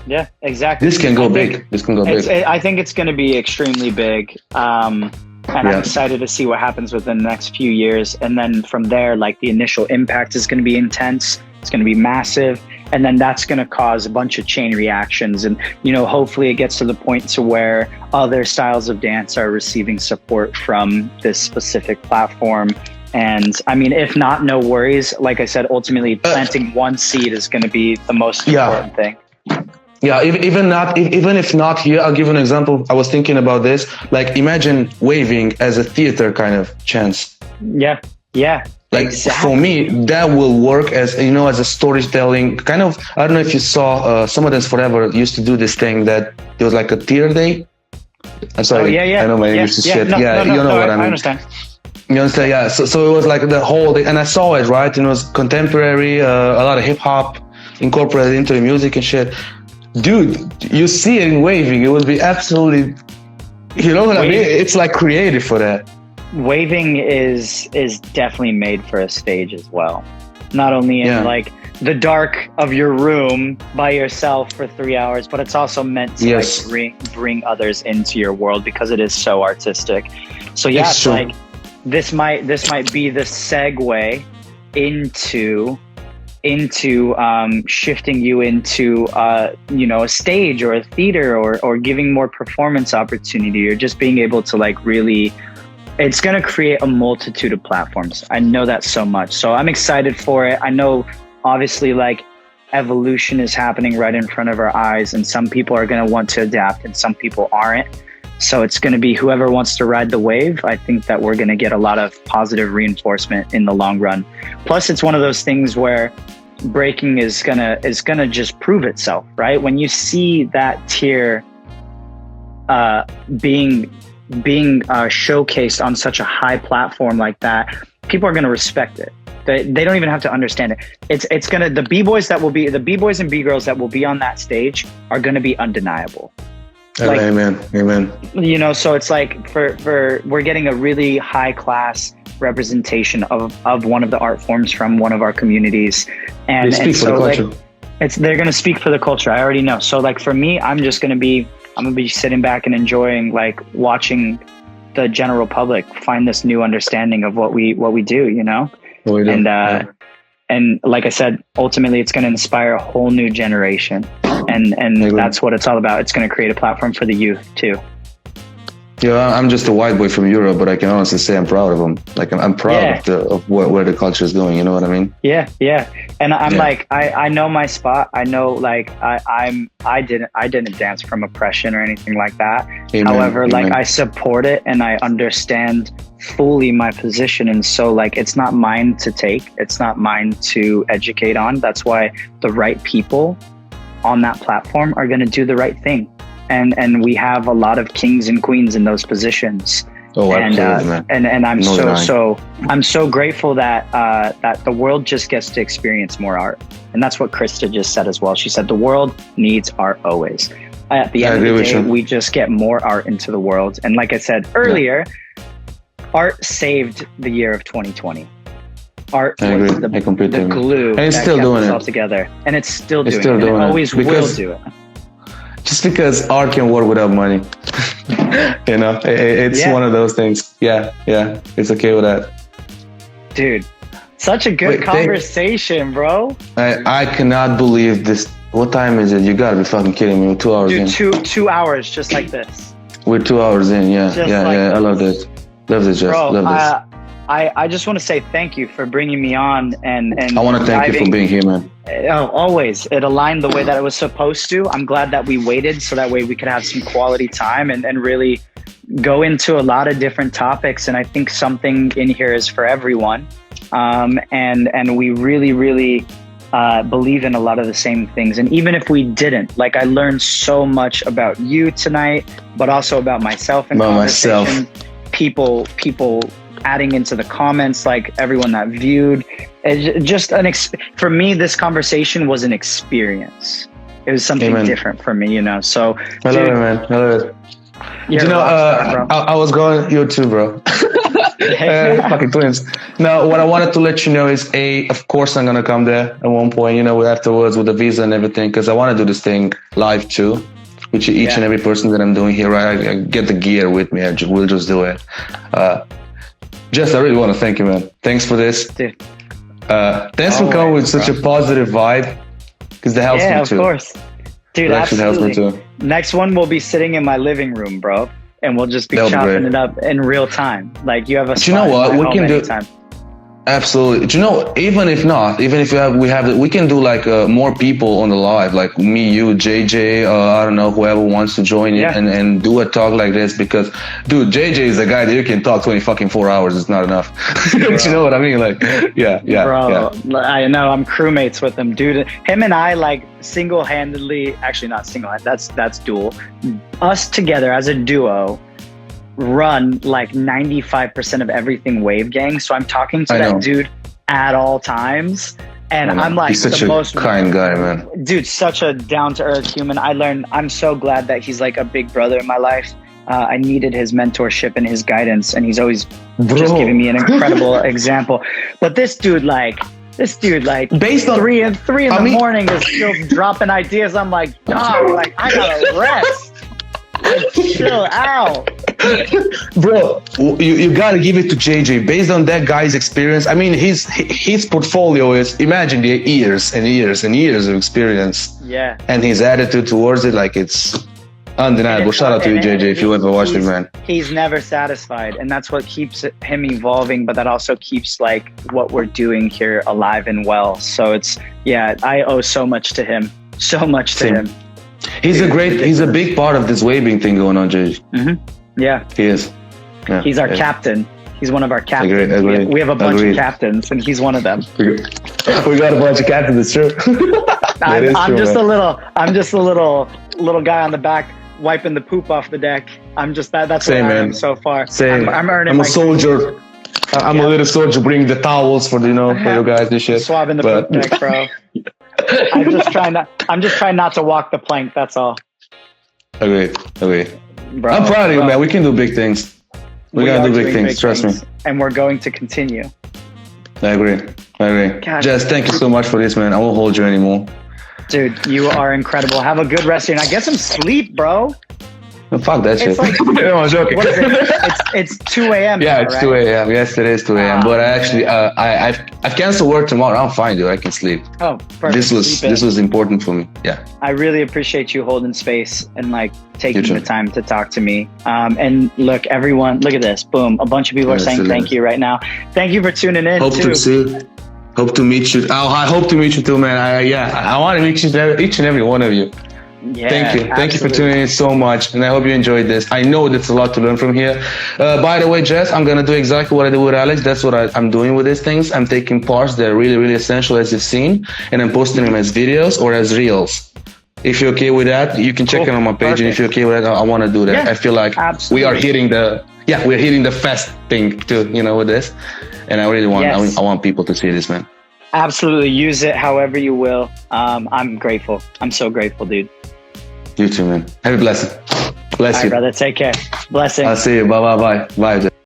Yeah, exactly. This can go big. I think it's going to be extremely big. And I'm excited to see what happens within the next few years. And then from there, like the initial impact is going to be intense. It's going to be massive. And then that's going to cause a bunch of chain reactions. And, you know, hopefully it gets to the point to where other styles of dance are receiving support from this specific platform. And I mean, if not, no worries. Like I said, ultimately planting one seed is going to be the most important thing. Yeah, even if not here, I'll give an example. I was thinking about this. Like, imagine waving as a theater kind of chance. Yeah. Like exactly. For me, that will work as, you know, as a storytelling kind of. I don't know if you saw Some of Dance Forever used to do this thing that there was like a tear day. I'm sorry. Oh, yeah. I know my English is shit. No, you know what I mean. I understand. You understand? Yeah. So it was like the whole thing, and I saw it, right? And it was contemporary, a lot of hip hop incorporated into the music and shit. Dude, you see it in waving, it would be absolutely, you know what I mean? It's like created for that. Waving is definitely made for a stage as well. Not only in like the dark of your room by yourself for 3 hours, but it's also meant to like bring others into your world because it is so artistic. So yeah, it's like this might be the segue into shifting you into you know, a stage or a theater or giving more performance opportunity or just being able to like really, it's going to create a multitude of platforms. I know that so much. So I'm excited for it. I know obviously like evolution is happening right in front of our eyes, and some people are going to want to adapt and some people aren't. So it's going to be whoever wants to ride the wave. I think that we're going to get a lot of positive reinforcement in the long run. Plus, it's one of those things where breaking is gonna just prove itself, right? When you see that tier being showcased on such a high platform like that, people are going to respect it. They don't even have to understand it. It's gonna, the b-boys and b-girls that will be on that stage are going to be undeniable. Like, amen. You know, so it's like for we're getting a really high class representation of one of the art forms from one of our communities, and so like they're going to speak for the culture. I already know. So like for me, I'm going to be sitting back and enjoying, like watching the general public find this new understanding of what we do, you know? And like I said, ultimately it's going to inspire a whole new generation. And that's what it's all about. It's going to create a platform for the youth too. Yeah, I'm just a white boy from Europe, but I can honestly say I'm proud of them. Like I'm proud of where the culture is going. You know what I mean? Yeah. And I'm like, I know my spot. I know, like I didn't dance from oppression or anything like that. Amen. However, like I support it and I understand fully my position. And so like, it's not mine to take. It's not mine to educate on. That's why the right people on that platform are going to do the right thing. And we have a lot of kings and queens in those positions. Oh, absolutely, man. And I'm I'm so grateful that that the world just gets to experience more art. And that's what Krista just said as well. She said the world needs art always. At the end of the day, we just get more art into the world. And like I said earlier, art saved the year of 2020. Art was the glue and it's still doing it all together. And it's still doing it. It always will do it. Just because art can work without money, you know, it's one of those things. Yeah, it's okay with that. Dude, such a good conversation, bro. I cannot believe this. What time is it? You gotta be fucking kidding me. We're 2 hours in. 2 hours, just like this. We're 2 hours in. Yeah. I love this. Love this, Jeff. Bro, love this. I just want to say thank you for bringing me on and I want to thank you for being here, man. Always. It aligned the way that it was supposed to. I'm glad that we waited so that way we could have some quality time and really go into a lot of different topics. And I think something in here is for everyone. And we really believe in a lot of the same things. And even if we didn't, like I learned so much about you tonight, but also about myself and conversation. People adding into the comments, like everyone that viewed. Just for me, this conversation was an experience. It was something different for me, you know. So I love it, man. I love it. You know, I was going, you too, bro. Fucking twins. Now, what I wanted to let you know is, of course, I'm gonna come there at one point. You know, afterwards with the visa and everything, because I want to do this thing live too. Which each and every person that I'm doing here, right? I get the gear with me. We'll just do it. Jess, I really want to thank you, man. Thanks for this. Dude. Thanks for coming with such a positive vibe, because that helps me too. Yeah, of course. Dude, absolutely. Helps me too. Next one will be sitting in my living room, bro. And we'll just be chopping it up in real time. Like you have a spot. Do you know what? We can do anytime. Absolutely. Do you know, even if we can do like more people on the live, like me, you, JJ, I don't know, whoever wants to join it and do a talk like this, because dude, JJ is a guy that you can talk 4 hours. It's not enough. You know what I mean? Like, bro, I know, I'm crewmates with him, dude. Him and I, like single-handedly, actually not single, that's dual. Us together as a duo run like 95% of everything Wave Gang. So I'm talking to I that know. dude at all times. And I'm like, he's such the a most kind guy, man. dude, such a down-to-earth human. I'm so glad that he's like a big brother in my life. I needed his mentorship and his guidance, and he's always just giving me an incredible example. But this dude, like Based on three in the morning is still dropping ideas. I'm like, dog, like I gotta rest. Like, chill out. Bro, you gotta give it to JJ. Based on that guy's experience, I mean, his portfolio is, imagine the years and years and years of experience. Yeah. And his attitude towards it, like, it's undeniable. Shout out to you, JJ, if you ever watched it, man. He's never satisfied, and that's what keeps him evolving, but that also keeps like what we're doing here alive and well. So it's, yeah, I owe so much to him. So much to him. He's a big part of this waving thing going on, JJ. Mm-hmm. Yeah. He is. Yeah. He's our captain. He's one of our captains. Agreed. We have a bunch of captains, and he's one of them. We got a bunch of captains. It's true. I'm just a little guy on the back wiping the poop off the deck. I'm just that's Same, what I man. am so far. Same. I'm earning. I'm a soldier. I'm a little soldier. Bring the towels for for you guys and shit. Swabbing the poop deck, bro. I'm just trying not to walk the plank. That's all. Agreed. Bro, I'm proud of you, man. We can do big things. We gotta do big things. Trust me. And we're going to continue. I agree. God, Jess, thank you so much for this, man. I won't hold you anymore. Dude, you are incredible. Have a good rest of your night. Get some sleep, bro. Oh, fuck that shit. Like, no, I'm joking. What is it? It's 2 a.m. Yeah, now, it's right? 2 a.m. Yes, it is 2 a.m. But I actually, I've canceled work tomorrow. I'm fine, dude. I can sleep. Oh, perfect. This was important for me. Yeah. I really appreciate you holding space and like taking the time to talk to me. And look, everyone, look at this. Boom. A bunch of people are saying thank you right now. Thank you for tuning in. Hope to meet you. I hope to meet you too, man. I want to meet each and every one of you. Yeah, Thank you for tuning in so much, and I hope you enjoyed this. I know there's a lot to learn from here. By the way, Jess, I'm gonna do exactly what I did with Alex. That's what I'm doing with these things. I'm taking parts that are really, really essential, as you've seen, and I'm posting them as videos or as reels. If you're okay with that, you can check it on my page. Perfect. And if you're okay with that, I want to do that. Yeah, I feel like we are hitting the fast thing too, with this, and I really want I want people to see this, man. Absolutely, use it however you will. I'm grateful. I'm so grateful, dude. You too, man. Have a blessing. Bless you. All right, brother. Take care. Blessing. I'll see you. Bye. Bye.